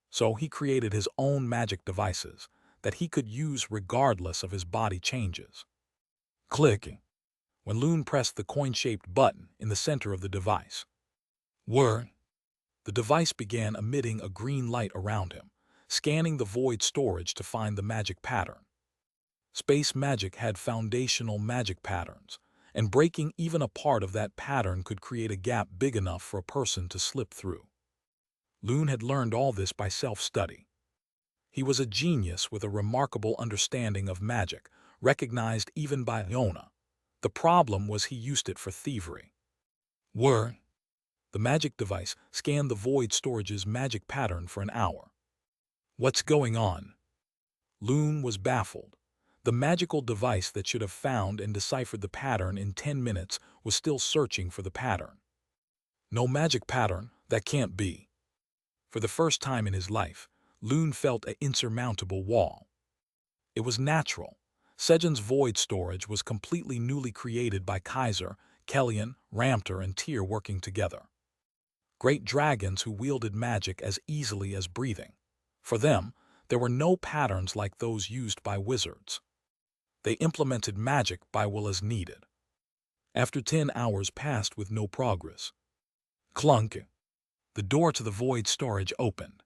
So he created his own magic devices that he could use regardless of his body changes. Clicking. When Loon pressed the coin-shaped button in the center of the device, the device began emitting a green light around him, scanning the void storage to find the magic pattern. Space magic had foundational magic patterns, and breaking even a part of that pattern could create a gap big enough for a person to slip through. Loon had learned all this by self-study. He was a genius with a remarkable understanding of magic, recognized even by Iona. The problem was he used it for thievery. The magic device scanned the void storage's magic pattern for an hour. What's going on? Loon was baffled. The magical device that should have found and deciphered the pattern in 10 minutes was still searching for the pattern. No magic pattern, that can't be. For the first time in his life, Loon felt an insurmountable wall. It was natural. Sejun's void storage was completely newly created by Kaiser, Kellyan, Ramter, and Tyr working together. Great dragons who wielded magic as easily as breathing. For them, there were no patterns like those used by wizards. They implemented magic by will as needed. After 10 hours passed with no progress, clunk, the door to the void storage opened.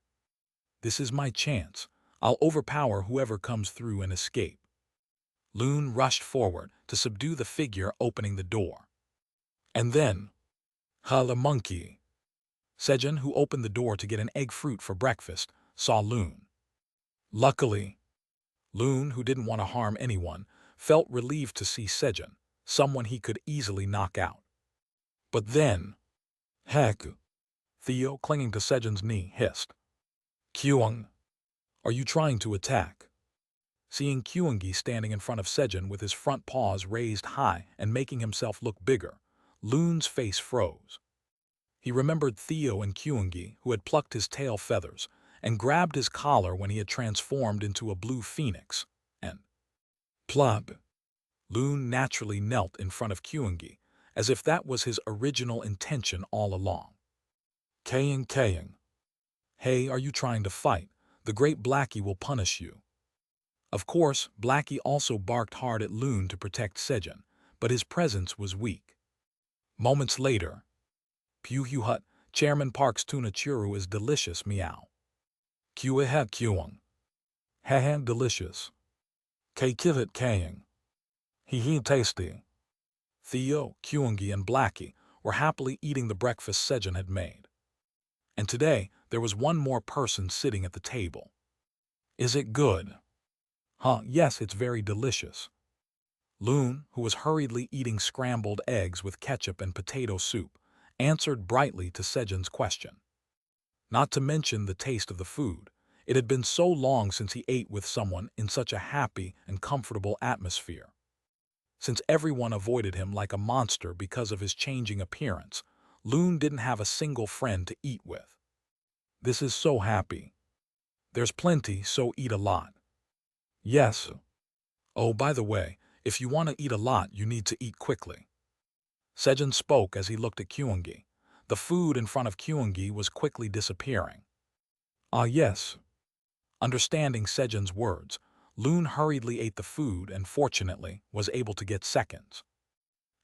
This is my chance. I'll overpower whoever comes through and escape. Loon rushed forward to subdue the figure opening the door. And then, the monkey. Sejun, who opened the door to get an egg fruit for breakfast, saw Loon. Luckily, Loon, who didn't want to harm anyone, felt relieved to see Sejun, someone he could easily knock out. But then, heck, Theo, clinging to Sejun's knee, hissed. Kyung, are you trying to attack? Seeing Kyungi standing in front of Sejun with his front paws raised high and making himself look bigger, Loon's face froze. He remembered Theo and Kyungi, who had plucked his tail feathers and grabbed his collar when he had transformed into a blue phoenix, and plop. Loon naturally knelt in front of Kyungi, as if that was his original intention all along. Kaying. Hey, are you trying to fight? The great Blackie will punish you. Of course, Blackie also barked hard at Loon to protect Sejun, but his presence was weak. Moments later, Puhu Hut, Chairman Park's tuna churu is delicious, meow. Kueha Kyung. Haha, delicious. Kivit Kaying. Hee tasty. Theo, Kyungi, and Blackie were happily eating the breakfast Sejun had made. And today, there was one more person sitting at the table. Is it good? Huh, yes, it's very delicious. Loon, who was hurriedly eating scrambled eggs with ketchup and potato soup, answered brightly to Sejun's question. Not to mention the taste of the food. It had been so long since he ate with someone in such a happy and comfortable atmosphere. Since everyone avoided him like a monster because of his changing appearance, Loon didn't have a single friend to eat with. This is so happy. There's plenty, so eat a lot. Yes. Oh, by the way, if you want to eat a lot, you need to eat quickly. Sejun spoke as he looked at Kyungi. The food in front of Kyungi was quickly disappearing. Ah, yes. Understanding Sejun's words, Loon hurriedly ate the food and, fortunately, was able to get seconds.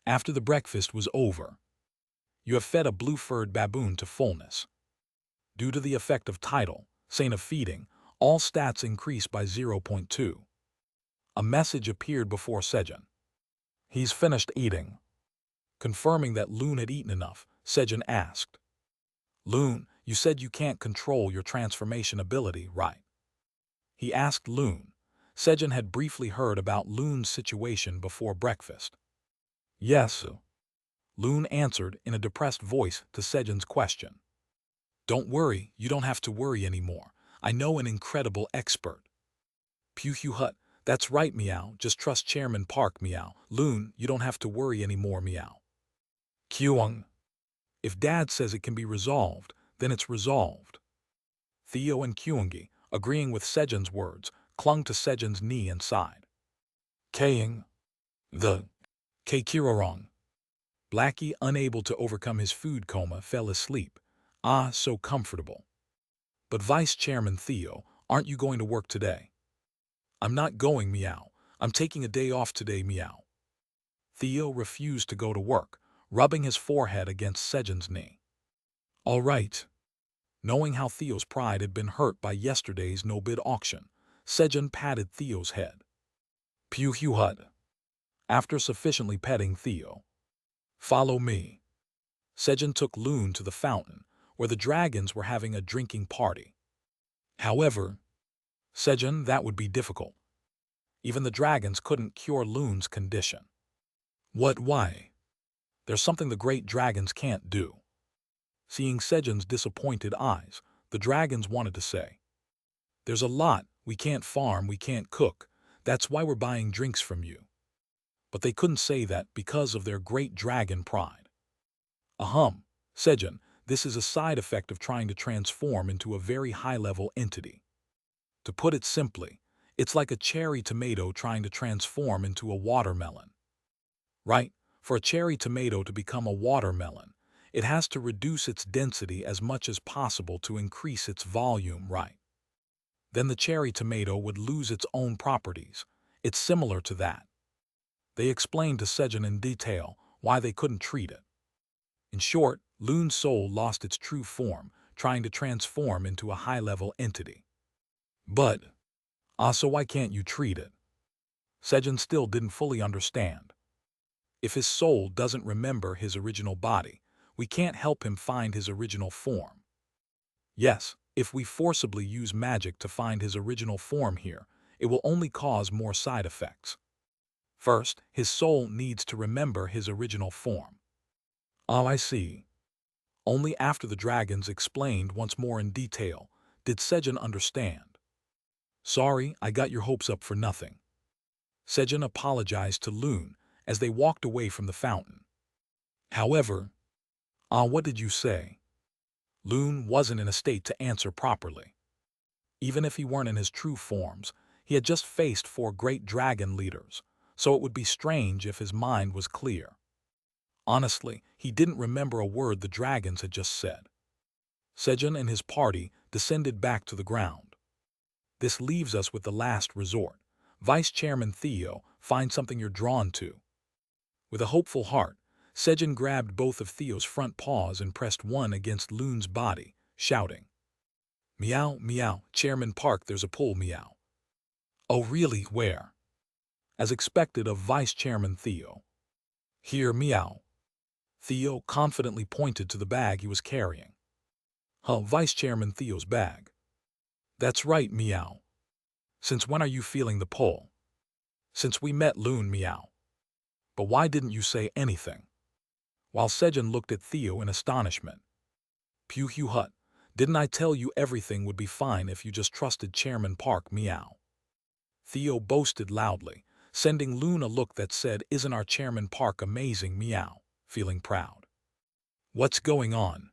After the breakfast was over, you have fed a blue-furred baboon to fullness. Due to the effect of tidal, Saint of feeding, all stats increased by 0.2. A message appeared before Sejun. He's finished eating. Confirming that Loon had eaten enough, Sejun asked. Loon, you said you can't control your transformation ability, right? He asked Loon. Sejun had briefly heard about Loon's situation before breakfast. Yes, Loon answered in a depressed voice to Sejun's question. Don't worry, you don't have to worry anymore. I know an incredible expert. Pew Hu Hut, that's right, meow, just trust Chairman Park, meow. Loon, you don't have to worry anymore, meow. Kyung. If Dad says it can be resolved, then it's resolved. Theo and Kyungi, agreeing with Sejun's words, clung to Sejun's knee and sighed. Kaying. The. Keikirorong. Blackie, unable to overcome his food coma, fell asleep. Ah, so comfortable. But Vice Chairman Theo, aren't you going to work today? I'm not going, meow. I'm taking a day off today, meow. Theo refused to go to work, rubbing his forehead against Sejun's knee. All right. Knowing how Theo's pride had been hurt by yesterday's no-bid auction, Sejun patted Theo's head. Pew Hu Hud. After sufficiently petting Theo. Follow me. Sejun took Loon to the fountain, where the dragons were having a drinking party. However, Sejun, that would be difficult. Even the dragons couldn't cure Loon's condition. What, why? There's something the great dragons can't do. Seeing Sejun's disappointed eyes, the dragons wanted to say, there's a lot, we can't farm, we can't cook, that's why we're buying drinks from you. But they couldn't say that because of their great dragon pride. Ahem, Sejun, this is a side effect of trying to transform into a very high-level entity. To put it simply, it's like a cherry tomato trying to transform into a watermelon. Right? For a cherry tomato to become a watermelon, it has to reduce its density as much as possible to increase its volume, right? Then the cherry tomato would lose its own properties. It's similar to that. They explained to Sejun in detail why they couldn't treat it. In short, Loon's soul lost its true form, trying to transform into a high-level entity. But, so why can't you treat it? Sejun still didn't fully understand. If his soul doesn't remember his original body, we can't help him find his original form. Yes, if we forcibly use magic to find his original form here, it will only cause more side effects. First, his soul needs to remember his original form. Oh, I see. Only after the dragons explained once more in detail did Sejun understand. Sorry, I got your hopes up for nothing. Sejun apologized to Loon as they walked away from the fountain. However, what did you say? Loon wasn't in a state to answer properly. Even if he weren't in his true forms, he had just faced 4 great dragon leaders, so it would be strange if his mind was clear. Honestly, he didn't remember a word the dragons had just said. Sejun and his party descended back to the ground. This leaves us with the last resort. Vice Chairman Theo, find something you're drawn to. With a hopeful heart, Sejun grabbed both of Theo's front paws and pressed one against Loon's body, shouting, Meow, meow, Chairman Park, there's a pull, meow. Oh really, where? As expected of Vice Chairman Theo. Here, meow. Theo confidently pointed to the bag he was carrying. Vice Chairman Theo's bag. That's right, meow. Since when are you feeling the pull? Since we met, Loon, meow. But why didn't you say anything? While Sejun looked at Theo in astonishment. Pew Hugh Hut, didn't I tell you everything would be fine if you just trusted Chairman Park, meow? Theo boasted loudly, sending Loon a look that said, isn't our Chairman Park amazing, meow, feeling proud. What's going on?